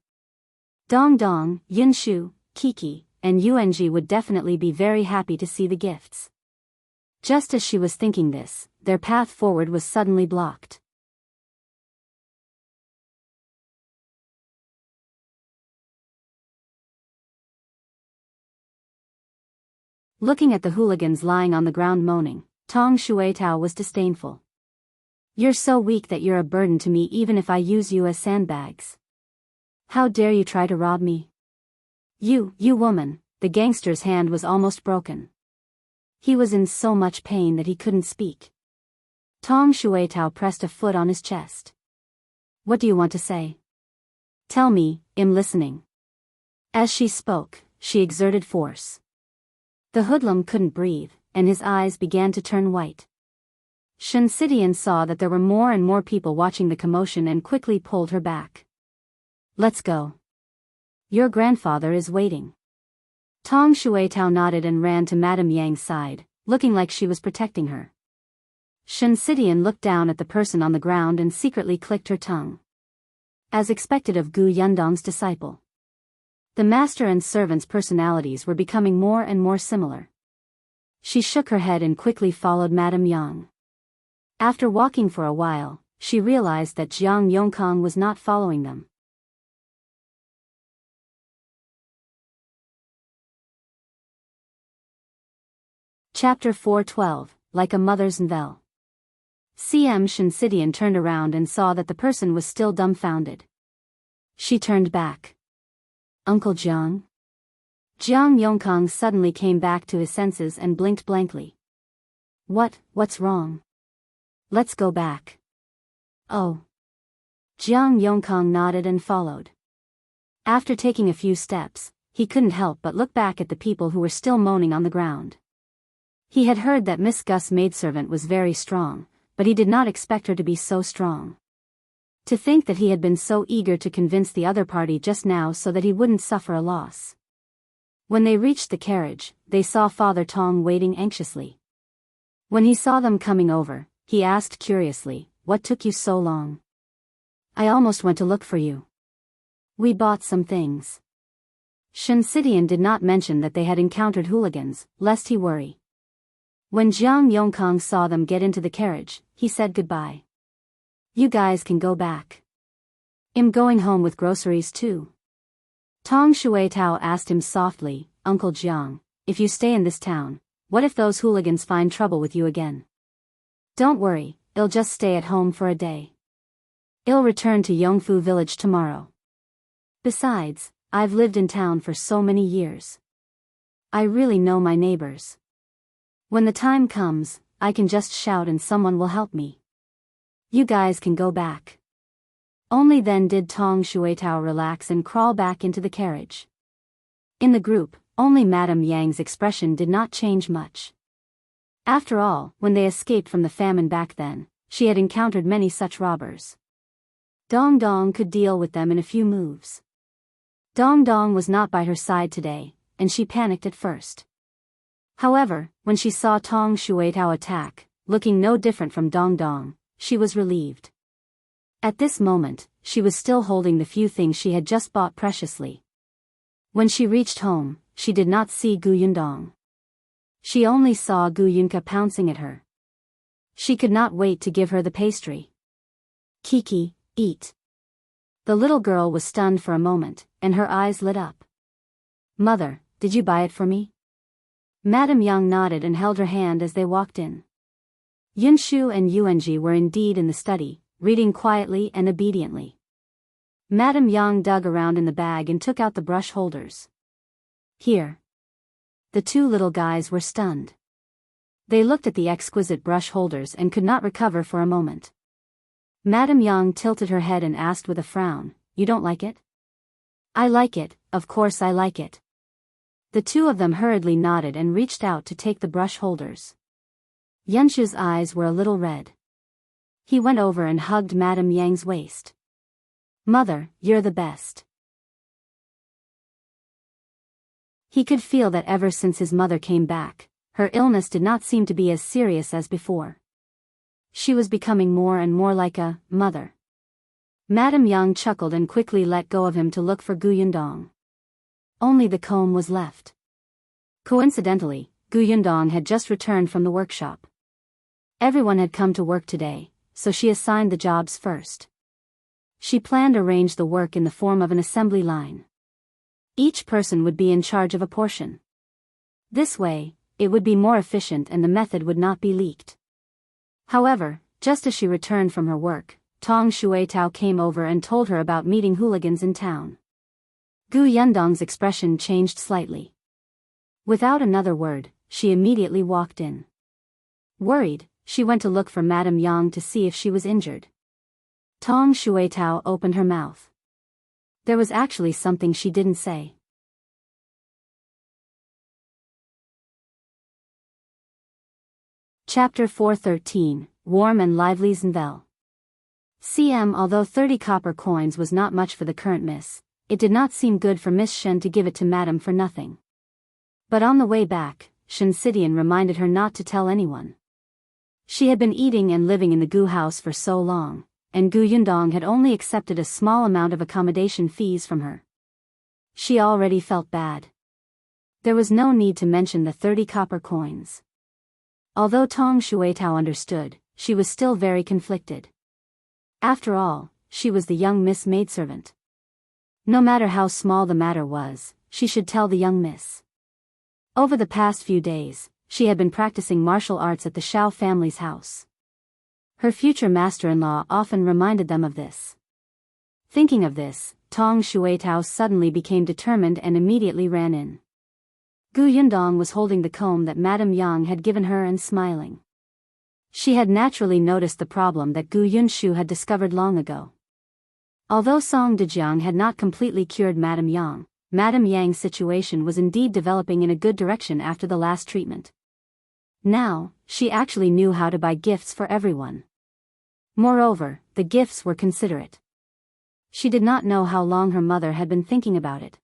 Dong Dong, Yunshu, Kiki, and Yuanji would definitely be very happy to see the gifts. Just as she was thinking this, their path forward was suddenly blocked. Looking at the hooligans lying on the ground moaning, Tong Shuitao was disdainful. You're so weak that you're a burden to me even if I use you as sandbags. How dare you try to rob me? You woman, the gangster's hand was almost broken. He was in so much pain that he couldn't speak. Tong Shuitao pressed a foot on his chest. What do you want to say? Tell me, I'm listening. As she spoke, she exerted force. The hoodlum couldn't breathe, and his eyes began to turn white. Xianxia saw that there were more and more people watching the commotion and quickly pulled her back. Let's go. Your grandfather is waiting. Tong Shuitao nodded and ran to Madame Yang's side, looking like she was protecting her. Xianxia looked down at the person on the ground and secretly clicked her tongue. As expected of Yundong's disciple. The master and servant's personalities were becoming more and more similar. She shook her head and quickly followed Madame Yang. After walking for a while, she realized that Jiang Yongkang was not following them. Chapter 412, Like a Mother's Novel. CM Xianxia turned around and saw that the person was still dumbfounded. She turned back. Uncle Jiang? Jiang Yongkang suddenly came back to his senses and blinked blankly. What's wrong? Let's go back. Oh. Jiang Yongkang nodded and followed. After taking a few steps, he couldn't help but look back at the people who were still moaning on the ground. He had heard that Miss Gus' maidservant was very strong, but he did not expect her to be so strong. To think that he had been so eager to convince the other party just now so that he wouldn't suffer a loss. When they reached the carriage, they saw Father Tong waiting anxiously. When he saw them coming over, he asked curiously, "What took you so long?" I almost went to look for you. We bought some things. Xianxia did not mention that they had encountered hooligans, lest he worry. When Yongkang saw them get into the carriage, he said goodbye. You guys can go back. I'm going home with groceries too. Tong Shuitao asked him softly, Uncle Jiang, if you stay in this town, what if those hooligans find trouble with you again? Don't worry, I'll just stay at home for a day. I'll return to Yongfu village tomorrow. Besides, I've lived in town for so many years. I really know my neighbors. When the time comes, I can just shout and someone will help me. You guys can go back. Only then did Tong Shuitao relax and crawl back into the carriage. In the group, only Madame Yang's expression did not change much. After all, when they escaped from the famine back then, she had encountered many such robbers. Dong Dong could deal with them in a few moves. Dong Dong was not by her side today, and she panicked at first. However, when she saw Tong Shuitao attack, looking no different from Dong Dong, she was relieved. At this moment, she was still holding the few things she had just bought preciously. When she reached home, she did not see Yundong. She only saw Yunka pouncing at her. She could not wait to give her the pastry. Kiki, eat. The little girl was stunned for a moment, and her eyes lit up. Mother, did you buy it for me? Madame Yang nodded and held her hand as they walked in. Yunshu and Yuanji were indeed in the study, reading quietly and obediently. Madame Yang dug around in the bag and took out the brush holders. Here. The two little guys were stunned. They looked at the exquisite brush holders and could not recover for a moment. Madame Yang tilted her head and asked with a frown, You don't like it? I like it, of course I like it. The two of them hurriedly nodded and reached out to take the brush holders. Yunshu's eyes were a little red. He went over and hugged Madame Yang's waist. Mother, you're the best. He could feel that ever since his mother came back, her illness did not seem to be as serious as before. She was becoming more and more like a mother. Madame Yang chuckled and quickly let go of him to look for Yundong. Only the comb was left. Coincidentally, Yundong had just returned from the workshop. Everyone had come to work today, so she assigned the jobs first. She planned to arrange the work in the form of an assembly line. Each person would be in charge of a portion. This way, it would be more efficient and the method would not be leaked. However, just as she returned from her work, Tong Shuitao came over and told her about meeting hooligans in town. Yundong's expression changed slightly. Without another word, she immediately walked in. Worried, she went to look for Madame Yang to see if she was injured. Tong Shuitao opened her mouth. There was actually something she didn't say. Chapter 413, Warm and Lively Zenvel. Although 30 copper coins was not much for the current miss, it did not seem good for Miss Shen to give it to Madame for nothing. But on the way back, Xianxia reminded her not to tell anyone. She had been eating and living in the Gu house for so long, and Yundong had only accepted a small amount of accommodation fees from her. She already felt bad. There was no need to mention the 30 copper coins. Although Tong Shuitao understood, she was still very conflicted. After all, she was the young Miss maidservant. No matter how small the matter was, she should tell the young miss. Over the past few days, she had been practicing martial arts at the Shao family's house. Her future master-in-law often reminded them of this. Thinking of this, Tong Shuitao suddenly became determined and immediately ran in. Yundong was holding the comb that Madame Yang had given her and smiling. She had naturally noticed the problem that Yunshu had discovered long ago. Although Song de Jiang had not completely cured Madame Yang's situation was indeed developing in a good direction after the last treatment. Now, she actually knew how to buy gifts for everyone. Moreover, the gifts were considerate. She did not know how long her mother had been thinking about it.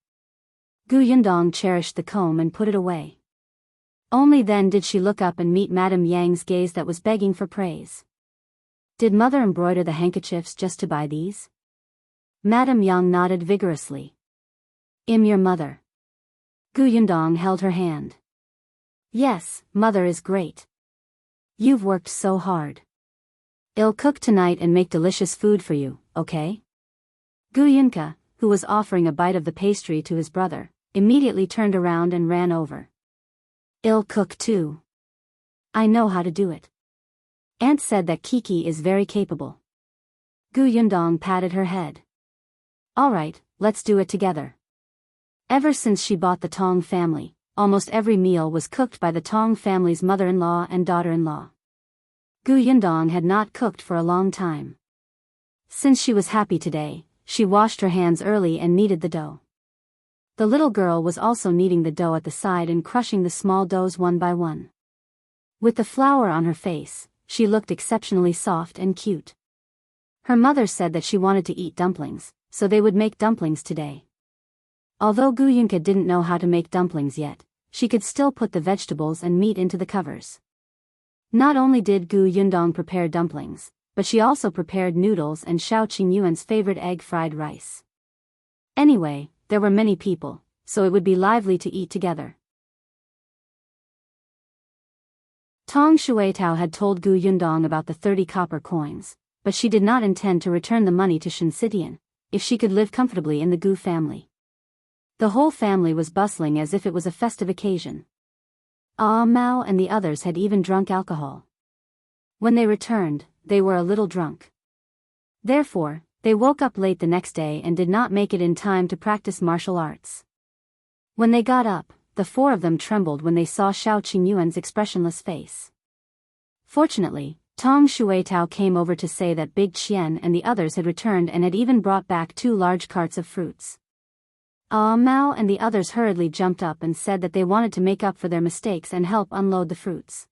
Yundong cherished the comb and put it away. Only then did she look up and meet Madame Yang's gaze that was begging for praise. Did mother embroider the handkerchiefs just to buy these? Madame Yang nodded vigorously. "I'm your mother." Yundong held her hand. "Yes, mother is great. You've worked so hard. I'll cook tonight and make delicious food for you, okay?" Yunka, who was offering a bite of the pastry to his brother, immediately turned around and ran over. "I'll cook too. I know how to do it. Aunt said that Kiki is very capable." Yundong patted her head. "All right, let's do it together." Ever since she bought the Tong family, almost every meal was cooked by the Tong family's mother-in-law and daughter-in-law. Yundong had not cooked for a long time. Since she was happy today, she washed her hands early and kneaded the dough. The little girl was also kneading the dough at the side and crushing the small doughs one by one. With the flour on her face, she looked exceptionally soft and cute. Her mother said that she wanted to eat dumplings, so they would make dumplings today. Although Yunka didn't know how to make dumplings yet, she could still put the vegetables and meat into the covers. Not only did Yundong prepare dumplings, but she also prepared noodles and Shao Qingyuan's favorite egg fried rice. Anyway, there were many people, so it would be lively to eat together. Tong Shuitao had told Yundong about the 30 copper coins, but she did not intend to return the money to Shinsidian, if she could live comfortably in the Gu family. The whole family was bustling as if it was a festive occasion. Mao and the others had even drunk alcohol. When they returned, they were a little drunk. Therefore, they woke up late the next day and did not make it in time to practice martial arts. When they got up, the four of them trembled when they saw Shao Qingyuan's expressionless face. Fortunately, Tong Shuitao came over to say that Big Qian and the others had returned and had even brought back 2 large carts of fruits. Mao and the others hurriedly jumped up and said that they wanted to make up for their mistakes and help unload the fruits.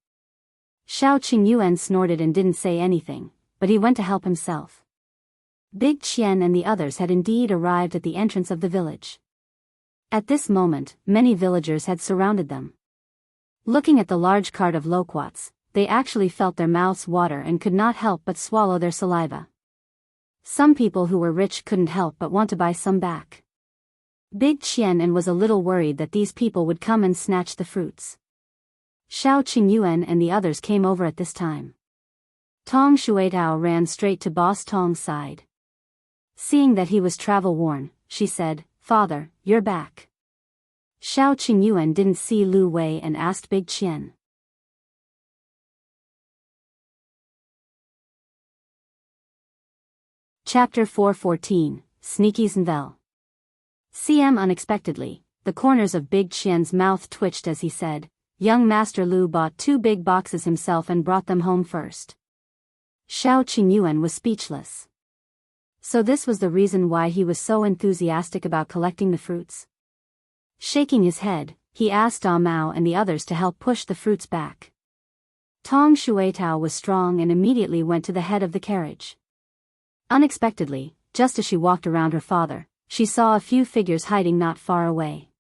Shao Qingyuan snorted and didn't say anything, but he went to help himself. Big Qian and the others had indeed arrived at the entrance of the village. At this moment, many villagers had surrounded them. Looking at the large cart of loquats, they actually felt their mouths water and could not help but swallow their saliva. Some people who were rich couldn't help but want to buy some back. Big Qian was a little worried that these people would come and snatch the fruits. Shao Qingyuan and the others came over at this time. Tong Shuitao ran straight to Boss Tong's side. Seeing that he was travel-worn, she said, "Father, you're back." Shao Qingyuan didn't see Lu Wei and asked Big Qian. Chapter 414, Sneaky's Nvel. Unexpectedly, the corners of Big Qian's mouth twitched as he said, "Young Master Lu bought 2 big boxes himself and brought them home first." Shao Qingyuan was speechless. So this was the reason why he was so enthusiastic about collecting the fruits? Shaking his head, he asked Mao and the others to help push the fruits back. Tong Shuitao was strong and immediately went to the head of the carriage. Unexpectedly, just as she walked around her father, she saw a few figures hiding not far away.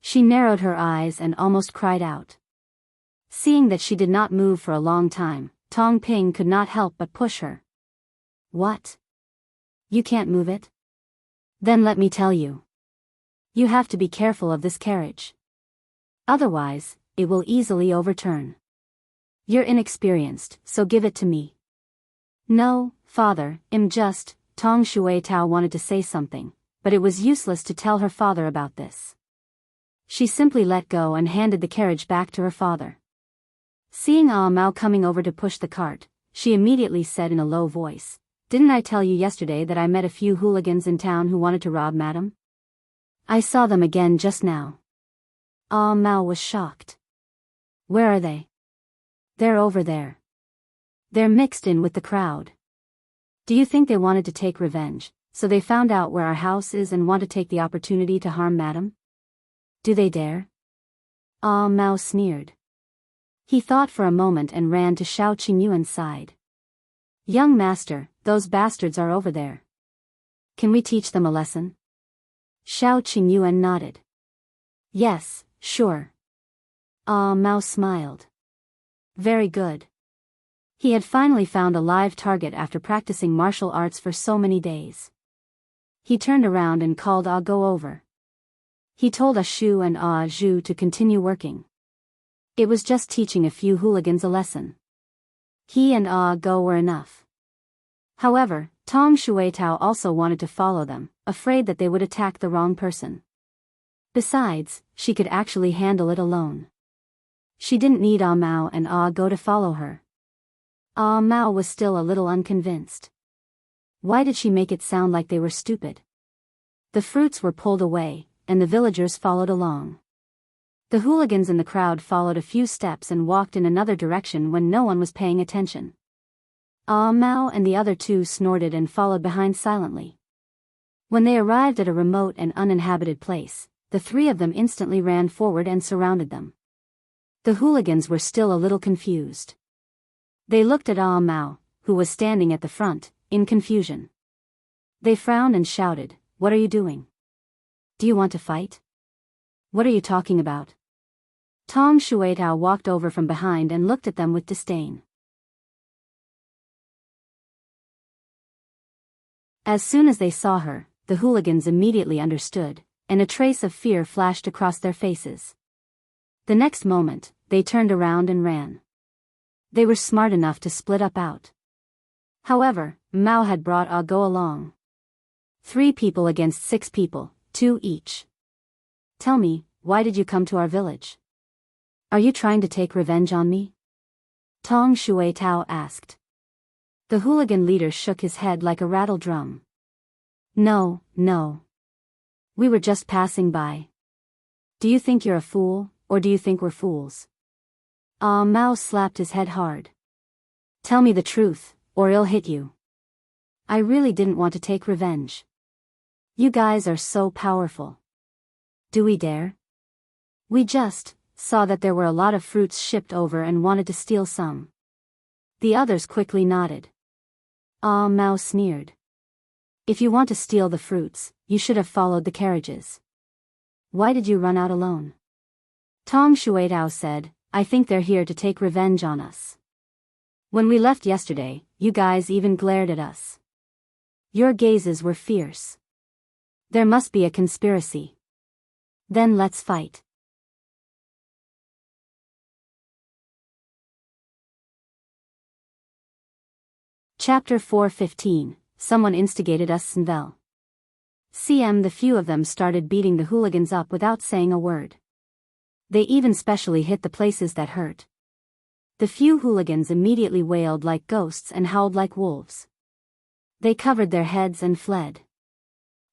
She narrowed her eyes and almost cried out. Seeing that she did not move for a long time, Tong Ping could not help but push her. "What? You can't move it? Then let me tell you. You have to be careful of this carriage. Otherwise, it will easily overturn. You're inexperienced, so give it to me." "No, father, I'm just," Tong Shuitao wanted to say something, but it was useless to tell her father about this. She simply let go and handed the carriage back to her father. Seeing Mao coming over to push the cart, she immediately said in a low voice, "Didn't I tell you yesterday that I met a few hooligans in town who wanted to rob Madam? I saw them again just now." Mao was shocked. "Where are they?" "They're over there. They're mixed in with the crowd. Do you think they wanted to take revenge, so they found out where our house is and want to take the opportunity to harm Madam? Do they dare?" Mao sneered. He thought for a moment and ran to Shao Qingyuan's side. "Young master, those bastards are over there. Can we teach them a lesson?" Shao Qingyuan nodded. "Yes, sure." Mao smiled. Very good. He had finally found a live target after practicing martial arts for so many days. He turned around and called Ah Go over. He told Ah Shu and Ah Zhu to continue working. It was just teaching a few hooligans a lesson. He and Ah Go were enough. However, Tong Shuitao also wanted to follow them, afraid that they would attack the wrong person. Besides, she could actually handle it alone. She didn't need Ah Mao and Ah Go to follow her. Ah Mao was still a little unconvinced. Why did she make it sound like they were stupid? The fruits were pulled away, and the villagers followed along. The hooligans in the crowd followed a few steps and walked in another direction when no one was paying attention. Ah Mao and the other two snorted and followed behind silently. When they arrived at a remote and uninhabited place, the three of them instantly ran forward and surrounded them. The hooligans were still a little confused. They looked at Ah Mao, who was standing at the front, in confusion. They frowned and shouted, "What are you doing? Do you want to fight? What are you talking about?" Tong Shuitao walked over from behind and looked at them with disdain. As soon as they saw her, the hooligans immediately understood, and a trace of fear flashed across their faces. The next moment, they turned around and ran. They were smart enough to split up out. However, Mao had brought Ah Go along. 3 people against 6 people, 2 each. "Tell me, why did you come to our village? Are you trying to take revenge on me?" Tong Shuitao asked. The hooligan leader shook his head like a rattle drum. No. We were just passing by. Do you think you're a fool, or do you think we're fools? Ah Mao slapped his head hard. Tell me the truth, or I'll hit you. I really didn't want to take revenge. You guys are so powerful. Do we dare? We just saw that there were a lot of fruits shipped over and wanted to steal some. The others quickly nodded. Ah Mao sneered. If you want to steal the fruits, you should have followed the carriages. Why did you run out alone? Tong Shuitao said, I think they're here to take revenge on us. When we left yesterday, you guys even glared at us. Your gazes were fierce. There must be a conspiracy. Then let's fight. Chapter 4:15. Someone instigated us. Snvel. The few of them started beating the hooligans up without saying a word. They even specially hit the places that hurt. The few hooligans immediately wailed like ghosts and howled like wolves. They covered their heads and fled.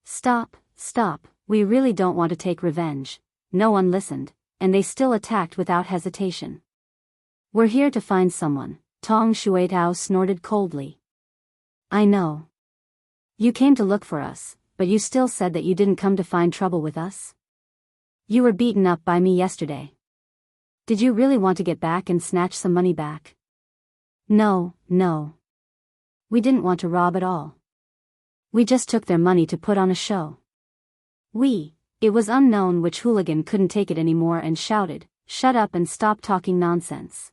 Stop, we really don't want to take revenge. No one listened, and they still attacked without hesitation. We're here to find someone, Tong Shuitao snorted coldly. I know. You came to look for us, but you still said that you didn't come to find trouble with us? You were beaten up by me yesterday. Did you really want to get back and snatch some money back? No. We didn't want to rob at all. We just took their money to put on a show. It was unknown which hooligan couldn't take it anymore and shouted, shut up and stop talking nonsense.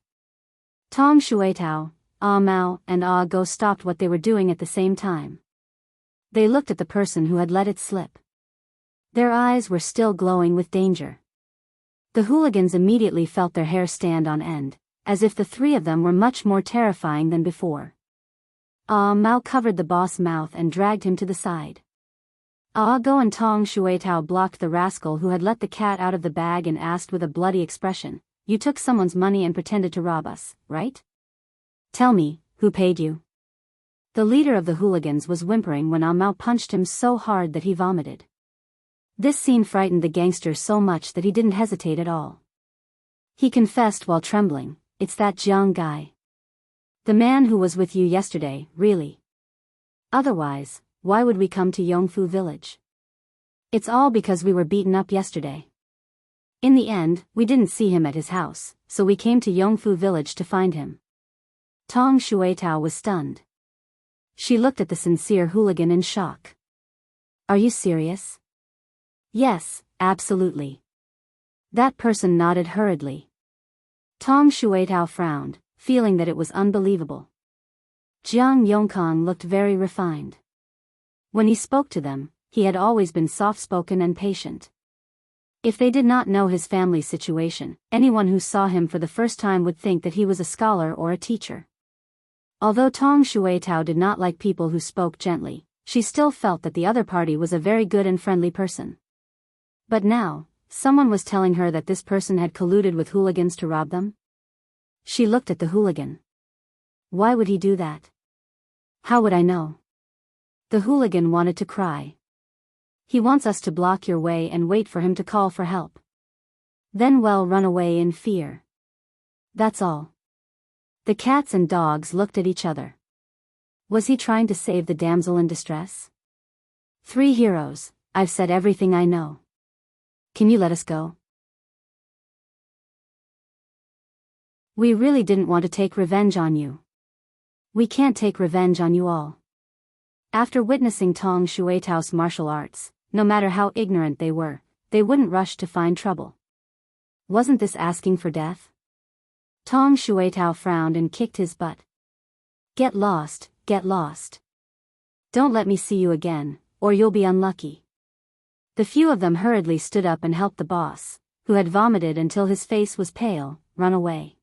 Tong Shuitao, Ah Mao, and Ah Go stopped what they were doing at the same time. They looked at the person who had let it slip. Their eyes were still glowing with danger. The hooligans immediately felt their hair stand on end, as if the 3 of them were much more terrifying than before. Ah Mao covered the boss' mouth and dragged him to the side. Ah Go and Tong Shuitao blocked the rascal who had let the cat out of the bag and asked with a bloody expression, You took someone's money and pretended to rob us, right? Tell me, who paid you? The leader of the hooligans was whimpering when Ah Mao punched him so hard that he vomited. This scene frightened the gangster so much that he didn't hesitate at all. He confessed while trembling, It's that Jiang guy. The man who was with you yesterday, really. Otherwise, why would we come to Yongfu village? It's all because we were beaten up yesterday. In the end, we didn't see him at his house, so we came to Yongfu village to find him. Tong Shuitao was stunned. She looked at the sincere hooligan in shock. Are you serious? Yes, absolutely. That person nodded hurriedly. Tong Shuitao frowned, feeling that it was unbelievable. Yongkang looked very refined. When he spoke to them, he had always been soft-spoken and patient. If they did not know his family's situation, anyone who saw him for the first time would think that he was a scholar or a teacher. Although Tong Shueitao did not like people who spoke gently, she still felt that the other party was a very good and friendly person. But now, someone was telling her that this person had colluded with hooligans to rob them. She looked at the hooligan. Why would he do that? How would I know? The hooligan wanted to cry. He wants us to block your way and wait for him to call for help. Then we'll run away in fear. That's all. The cats and dogs looked at each other. Was he trying to save the damsel in distress? 3 heroes, I've said everything I know. Can you let us go? We really didn't want to take revenge on you. We can't take revenge on you all. After witnessing Tong Shueitao's martial arts, no matter how ignorant they were, they wouldn't rush to find trouble. Wasn't this asking for death? Tong Shueitao frowned and kicked his butt. Get lost, get lost. Don't let me see you again, or you'll be unlucky. The few of them hurriedly stood up and helped the boss, who had vomited until his face was pale, run away.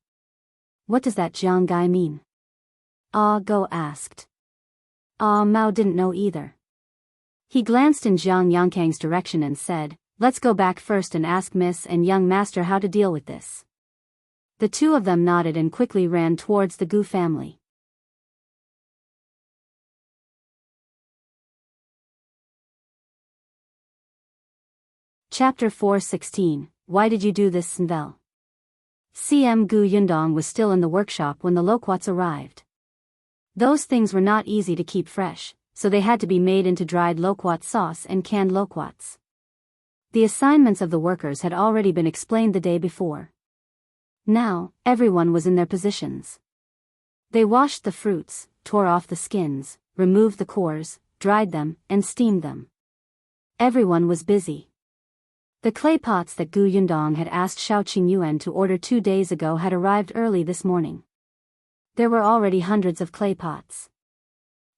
What does that Jiang guy mean? Ah Go asked. Ah Mao didn't know either. He glanced in Yongkang's direction and said, let's go back first and ask Miss and young master how to deal with this. The two of them nodded and quickly ran towards the Gu family. Chapter 4:16. Why did you do this, Snvel? CM Gu Yundong was still in the workshop when the loquats arrived. Those things were not easy to keep fresh, so they had to be made into dried loquat sauce and canned loquats. The assignments of the workers had already been explained the day before. Now, everyone was in their positions. They washed the fruits, tore off the skins, removed the cores, dried them, and steamed them. Everyone was busy. The clay pots that Gu Yundong had asked Shao Qingyuan to order 2 days ago had arrived early this morning. There were already hundreds of clay pots.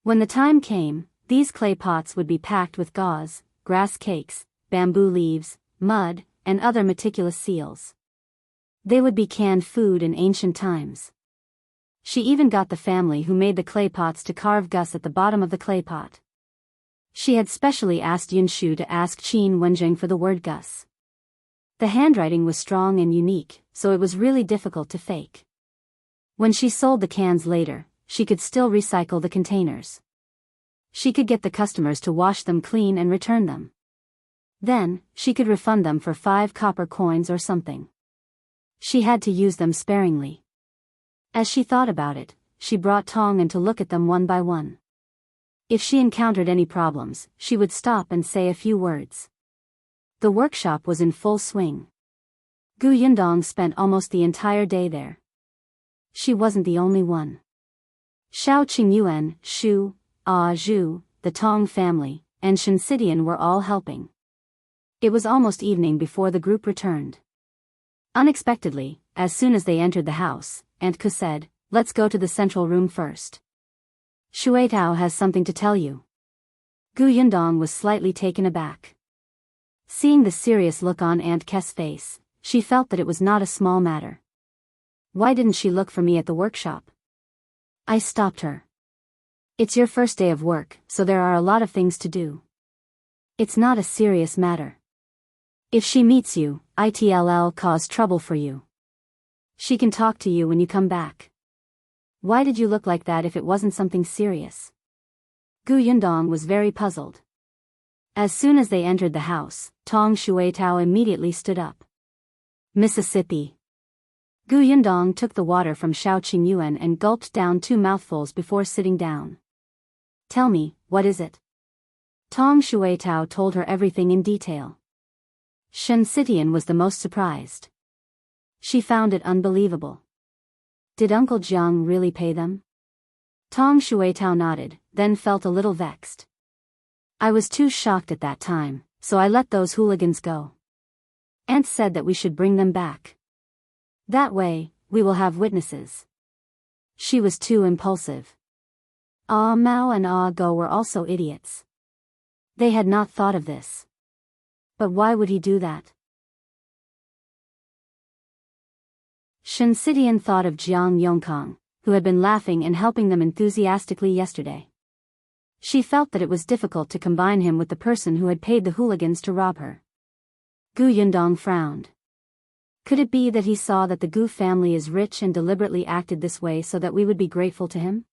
When the time came, these clay pots would be packed with gauze, grass cakes, bamboo leaves, mud, and other meticulous seals. They would be canned food in ancient times. She even got the family who made the clay pots to carve Gus at the bottom of the clay pot. She had specially asked Yunshu to ask Qin Wenjing for the word Gus. The handwriting was strong and unique, so it was really difficult to fake. When she sold the cans later, she could still recycle the containers. She could get the customers to wash them clean and return them. Then, she could refund them for 5 copper coins or something. She had to use them sparingly. As she thought about it, she brought Tong in to look at them one by one. If she encountered any problems, she would stop and say a few words. The workshop was in full swing. Gu Yundong spent almost the entire day there. She wasn't the only one. Shao Qingyuan, Shu, Zhu, the Tong family, and Shensidian were all helping. It was almost evening before the group returned. Unexpectedly, as soon as they entered the house, Aunt Ku said, let's go to the central room first. Shueitao has something to tell you. Gu Yundong was slightly taken aback. Seeing the serious look on Aunt Ke's face, she felt that it was not a small matter. Why didn't she look for me at the workshop? I stopped her. It's your first day of work, so there are a lot of things to do. It's not a serious matter. If she meets you, it'll cause trouble for you. She can talk to you when you come back. Why did you look like that if it wasn't something serious? Gu Yundong was very puzzled. As soon as they entered the house, Tong Shueitao immediately stood up. Mississippi. Gu Yundong took the water from Shao Qingyuan and gulped down 2 mouthfuls before sitting down. Tell me, what is it? Tong Shueitao told her everything in detail. Shensidian was the most surprised. She found it unbelievable. Did Uncle Jiang really pay them? Tong Shueitao nodded, then felt a little vexed. I was too shocked at that time, so I let those hooligans go. Aunt said that we should bring them back. That way, we will have witnesses. She was too impulsive. Ah Mao and Ah Go were also idiots. They had not thought of this. But why would he do that? Xianxia thought of Jiang Yongkang, who had been laughing and helping them enthusiastically yesterday. She felt that it was difficult to combine him with the person who had paid the hooligans to rob her. Yundong frowned. Could it be that he saw that the Gu family is rich and deliberately acted this way so that we would be grateful to him?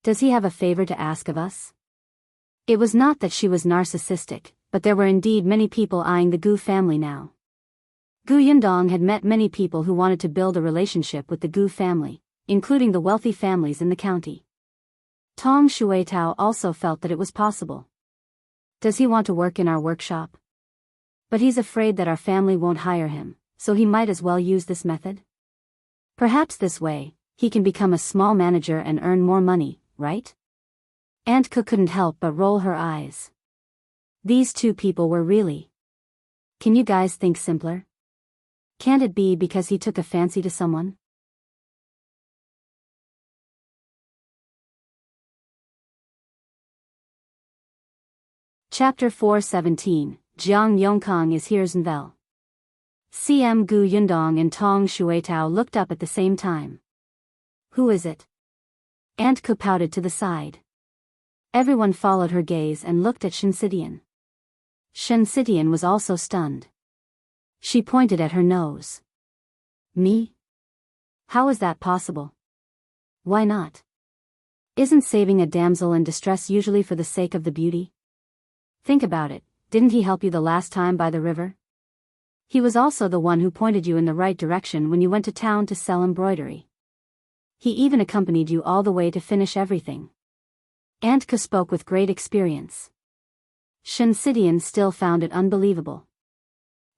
Does he have a favor to ask of us? It was not that she was narcissistic, but there were indeed many people eyeing the Gu family now. Yundong had met many people who wanted to build a relationship with the Gu family, including the wealthy families in the county. Tong Shuitao also felt that it was possible. Does he want to work in our workshop? But he's afraid that our family won't hire him, so he might as well use this method. Perhaps this way, he can become a small manager and earn more money, right? Aunt Ke couldn't help but roll her eyes. These two people were really... Can you guys think simpler? Can't it be because he took a fancy to someone? Chapter 417, Jiang Yongkang is here's Nvel. CM Gu Yundong and Tong Shuitao looked up at the same time. Who is it? Aunt Ke pouted to the side. Everyone followed her gaze and looked at Xianxia. Xianxia was also stunned. She pointed at her nose. Me? How is that possible? Why not? Isn't saving a damsel in distress usually for the sake of the beauty? Think about it, didn't he help you the last time by the river? He was also the one who pointed you in the right direction when you went to town to sell embroidery. He even accompanied you all the way to finish everything. Aunt Ke spoke with great experience. Xianxia still found it unbelievable.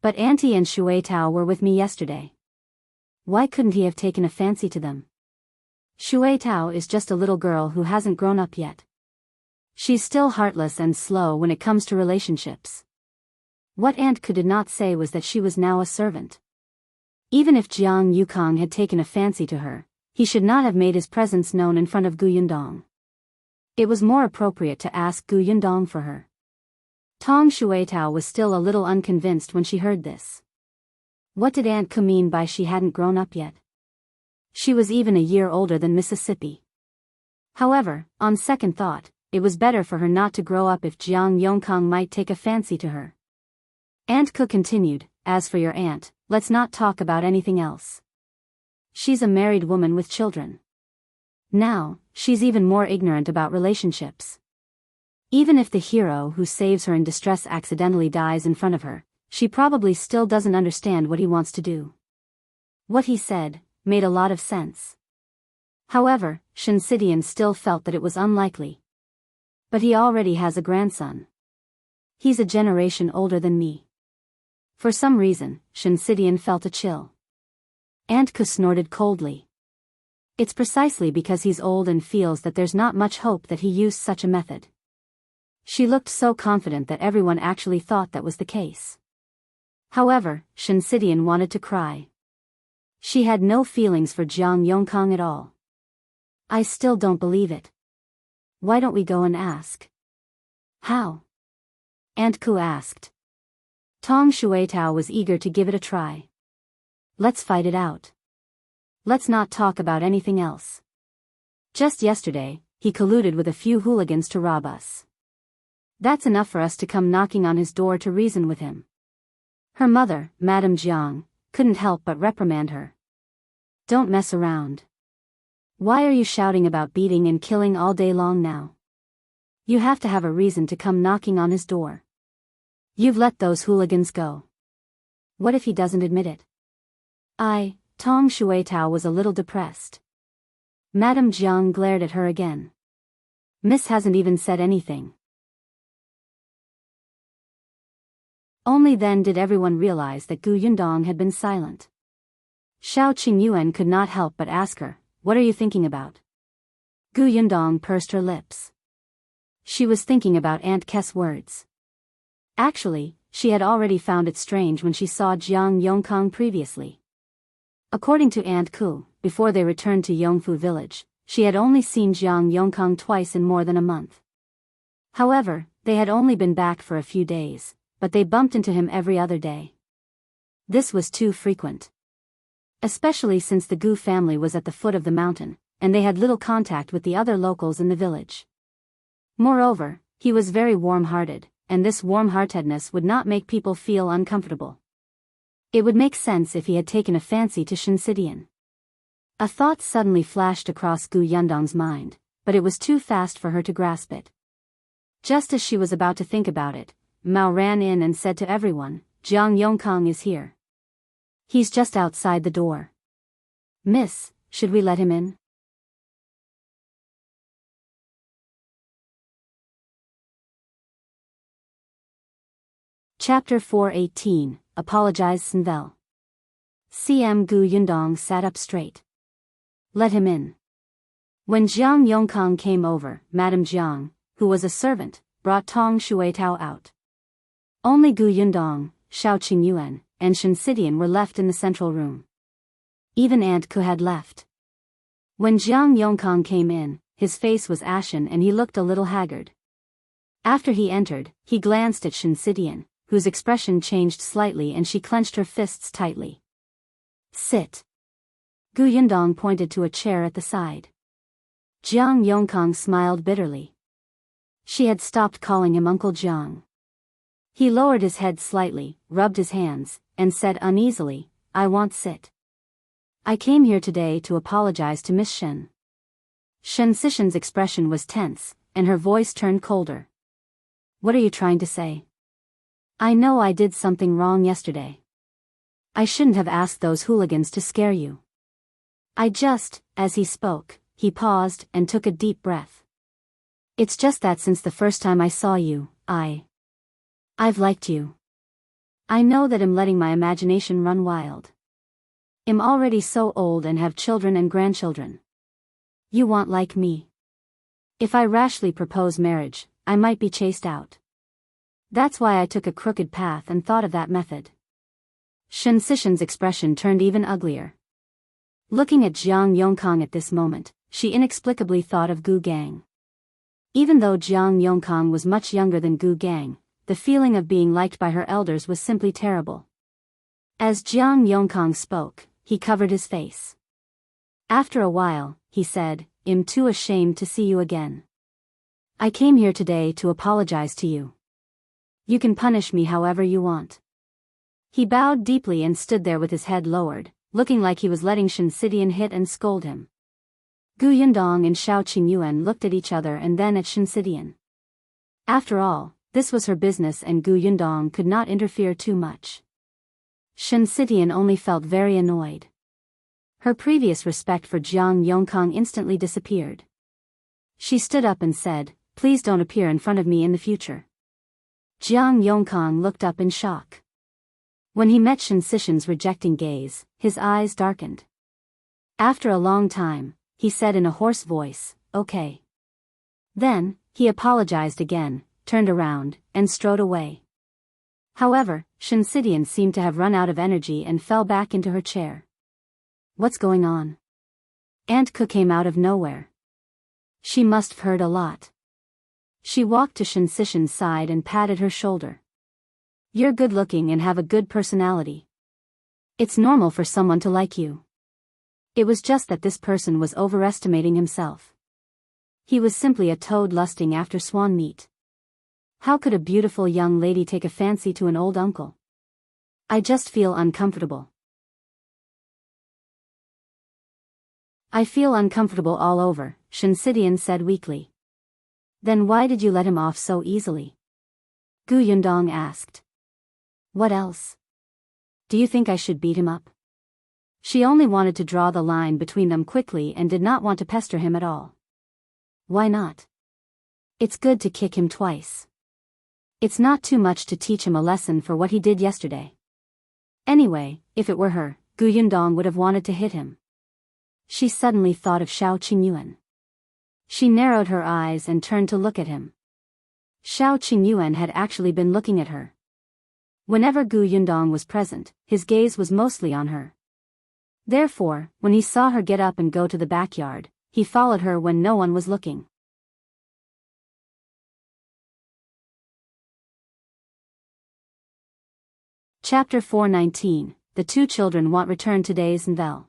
But Auntie and Shuitao were with me yesterday. Why couldn't he have taken a fancy to them? Shuitao is just a little girl who hasn't grown up yet. She's still heartless and slow when it comes to relationships. What Aunt Ke did not say was that she was now a servant. Even if Jiang Yukong had taken a fancy to her, he should not have made his presence known in front of Gu Yundong. It was more appropriate to ask Gu Yundong for her. Tong Shuitao was still a little unconvinced when she heard this. What did Aunt Ke mean by she hadn't grown up yet? She was even a year older than Mississippi. However, on second thought, it was better for her not to grow up if Jiang Yongkang might take a fancy to her. Aunt Ke continued, as for your aunt, let's not talk about anything else. She's a married woman with children. Now, she's even more ignorant about relationships. Even if the hero who saves her in distress accidentally dies in front of her, she probably still doesn't understand what he wants to do. What he said made a lot of sense. However, Xianxia still felt that it was unlikely. But he already has a grandson. He's a generation older than me. For some reason, Xianxia felt a chill. Aunt Ke snorted coldly. It's precisely because he's old and feels that there's not much hope that he used such a method. She looked so confident that everyone actually thought that was the case. However, Xianxia wanted to cry. She had no feelings for Jiang Yongkang at all. I still don't believe it. Why don't we go and ask? How? Aunt Ke asked. Tong Shuitao was eager to give it a try. Let's fight it out. Let's not talk about anything else. Just yesterday, he colluded with a few hooligans to rob us. That's enough for us to come knocking on his door to reason with him. Her mother, Madame Jiang, couldn't help but reprimand her. Don't mess around. Why are you shouting about beating and killing all day long now? You have to have a reason to come knocking on his door. You've let those hooligans go. What if he doesn't admit it? Tong Shuitao was a little depressed. Madame Jiang glared at her again. Miss hasn't even said anything. Only then did everyone realize that Gu Yundong had been silent. Shao Qingyuan could not help but ask her, what are you thinking about? Gu Yundong pursed her lips. She was thinking about Aunt Ke's words. Actually, she had already found it strange when she saw Jiang Yongkang previously. According to Aunt Ke, before they returned to Yongfu village, she had only seen Jiang Yongkang twice in more than a month. However, They had only been back for a few days, but they bumped into him every other day. This was too frequent. Especially since the Gu family was at the foot of the mountain, and they had little contact with the other locals in the village. Moreover, he was very warm-hearted, and this warm-heartedness would not make people feel uncomfortable. It would make sense if he had taken a fancy to Shinsidian. A thought suddenly flashed across Gu Yundong's mind, but it was too fast for her to grasp it. Just as she was about to think about it, Mao ran in and said to everyone, "Jiang Yongkang is here. He's just outside the door. Miss, should we let him in?" Chapter 418, Apologize Sinvel. CM Gu Yundong sat up straight. Let him in. When Jiang Yongkang came over, Madame Jiang, who was a servant, brought Tong Shuitao out. Only Gu Yundong, Shao Qingyuan, and Shinsidian were left in the central room. Even Aunt Ke had left. When Jiang Yongkang came in, his face was ashen and he looked a little haggard. After he entered, he glanced at Shinsidian, whose expression changed slightly and she clenched her fists tightly. Sit. Gu Yundong pointed to a chair at the side. Jiang Yongkang smiled bitterly. She had stopped calling him Uncle Jiang. He lowered his head slightly, rubbed his hands, and said uneasily, "I want sit. I came here today to apologize to Miss Shen." Shensixian's expression was tense, and her voice turned colder. "What are you trying to say?" "I know I did something wrong yesterday. I shouldn't have asked those hooligans to scare you. As he spoke, he paused and took a deep breath. It's just that since the first time I saw you, I've liked you. I know that I'm letting my imagination run wild. I'm already so old and have children and grandchildren. You want like me. If I rashly propose marriage, I might be chased out. That's why I took a crooked path and thought of that method." Shensixian's expression turned even uglier. Looking at Jiang Yongkang at this moment, she inexplicably thought of Gu Gang. Even though Jiang Yongkang was much younger than Gu Gang, the feeling of being liked by her elders was simply terrible. As Jiang Yongkang spoke, he covered his face. After a while, he said, "I'm too ashamed to see you again. I came here today to apologize to you. You can punish me however you want." He bowed deeply and stood there with his head lowered, looking like he was letting Shinsidian hit and scold him. Gu Yundong and Shao Qingyuan looked at each other and then at Shinsidian. After all, this was her business and Gu Yundong could not interfere too much. Shinsidian only felt very annoyed. Her previous respect for Jiang Yongkang instantly disappeared. She stood up and said, "Please don't appear in front of me in the future." Jiang Yongkang looked up in shock. When he met Shinsixian's rejecting gaze, his eyes darkened. After a long time, he said in a hoarse voice, "Okay." Then, he apologized again, turned around, and strode away. However, Shinsidian seemed to have run out of energy and fell back into her chair. What's going on? Aunt Ke came out of nowhere. She must have heard a lot. She walked to Shinsixian's side and patted her shoulder. "You're good-looking and have a good personality. It's normal for someone to like you. It was just that this person was overestimating himself. He was simply a toad lusting after swan meat. How could a beautiful young lady take a fancy to an old uncle? I just feel uncomfortable. I feel uncomfortable all over," Shinsidian said weakly. "Then why did you let him off so easily?" Gu Yundong asked. "What else? Do you think I should beat him up?" She only wanted to draw the line between them quickly and did not want to pester him at all. Why not? It's good to kick him twice. It's not too much to teach him a lesson for what he did yesterday. Anyway, if it were her, Gu Yundong would have wanted to hit him. She suddenly thought of Shao Qingyuan. She narrowed her eyes and turned to look at him. Shao Qingyuan had actually been looking at her. Whenever Gu Yundong was present, his gaze was mostly on her. Therefore, when he saw her get up and go to the backyard, he followed her when no one was looking. Chapter 419, The two children want return to days and Vel.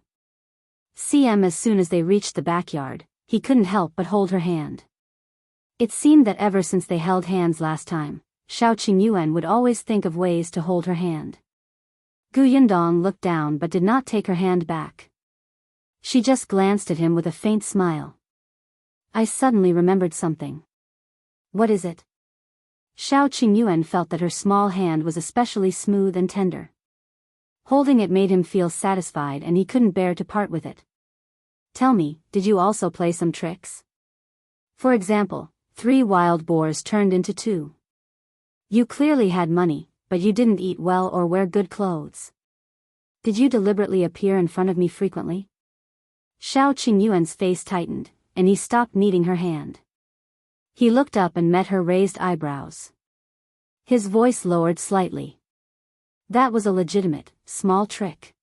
As soon as they reached the backyard, he couldn't help but hold her hand. It seemed that ever since they held hands last time, Shao Qingyuan would always think of ways to hold her hand. Yundong looked down but did not take her hand back. She just glanced at him with a faint smile. I suddenly remembered something. What is it? Shao Qingyuan felt that her small hand was especially smooth and tender. Holding it made him feel satisfied and he couldn't bear to part with it. Tell me, did you also play some tricks? For example, 3 wild boars turned into 2. You clearly had money, but you didn't eat well or wear good clothes. Did you deliberately appear in front of me frequently? Shao Qingyuan's face tightened, and he stopped kneading her hand. He looked up and met her raised eyebrows. His voice lowered slightly. That was a legitimate, small trick.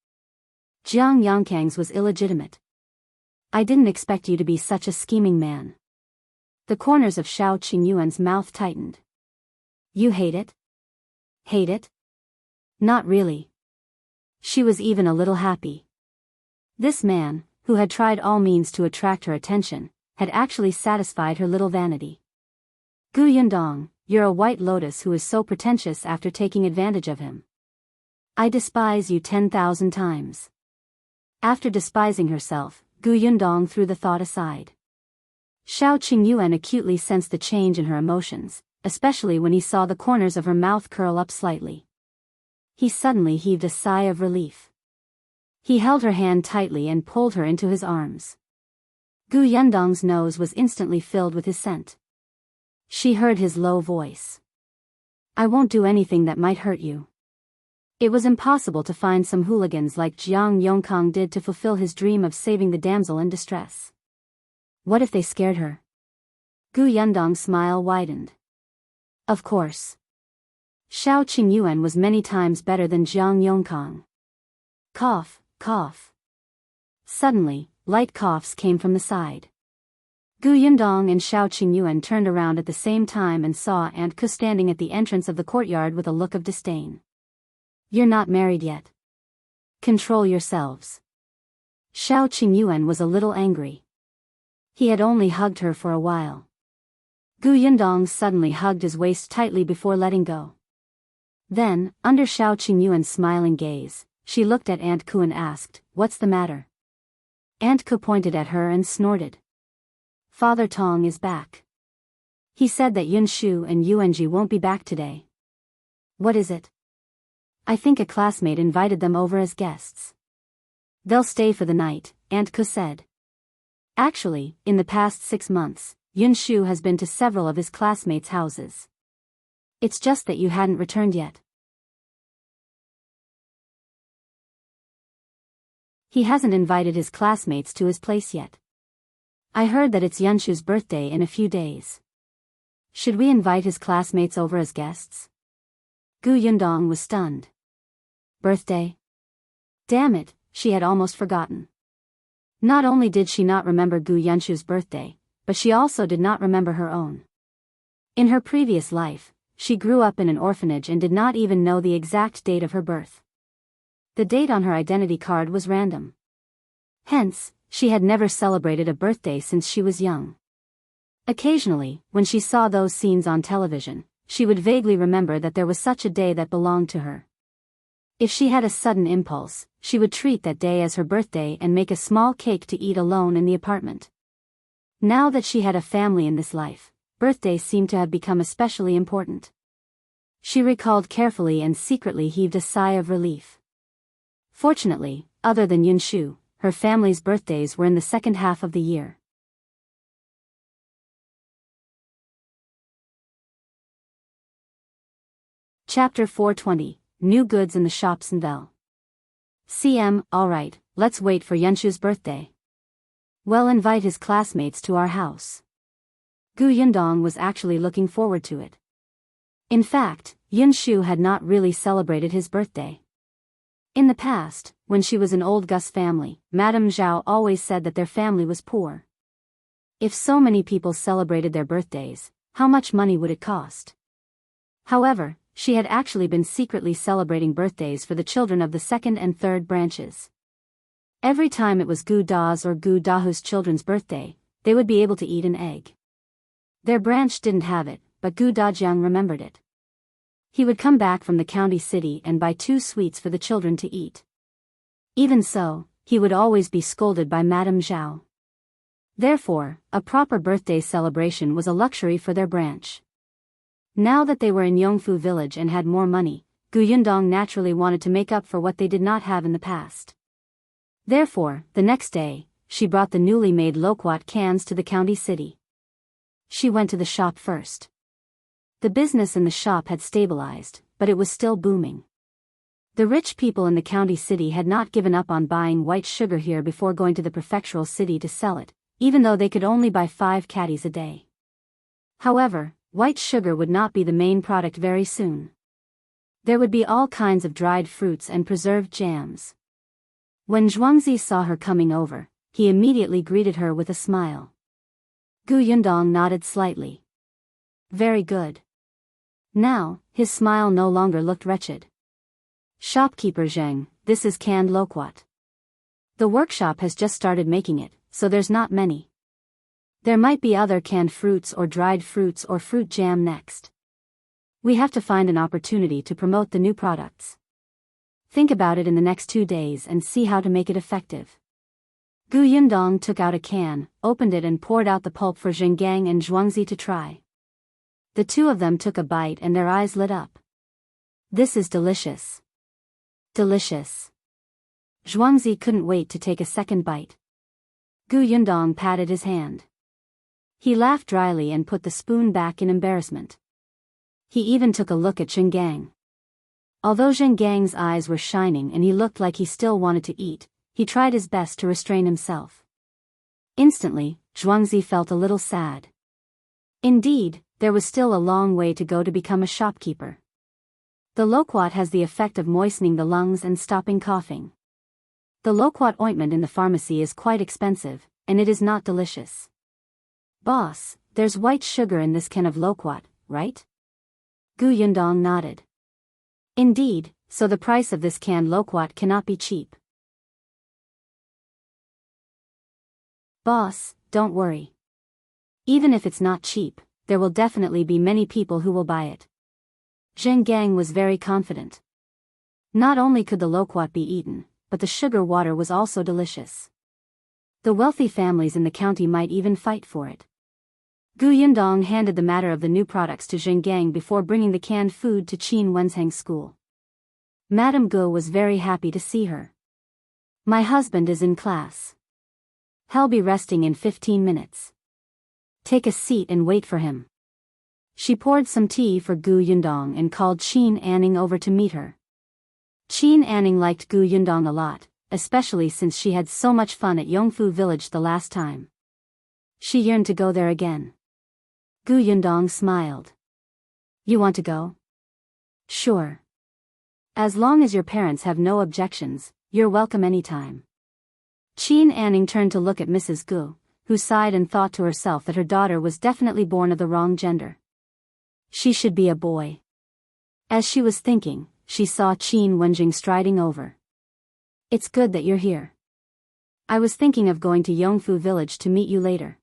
Yongkang's was illegitimate. I didn't expect you to be such a scheming man. The corners of Shao Qingyuan's mouth tightened. You hate it? Hate it? Not really. She was even a little happy. This man, who had tried all means to attract her attention, had actually satisfied her little vanity. Yundong, you're a white lotus who is so pretentious after taking advantage of him. I despise you 10,000 times. After despising herself, Yundong threw the thought aside. Shao Qingyuan acutely sensed the change in her emotions, especially when he saw the corners of her mouth curl up slightly. He suddenly heaved a sigh of relief. He held her hand tightly and pulled her into his arms. Yundong's nose was instantly filled with his scent. She heard his low voice. I won't do anything that might hurt you. It was impossible to find some hooligans like Yongkang did to fulfill his dream of saving the damsel in distress. What if they scared her? Yundong's smile widened. Of course. Shao Qingyuan was many times better than Yongkang. Cough, cough. Suddenly, light coughs came from the side. Yundong and Shao Qingyuan turned around at the same time and saw Aunt Ku standing at the entrance of the courtyard with a look of disdain. You're not married yet. Control yourselves. Shao Qingyuan was a little angry. He had only hugged her for a while. Yundong suddenly hugged his waist tightly before letting go. Then, under Shao Qingyuan's smiling gaze, she looked at Aunt Ku and asked, What's the matter? Aunt Ku pointed at her and snorted. Father Tong is back. He said that Yunshu and Yuanji won't be back today. What is it? I think a classmate invited them over as guests. They'll stay for the night, Aunt Ku said. Actually, in the past 6 months, Yunshu has been to several of his classmates' houses. It's just that you hadn't returned yet. He hasn't invited his classmates to his place yet. I heard that it's Yunshu's birthday in a few days. Should we invite his classmates over as guests? Yundong was stunned. Birthday? Damn it, she had almost forgotten. Not only did she not remember Yunshu's birthday, but she also did not remember her own. In her previous life, she grew up in an orphanage and did not even know the exact date of her birth. The date on her identity card was random. Hence, she had never celebrated a birthday since she was young. Occasionally, when she saw those scenes on television, she would vaguely remember that there was such a day that belonged to her. If she had a sudden impulse, she would treat that day as her birthday and make a small cake to eat alone in the apartment. Now that she had a family in this life, birthdays seemed to have become especially important. She recalled carefully and secretly heaved a sigh of relief. Fortunately, other than Yunshu, her family's birthdays were in the second half of the year. Chapter 420, New Goods in the Shops in Vel. Alright, let's wait for Yunshu's birthday. We'll invite his classmates to our house. Yundong was actually looking forward to it. In fact, Yunshu had not really celebrated his birthday. In the past, when she was an old Gus family, Madame Zhao always said that their family was poor. If so many people celebrated their birthdays, how much money would it cost? However, she had actually been secretly celebrating birthdays for the children of the second and third branches. Every time it was Gu Da's or Gu Dahu's children's birthday, they would be able to eat an egg. Their branch didn't have it, but Gu Da Jiang remembered it. He would come back from the county city and buy 2 sweets for the children to eat. Even so, he would always be scolded by Madame Zhao. Therefore, a proper birthday celebration was a luxury for their branch. Now that they were in Yongfu village and had more money, Gu Yundong naturally wanted to make up for what they did not have in the past. Therefore, the next day, she brought the newly made loquat cans to the county city. She went to the shop first. The business in the shop had stabilized, but it was still booming. The rich people in the county city had not given up on buying white sugar here before going to the prefectural city to sell it, even though they could only buy 5 caddies a day. However, white sugar would not be the main product very soon. There would be all kinds of dried fruits and preserved jams. When Zhuangzi saw her coming over, he immediately greeted her with a smile. Gu Yundong nodded slightly. Very good. Now, his smile no longer looked wretched. Shopkeeper Jiang, this is canned loquat. The workshop has just started making it, so there's not many. There might be other canned fruits or dried fruits or fruit jam next. We have to find an opportunity to promote the new products. Think about it in the next 2 days and see how to make it effective. Gu Yundong took out a can, opened it and poured out the pulp for Zhenggang and Zhuangzi to try. The 2 of them took a bite and their eyes lit up. This is delicious. Delicious. Zhuangzi couldn't wait to take a second bite. Gu Yundong patted his hand. He laughed dryly and put the spoon back in embarrassment. He even took a look at Zhenggang. Although Zhenggang's eyes were shining and he looked like he still wanted to eat, he tried his best to restrain himself. Instantly, Zhuangzi felt a little sad. Indeed, there was still a long way to go to become a shopkeeper. The loquat has the effect of moistening the lungs and stopping coughing. The loquat ointment in the pharmacy is quite expensive, and it is not delicious. Boss, there's white sugar in this can of loquat, right? Gu Yundong nodded. Indeed, so the price of this canned loquat cannot be cheap. Boss, don't worry. Even if it's not cheap, there will definitely be many people who will buy it. Zhenggang was very confident. Not only could the loquat be eaten, but the sugar water was also delicious. The wealthy families in the county might even fight for it. Gu Yundong handed the matter of the new products to Zhenggang before bringing the canned food to Qin Wenzhang's school. Madame Gu was very happy to see her. My husband is in class. He'll be resting in 15 minutes. Take a seat and wait for him. She poured some tea for Gu Yundong and called Qin Anning over to meet her. Qin Anning liked Gu Yundong a lot, especially since she had so much fun at Yongfu village the last time. She yearned to go there again. Gu Yundong smiled. You want to go? Sure. As long as your parents have no objections, you're welcome anytime. Qin Anning turned to look at Mrs. Gu, who sighed and thought to herself that her daughter was definitely born of the wrong gender. She should be a boy. As she was thinking, she saw Qin Wenjing striding over. It's good that you're here. I was thinking of going to Yongfu village to meet you later.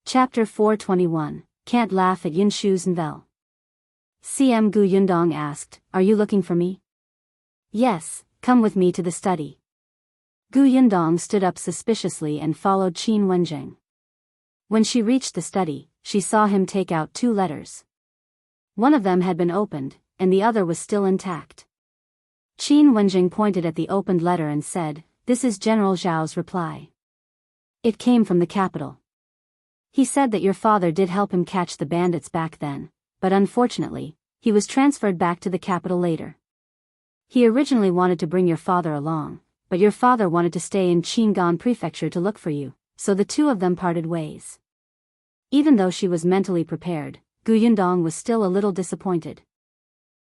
Chapter 421, Can't Laugh at Yunshu's Novel. CM Gu Yundong asked, Are you looking for me? Yes, come with me to the study. Gu Yundong stood up suspiciously and followed Qin Wenjing. When she reached the study, she saw him take out 2 letters. One of them had been opened, and the other was still intact. Qin Wenjing pointed at the opened letter and said, This is General Zhao's reply. It came from the capital. He said that your father did help him catch the bandits back then, but unfortunately, he was transferred back to the capital later. He originally wanted to bring your father along, but your father wanted to stay in Qingyuan Prefecture to look for you, so the 2 of them parted ways. Even though she was mentally prepared, Gu Yundong was still a little disappointed.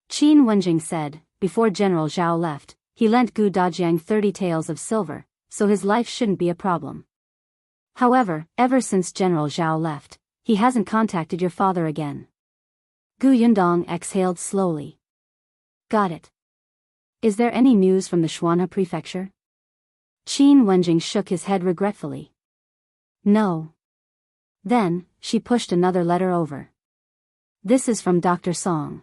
Qin Wenjing said, before General Zhao left, he lent Gu Dajiang 30 taels of silver, so his life shouldn't be a problem. However, ever since General Zhao left, he hasn't contacted your father again. Yundong exhaled slowly. Got it. Is there any news from the Shuanhe Prefecture? Qin Wenjing shook his head regretfully. No. Then, she pushed another letter over. This is from Dr. Song.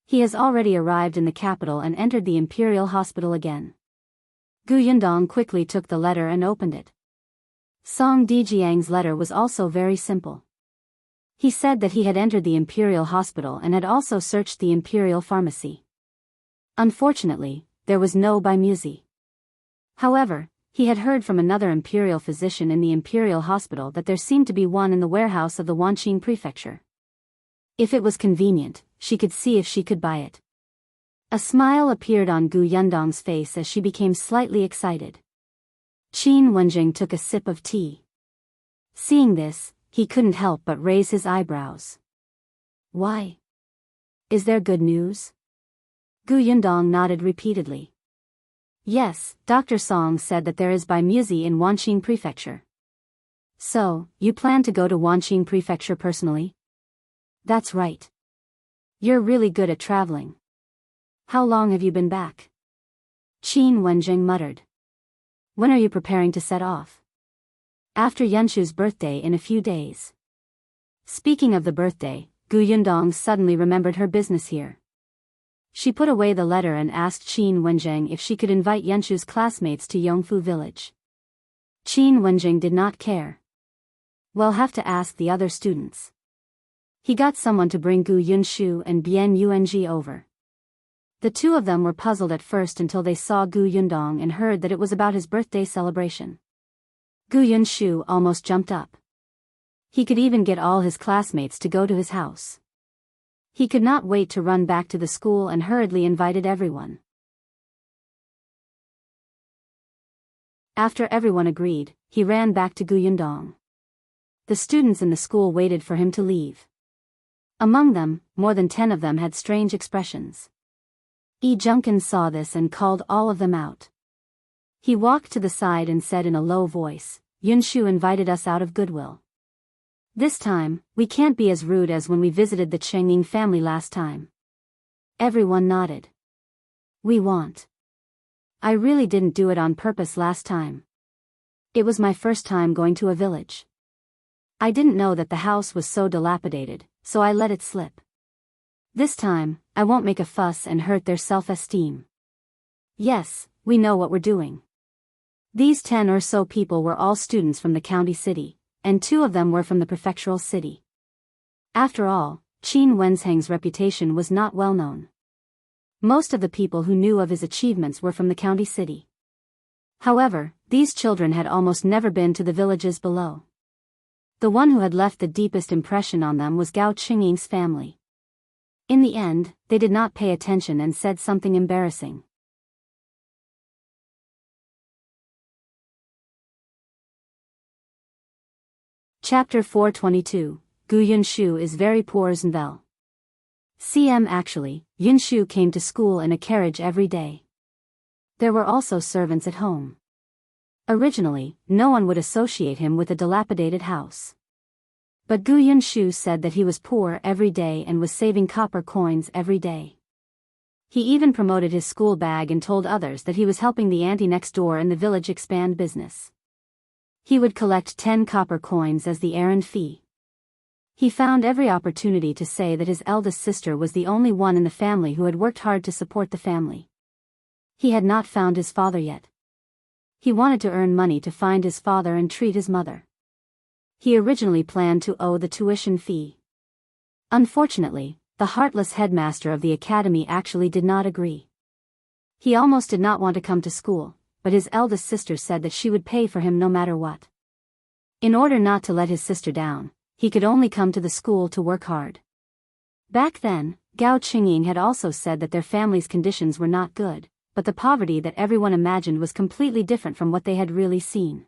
He has already arrived in the capital and entered the Imperial Hospital again. Yundong quickly took the letter and opened it. Song Jiang's letter was also very simple. He said that he had entered the Imperial Hospital and had also searched the Imperial Pharmacy. Unfortunately, there was no Bimusi. However, he had heard from another Imperial physician in the Imperial Hospital that there seemed to be one in the warehouse of the Wanqing Prefecture. If it was convenient, she could see if she could buy it. A smile appeared on Yundong's face as she became slightly excited. Qin Wenjing took a sip of tea. Seeing this, he couldn't help but raise his eyebrows. Why? Is there good news? Yundong nodded repeatedly. Yes, Dr. Song said that there is Bimusi in Wanqing Prefecture. So, you plan to go to Wanqing Prefecture personally? That's right. You're really good at traveling. How long have you been back? Qin Wenjing muttered. When are you preparing to set off? After Yunshu's birthday in a few days. Speaking of the birthday, Yundong suddenly remembered her business here. She put away the letter and asked Qin Wenjing if she could invite Yunshu's classmates to Yongfu village. Qin Wenjing did not care. We'll have to ask the other students. He got someone to bring Yunshu and Bian Yuanji over. The two of them were puzzled at first until they saw Yundong and heard that it was about his birthday celebration. Yunshu almost jumped up. He could even get all his classmates to go to his house. He could not wait to run back to the school and hurriedly invited everyone. After everyone agreed, he ran back to Yundong. The students in the school waited for him to leave. Among them, more than 10 of them had strange expressions. Jiang saw this and called all of them out. He walked to the side and said in a low voice, Yunshu invited us out of goodwill. This time, we can't be as rude as when we visited the Chengning family last time. Everyone nodded. We won't. I really didn't do it on purpose last time. It was my first time going to a village. I didn't know that the house was so dilapidated, so I let it slip. This time, I won't make a fuss and hurt their self-esteem. Yes, we know what we're doing. These 10 or so people were all students from the county city, and 2 of them were from the prefectural city. After all, Qin Wensheng's reputation was not well known. Most of the people who knew of his achievements were from the county city. However, these children had almost never been to the villages below. The one who had left the deepest impression on them was Gao Qingying's family. In the end, they did not pay attention and said something embarrassing. Chapter 422, Yunshu is very poor as well. Actually, Yunshu came to school in a carriage every day. There were also servants at home. Originally, no one would associate him with a dilapidated house. But Yunshu said that he was poor every day and was saving copper coins every day. He even promoted his school bag and told others that he was helping the auntie next door in the village expand business. He would collect 10 copper coins as the errand fee. He found every opportunity to say that his eldest sister was the only one in the family who had worked hard to support the family. He had not found his father yet. He wanted to earn money to find his father and treat his mother. He originally planned to owe the tuition fee. Unfortunately, the heartless headmaster of the academy actually did not agree. He almost did not want to come to school, but his eldest sister said that she would pay for him no matter what. In order not to let his sister down, he could only come to the school to work hard. Back then, Gao Qingying had also said that their family's conditions were not good, but the poverty that everyone imagined was completely different from what they had really seen.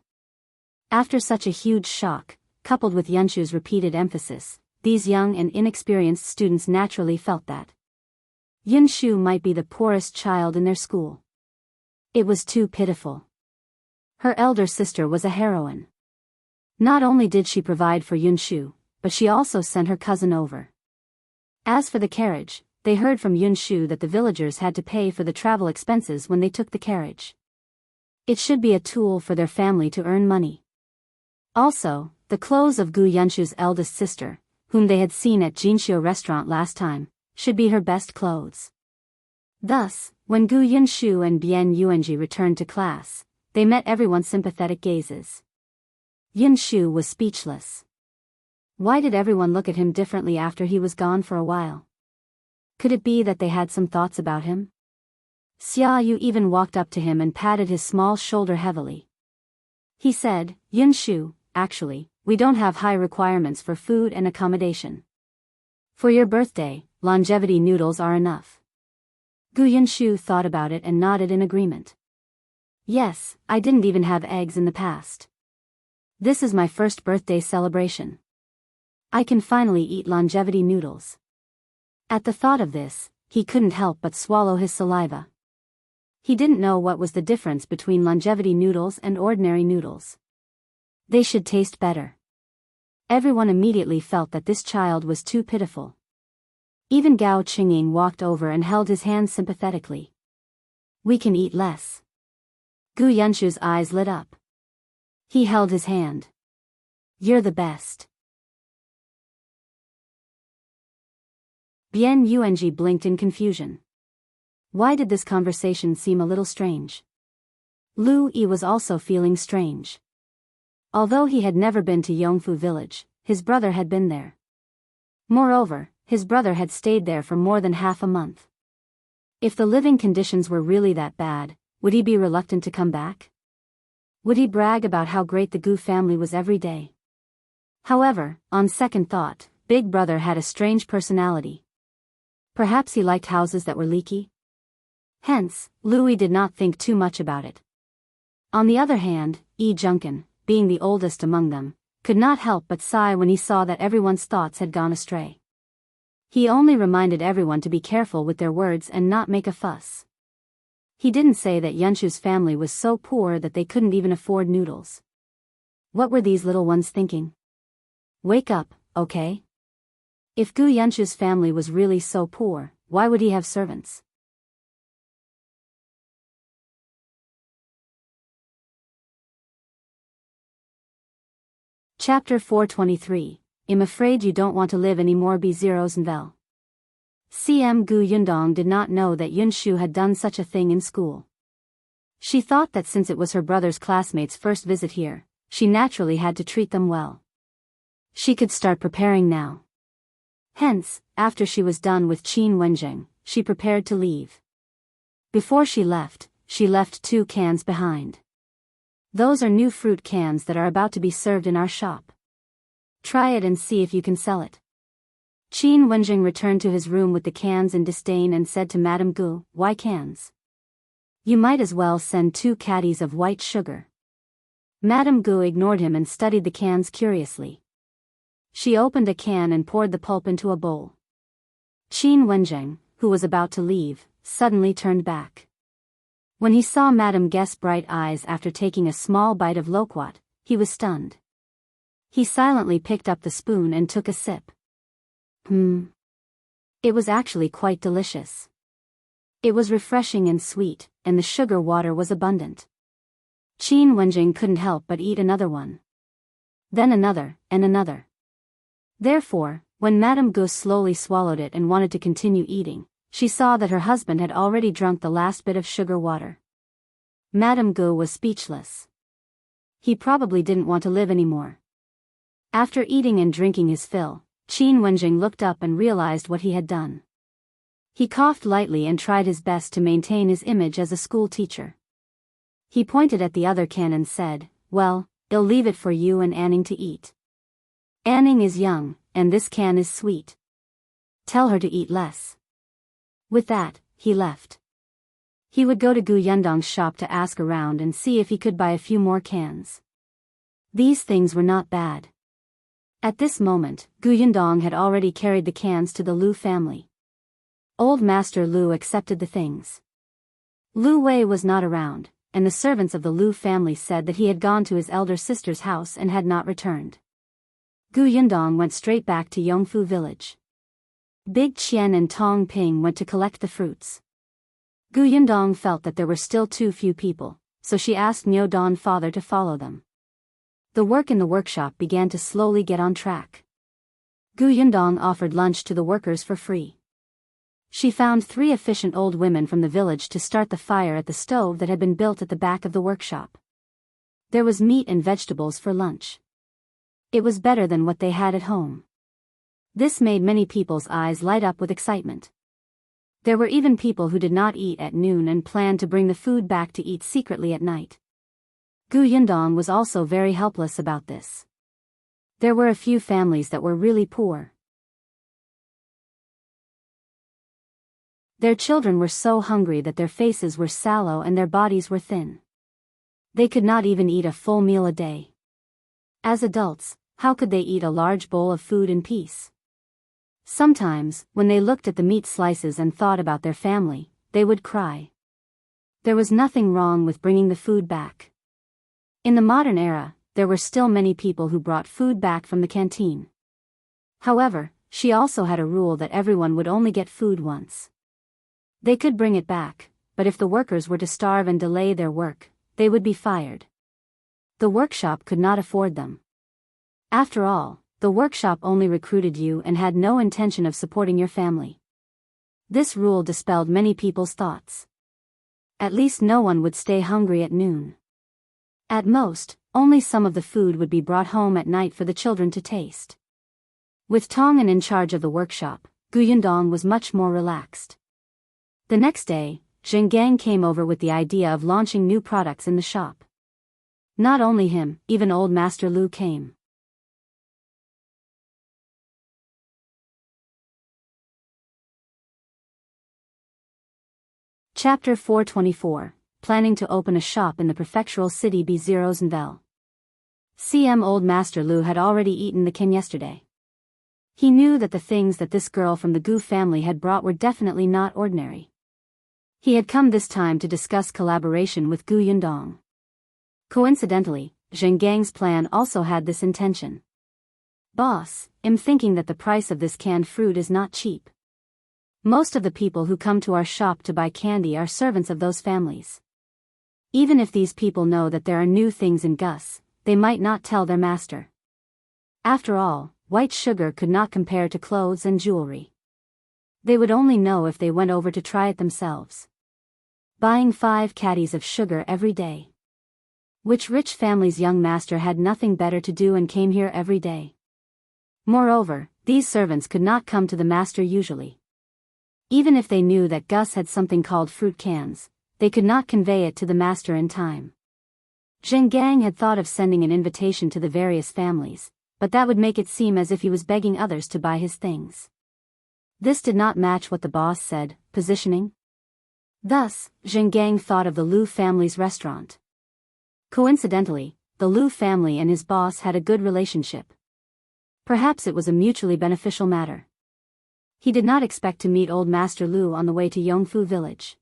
After such a huge shock, coupled with Yunshu's repeated emphasis, these young and inexperienced students naturally felt that Yunshu might be the poorest child in their school. It was too pitiful. Her elder sister was a heroine. Not only did she provide for Yunshu, but she also sent her cousin over. As for the carriage, they heard from Yunshu that the villagers had to pay for the travel expenses when they took the carriage. It should be a tool for their family to earn money. Also, the clothes of Gu Yunshu's eldest sister, whom they had seen at Jianghu restaurant last time, should be her best clothes. Thus, when Gu Yunshu and Bian Yuanji returned to class, they met everyone's sympathetic gazes. Yunshu was speechless. Why did everyone look at him differently after he was gone for a while? Could it be that they had some thoughts about him? Xiaoyu even walked up to him and patted his small shoulder heavily. He said, "Yunshu, actually, we don't have high requirements for food and accommodation. For your birthday, longevity noodles are enough." Gu Yunshu thought about it and nodded in agreement. "Yes, I didn't even have eggs in the past. This is my first birthday celebration. I can finally eat longevity noodles." At the thought of this, he couldn't help but swallow his saliva. He didn't know what was the difference between longevity noodles and ordinary noodles. They should taste better. Everyone immediately felt that this child was too pitiful. Even Gao Qingyuan walked over and held his hand sympathetically. "We can eat less." Gu Yunshu's eyes lit up. He held his hand. "You're the best." Bian Yuanji blinked in confusion. Why did this conversation seem a little strange? Lu Yi was also feeling strange. Although he had never been to Yongfu village, his brother had been there. Moreover, his brother had stayed there for more than half a month. If the living conditions were really that bad, would he be reluctant to come back? Would he brag about how great the Gu family was every day? However, on second thought, Big Brother had a strange personality. Perhaps he liked houses that were leaky? Hence, Louis did not think too much about it. On the other hand, Zhengkan, being the oldest among them, could not help but sigh when he saw that everyone's thoughts had gone astray. He only reminded everyone to be careful with their words and not make a fuss. He didn't say that Yunshu's family was so poor that they couldn't even afford noodles. What were these little ones thinking? Wake up, okay? If Gu Yunshu's family was really so poor, why would he have servants? Chapter 423, I'm afraid you don't want to live anymore B0s and Vel. CM Gu Yundong did not know that Yunshu had done such a thing in school. She thought that since it was her brother's classmates' first visit here, she naturally had to treat them well. She could start preparing now. Hence, after she was done with Qin Wenjing, she prepared to leave. Before she left 2 cans behind. Those are new fruit cans that are about to be served in our shop. Try it and see if you can sell it. Qin Wenjing returned to his room with the cans in disdain and said to Madame Gu, "Why cans? You might as well send 2 caddies of white sugar." Madame Gu ignored him and studied the cans curiously. She opened a can and poured the pulp into a bowl. Qin Wenjing, who was about to leave, suddenly turned back. When he saw Madame Guest's bright eyes after taking a small bite of loquat, he was stunned. He silently picked up the spoon and took a sip. It was actually quite delicious. It was refreshing and sweet, and the sugar water was abundant. Qin Wenjing couldn't help but eat another one. Then another, and another. Therefore, when Madame Gu slowly swallowed it and wanted to continue eating, she saw that her husband had already drunk the last bit of sugar water. Madame Gu was speechless. He probably didn't want to live anymore. After eating and drinking his fill, Qin Wenjing looked up and realized what he had done. He coughed lightly and tried his best to maintain his image as a school teacher. He pointed at the other can and said, "Well, I'll leave it for you and Anning to eat. Anning is young, and this can is sweet. Tell her to eat less." With that, he left. He would go to Gu Yundong's shop to ask around and see if he could buy a few more cans. These things were not bad. At this moment, Gu Yundong had already carried the cans to the Lu family. Old Master Lu accepted the things. Lu Wei was not around, and the servants of the Lu family said that he had gone to his elder sister's house and had not returned. Yundong went straight back to Yongfu village. Big Chen and Tong Ping went to collect the fruits. Yundong felt that there were still too few people, so she asked Niu Don father to follow them. The work in the workshop began to slowly get on track. Yundong offered lunch to the workers for free. She found 3 efficient old women from the village to start the fire at the stove that had been built at the back of the workshop. There was meat and vegetables for lunch. It was better than what they had at home. This made many people's eyes light up with excitement. There were even people who did not eat at noon and planned to bring the food back to eat secretly at night. Yundong was also very helpless about this. There were a few families that were really poor. Their children were so hungry that their faces were sallow and their bodies were thin. They could not even eat a full meal a day. As adults, how could they eat a large bowl of food in peace? Sometimes, when they looked at the meat slices and thought about their family, they would cry. There was nothing wrong with bringing the food back. In the modern era, there were still many people who brought food back from the canteen. However, she also had a rule that everyone would only get food once. They could bring it back, but if the workers were to starve and delay their work, they would be fired. The workshop could not afford them. After all, the workshop only recruited you and had no intention of supporting your family. This rule dispelled many people's thoughts. At least no one would stay hungry at noon. At most, only some of the food would be brought home at night for the children to taste. With Tong'an in charge of the workshop, Yundong was much more relaxed. The next day, Jiang came over with the idea of launching new products in the shop. Not only him, even old Master Lu came. Chapter 424, Planning to open a shop in the prefectural city Bzirozhenvel. CM Old Master Lu had already eaten the kin yesterday. He knew that the things that this girl from the Gu family had brought were definitely not ordinary. He had come this time to discuss collaboration with Yundong. Coincidentally, Jiang's plan also had this intention. Boss, I'm thinking that the price of this canned fruit is not cheap. Most of the people who come to our shop to buy candy are servants of those families. Even if these people know that there are new things in Gus, they might not tell their master. After all, white sugar could not compare to clothes and jewelry. They would only know if they went over to try it themselves. Buying 5 caddies of sugar every day. Which rich family's young master had nothing better to do and came here every day? Moreover, these servants could not come to the master usually. Even if they knew that Gus had something called fruit cans, they could not convey it to the master in time. Jiang had thought of sending an invitation to the various families, but that would make it seem as if he was begging others to buy his things. This did not match what the boss said, positioning. Thus, Jiang thought of the Lu family's restaurant. Coincidentally, the Lu family and his boss had a good relationship. Perhaps it was a mutually beneficial matter. He did not expect to meet old Master Lu on the way to Yongfu village.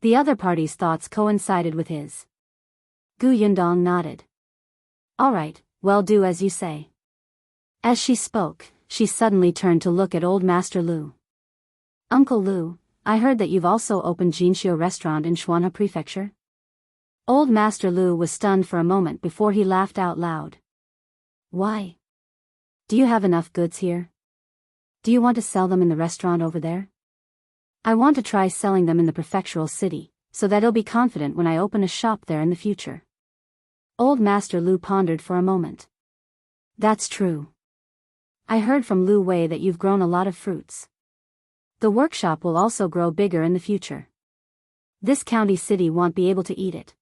The other party's thoughts coincided with his. Yundong nodded. All right, well, do as you say. As she spoke, she suddenly turned to look at old Master Lu. Uncle Lu, I heard that you've also opened Jianghu restaurant in Shuanhe Prefecture? Old Master Lu was stunned for a moment before he laughed out loud. Why? Do you have enough goods here? Do you want to sell them in the restaurant over there? I want to try selling them in the prefectural city, so that I'll be confident when I open a shop there in the future. Old Master Lu pondered for a moment. That's true. I heard from Lu Wei that you've grown a lot of fruits. The workshop will also grow bigger in the future. This county city won't be able to eat it.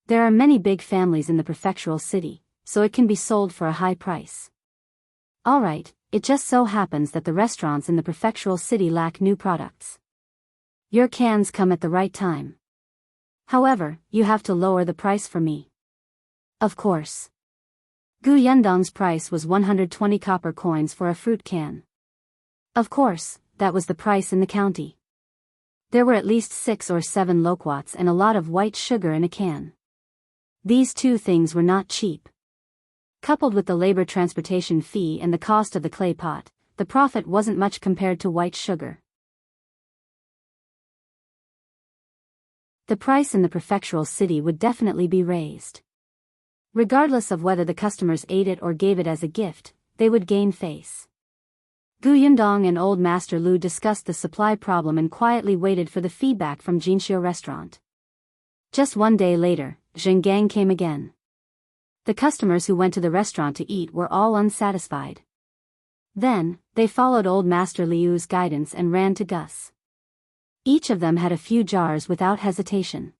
There are many big families in the prefectural city, so it can be sold for a high price. All right. It just so happens that the restaurants in the prefectural city lack new products. Your cans come at the right time. However, you have to lower the price for me. Of course. Yundong's price was 120 copper coins for a fruit can. Of course, that was the price in the county. There were at least 6 or 7 loquats and a lot of white sugar in a can. These two things were not cheap. Coupled with the labor transportation fee and the cost of the clay pot, the profit wasn't much compared to white sugar. The price in the prefectural city would definitely be raised. Regardless of whether the customers ate it or gave it as a gift, they would gain face. Yundong and Old Master Lu discussed the supply problem and quietly waited for the feedback from Jianghu restaurant. Just one day later, Yongkang came again. The customers who went to the restaurant to eat were all unsatisfied. Then, they followed Old Master Liu's guidance and ran to Gus. Each of them had a few jars without hesitation.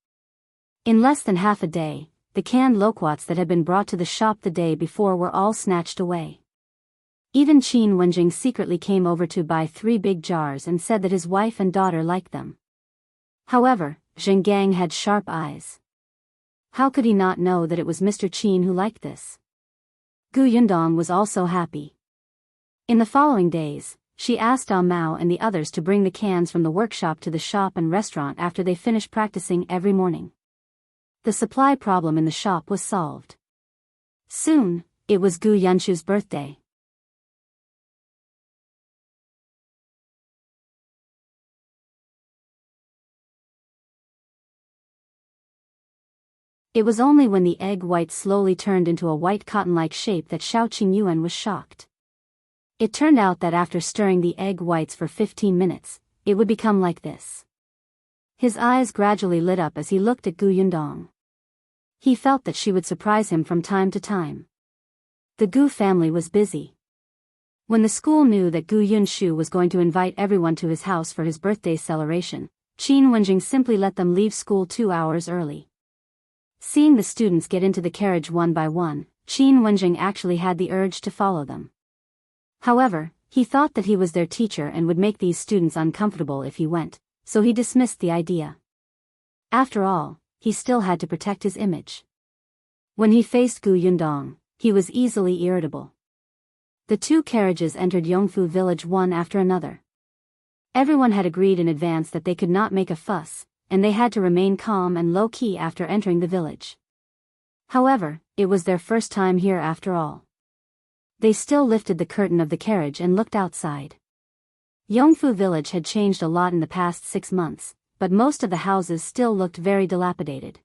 In less than half a day, the canned loquats that had been brought to the shop the day before were all snatched away. Even Qin Wenjing secretly came over to buy 3 big jars and said that his wife and daughter liked them. However, Yongkang had sharp eyes. How could he not know that it was Mr. Qin who liked this? Yundong was also happy. In the following days, she asked Mao and the others to bring the cans from the workshop to the shop and restaurant after they finished practicing every morning. The supply problem in the shop was solved. Soon, it was Yunshu's birthday. It was only when the egg white slowly turned into a white cotton-like shape that Qingyuan was shocked. It turned out that after stirring the egg whites for 15 minutes, it would become like this. His eyes gradually lit up as he looked at Yundong. He felt that she would surprise him from time to time. The Gu family was busy. When the school knew that Yunshu was going to invite everyone to his house for his birthday celebration, Qin Wenjing simply let them leave school 2 hours early. Seeing the students get into the carriage one by one, Qin Wenjing actually had the urge to follow them. However, he thought that he was their teacher and would make these students uncomfortable if he went, so he dismissed the idea. After all, he still had to protect his image. When he faced Yundong, he was easily irritable. The 2 carriages entered Yongfu village one after another. Everyone had agreed in advance that they could not make a fuss, and they had to remain calm and low-key after entering the village. However, it was their first time here after all. They still lifted the curtain of the carriage and looked outside. Yongfu village had changed a lot in the past 6 months, but most of the houses still looked very dilapidated.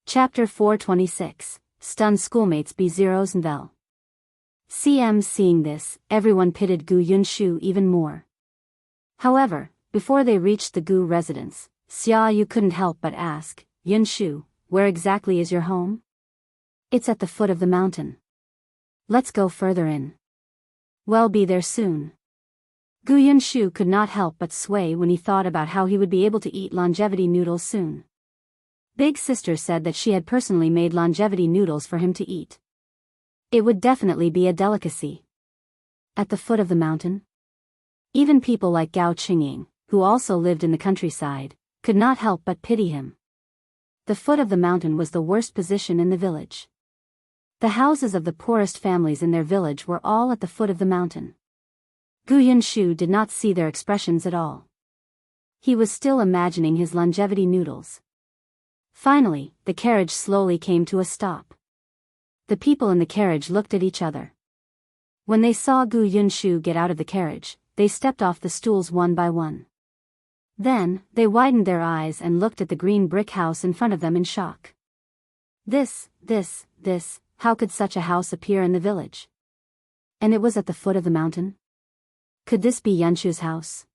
Chapter 426, Stunned Schoolmates B0s and Vel. Seeing this, everyone pitied Yunshu even more. However, before they reached the Gu residence, Xiaoyu couldn't help but ask, Yunshu, where exactly is your home? It's at the foot of the mountain. Let's go further in. We'll be there soon. Yunshu could not help but sway when he thought about how he would be able to eat longevity noodles soon. Big Sister said that she had personally made longevity noodles for him to eat. It would definitely be a delicacy. At the foot of the mountain? Even people like Gao Qingying, who also lived in the countryside, could not help but pity him. The foot of the mountain was the worst position in the village. The houses of the poorest families in their village were all at the foot of the mountain. Yunshu did not see their expressions at all. He was still imagining his longevity noodles. Finally, the carriage slowly came to a stop. The people in the carriage looked at each other. When they saw Yunshu get out of the carriage, they stepped off the stools one by one. Then, they widened their eyes and looked at the green brick house in front of them in shock. This, how could such a house appear in the village? And it was at the foot of the mountain? Could this be Yunshu's house?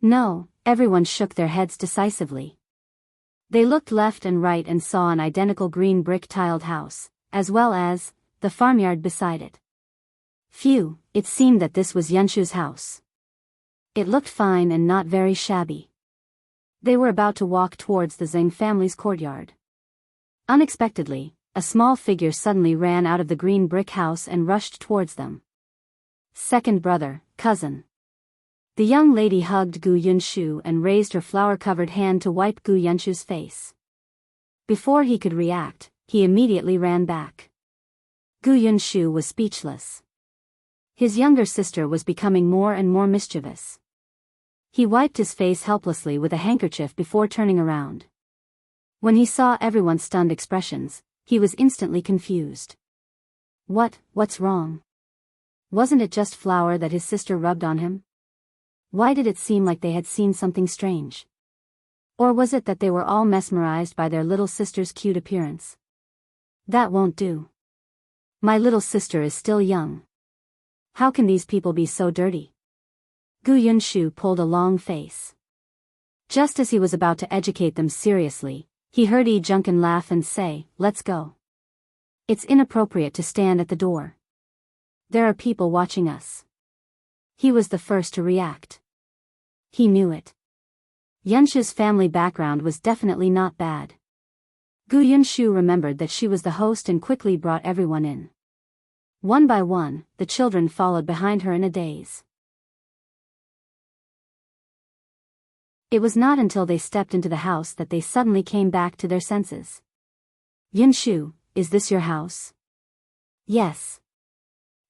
No, everyone shook their heads decisively. They looked left and right and saw an identical green brick-tiled house, as well as the farmyard beside it. Phew, it seemed that this was Yunshu's house. It looked fine and not very shabby. They were about to walk towards the Zhang family's courtyard. Unexpectedly, a small figure suddenly ran out of the green brick house and rushed towards them. Second brother, cousin. The young lady hugged Yunshu and raised her flour-covered hand to wipe Yunshu's face. Before he could react, he immediately ran back. Yunshu was speechless. His younger sister was becoming more and more mischievous. He wiped his face helplessly with a handkerchief before turning around. When he saw everyone's stunned expressions, he was instantly confused. What's wrong? Wasn't it just flour that his sister rubbed on him? Why did it seem like they had seen something strange? Or was it that they were all mesmerized by their little sister's cute appearance? That won't do. My little sister is still young. How can these people be so dirty? Yunshu pulled a long face. Just as he was about to educate them seriously, he heard Jiang laugh and say, "Let's go. It's inappropriate to stand at the door. There are people watching us." He was the first to react. He knew it. Yunshu's family background was definitely not bad. Yunshu remembered that she was the host and quickly brought everyone in. One by one, the children followed behind her in a daze. It was not until they stepped into the house that they suddenly came back to their senses. "Yunshu, is this your house?" "Yes."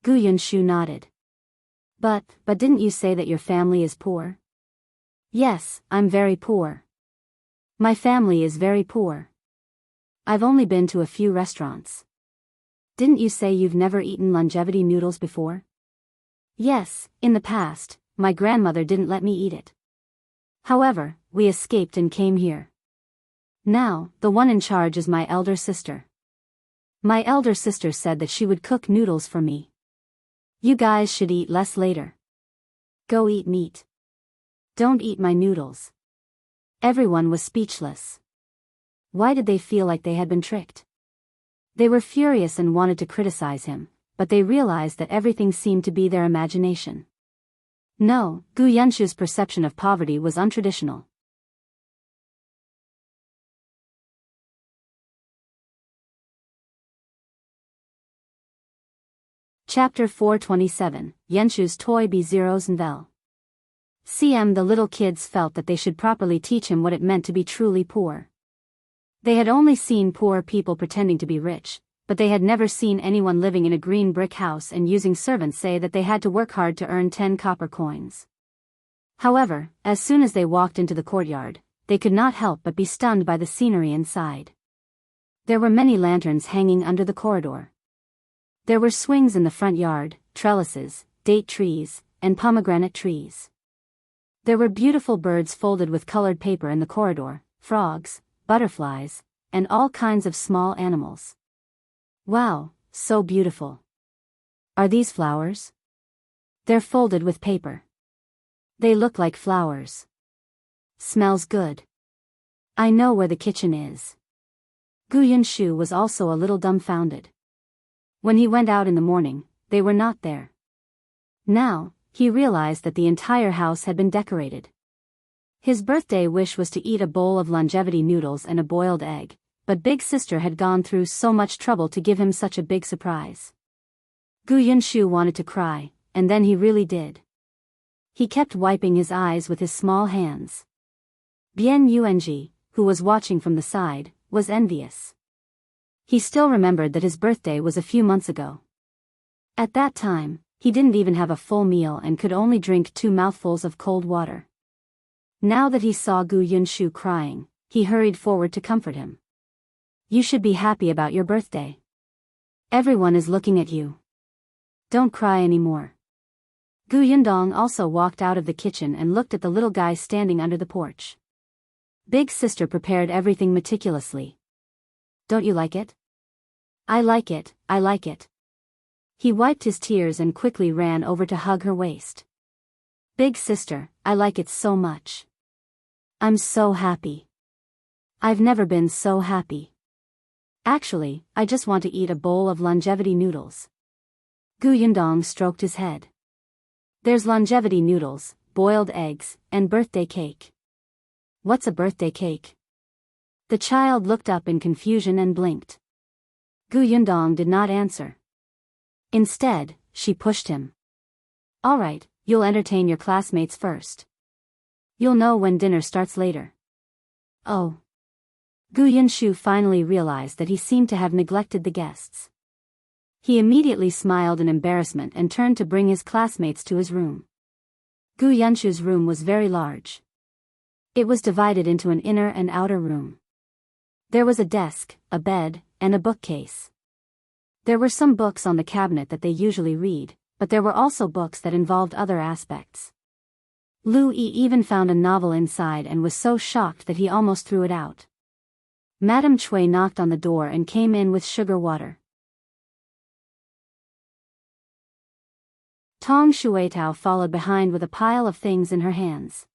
Yunshu nodded. But didn't you say that your family is poor?" "Yes, I'm very poor. My family is very poor. I've only been to a few restaurants." "Didn't you say you've never eaten longevity noodles before?" "Yes, in the past, my grandmother didn't let me eat it. However, we escaped and came here. Now, the one in charge is my elder sister. My elder sister said that she would cook noodles for me. You guys should eat less later. Go eat meat. Don't eat my noodles." Everyone was speechless. Why did they feel like they had been tricked? They were furious and wanted to criticize him, but they realized that everything seemed to be their imagination. No, Yunshu's perception of poverty was untraditional. Chapter 427, Yunshu's Toy B0's Novel. The little kids felt that they should properly teach him what it meant to be truly poor. They had only seen poor people pretending to be rich, but they had never seen anyone living in a green brick house and using servants say that they had to work hard to earn 10 copper coins. However, as soon as they walked into the courtyard, they could not help but be stunned by the scenery inside. There were many lanterns hanging under the corridor. There were swings in the front yard, trellises, date trees, and pomegranate trees. There were beautiful birds folded with colored paper in the corridor, frogs, butterflies, and all kinds of small animals. Wow, so beautiful. Are these flowers? They're folded with paper. They look like flowers. Smells good. I know where the kitchen is. Yunshu was also a little dumbfounded. When he went out in the morning, they were not there. Now, he realized that the entire house had been decorated. His birthday wish was to eat a bowl of longevity noodles and a boiled egg, but Big Sister had gone through so much trouble to give him such a big surprise. Yunshu wanted to cry, and then he really did. He kept wiping his eyes with his small hands. Bien Yuanji, who was watching from the side, was envious. He still remembered that his birthday was a few months ago. At that time, he didn't even have a full meal and could only drink 2 mouthfuls of cold water. Now that he saw Yunshu crying, he hurried forward to comfort him. "You should be happy about your birthday. Everyone is looking at you. Don't cry anymore." Yundong also walked out of the kitchen and looked at the little guy standing under the porch. Big Sister prepared everything meticulously. "Don't you like it?" I like it. He wiped his tears and quickly ran over to hug her waist. "Big Sister, I like it so much. I'm so happy. I've never been so happy. Actually, I just want to eat a bowl of longevity noodles." Yundong stroked his head. "There's longevity noodles, boiled eggs, and birthday cake." "What's a birthday cake?" The child looked up in confusion and blinked. Yundong did not answer. Instead, she pushed him. "All right, you'll entertain your classmates first. You'll know when dinner starts later." Oh. Yunshu finally realized that he seemed to have neglected the guests. He immediately smiled in embarrassment and turned to bring his classmates to his room. Yunshu's room was very large. It was divided into an inner and outer room. There was a desk, a bed, and a bookcase. There were some books on the cabinet that they usually read, but there were also books that involved other aspects. Lu Yi even found a novel inside and was so shocked that he almost threw it out. Madame Cui knocked on the door and came in with sugar water. Tong Shuetao followed behind with a pile of things in her hands.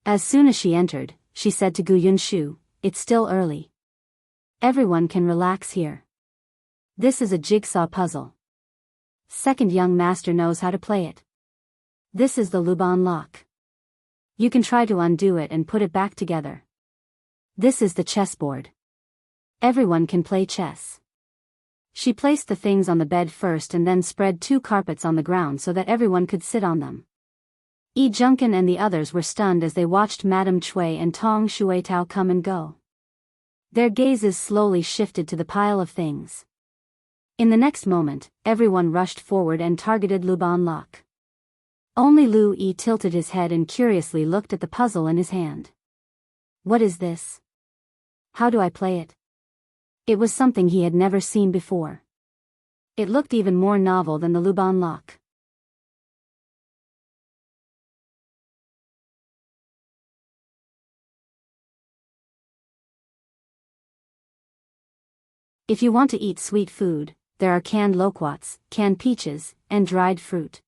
As soon as she entered, she said to Yunshu, "It's still early. Everyone can relax here. This is a jigsaw puzzle. Second young master knows how to play it. This is the Luban lock. You can try to undo it and put it back together. This is the chessboard. Everyone can play chess." She placed the things on the bed first and then spread 2 carpets on the ground so that everyone could sit on them. Jiang and the others were stunned as they watched Madame Cui and Tong Shuetao come and go. Their gazes slowly shifted to the pile of things. In the next moment, everyone rushed forward and targeted Luban lock. Only Lu Yi tilted his head and curiously looked at the puzzle in his hand. "What is this? How do I play it?" It was something he had never seen before. It looked even more novel than the Luban lock. If you want to eat sweet food, there are canned loquats, canned peaches, and dried fruit.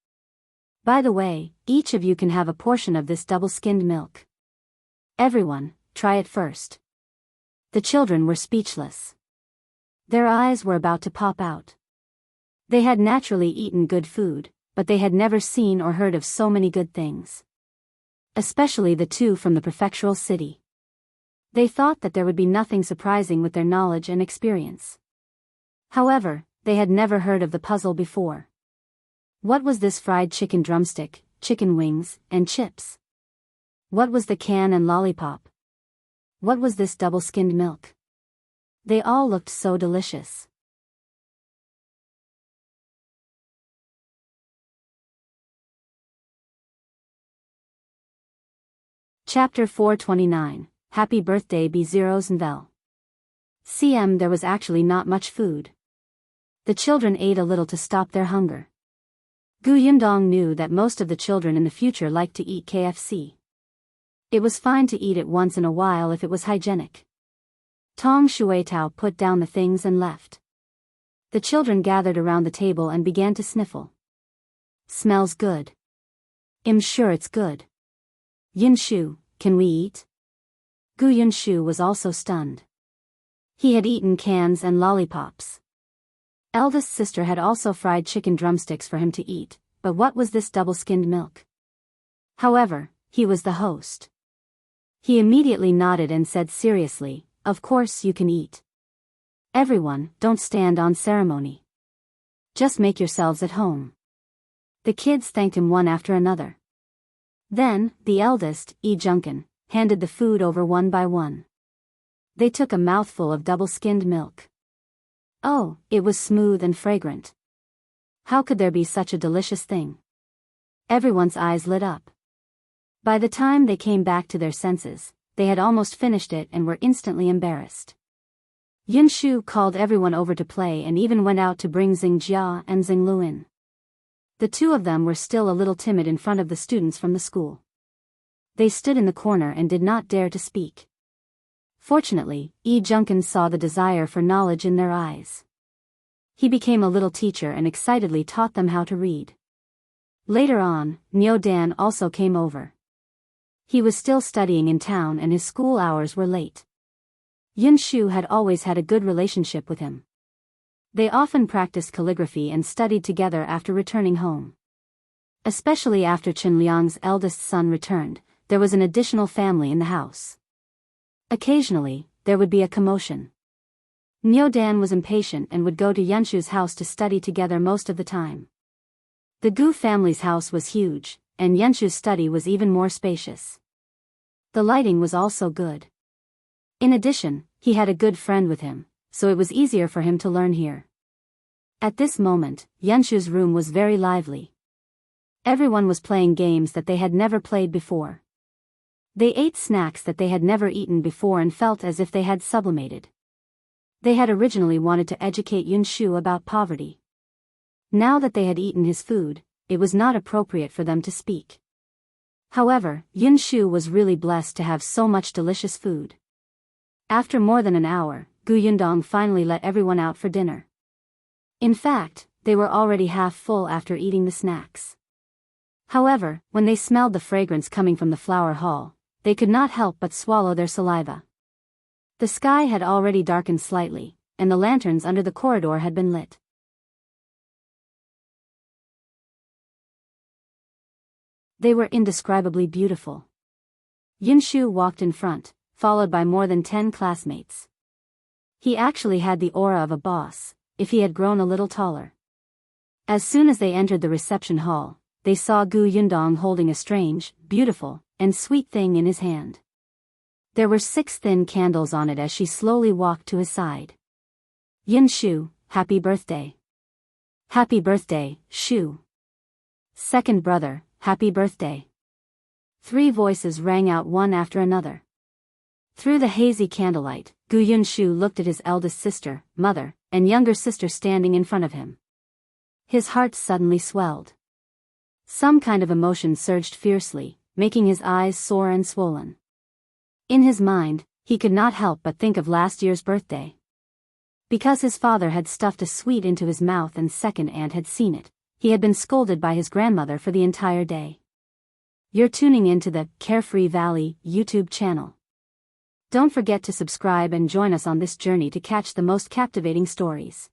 By the way, each of you can have a portion of this double-skinned milk. Everyone, try it first. The children were speechless. Their eyes were about to pop out. They had naturally eaten good food, but they had never seen or heard of so many good things. Especially the 2 from the prefectural city. They thought that there would be nothing surprising with their knowledge and experience. However, they had never heard of the puzzle before. What was this fried chicken drumstick, chicken wings, and chips? What was the can and lollipop? What was this double-skinned milk? They all looked so delicious. Chapter 429, Happy Birthday B0's Nvel. There was actually not much food. The children ate a little to stop their hunger. Yundong knew that most of the children in the future liked to eat KFC. It was fine to eat it once in a while if it was hygienic. Tong Shuetao put down the things and left. The children gathered around the table and began to sniffle. "Smells good. I'm sure it's good. Yunshu, can we eat?" Yunshu was also stunned. He had eaten cans and lollipops. Eldest sister had also fried chicken drumsticks for him to eat, but what was this double-skinned milk? However, he was the host. He immediately nodded and said seriously, "Of course you can eat. Everyone, don't stand on ceremony. Just make yourselves at home." The kids thanked him one after another. Then, the eldest, Jiang, handed the food over one by one. They took a mouthful of double-skinned milk. Oh, it was smooth and fragrant. How could there be such a delicious thing? Everyone's eyes lit up. By the time they came back to their senses, they had almost finished it and were instantly embarrassed. Yunshu called everyone over to play and even went out to bring Xianxia and Xinglu in. The 2 of them were still a little timid in front of the students from the school. They stood in the corner and did not dare to speak. Fortunately, Jiang saw the desire for knowledge in their eyes. He became a little teacher and excitedly taught them how to read. Later on, Dan also came over. He was still studying in town and his school hours were late. Yunshu had always had a good relationship with him. They often practiced calligraphy and studied together after returning home. Especially after Chen Liang's eldest son returned, there was an additional family in the house. Occasionally, there would be a commotion. Dan was impatient and would go to Yunshu's house to study together most of the time. The Gu family's house was huge, and Yunshu's study was even more spacious. The lighting was also good. In addition, he had a good friend with him, so it was easier for him to learn here. At this moment, Yunshu's room was very lively. Everyone was playing games that they had never played before. They ate snacks that they had never eaten before and felt as if they had sublimated. They had originally wanted to educate Yunshu about poverty. Now that they had eaten his food, it was not appropriate for them to speak. However, Yunshu was really blessed to have so much delicious food. After more than an hour, Yundong finally let everyone out for dinner. In fact, they were already half full after eating the snacks. However, when they smelled the fragrance coming from the flower hall, they could not help but swallow their saliva. The sky had already darkened slightly, and the lanterns under the corridor had been lit. They were indescribably beautiful. Yunshu walked in front, followed by more than 10 classmates. He actually had the aura of a boss, if he had grown a little taller. As soon as they entered the reception hall, they saw Yundong holding a strange, beautiful, and sweet thing in his hand. There were 6 thin candles on it as she slowly walked to his side. Yunshu, happy birthday. Happy birthday, Shu. Second brother, happy birthday. 3 voices rang out one after another. Through the hazy candlelight, Yunshu looked at his eldest sister, mother, and younger sister standing in front of him. His heart suddenly swelled. Some kind of emotion surged fiercely, making his eyes sore and swollen. In his mind, he could not help but think of last year's birthday. Because his father had stuffed a sweet into his mouth and second aunt had seen it, he had been scolded by his grandmother for the entire day. You're tuning into the Carefree Valley YouTube channel. Don't forget to subscribe and join us on this journey to catch the most captivating stories.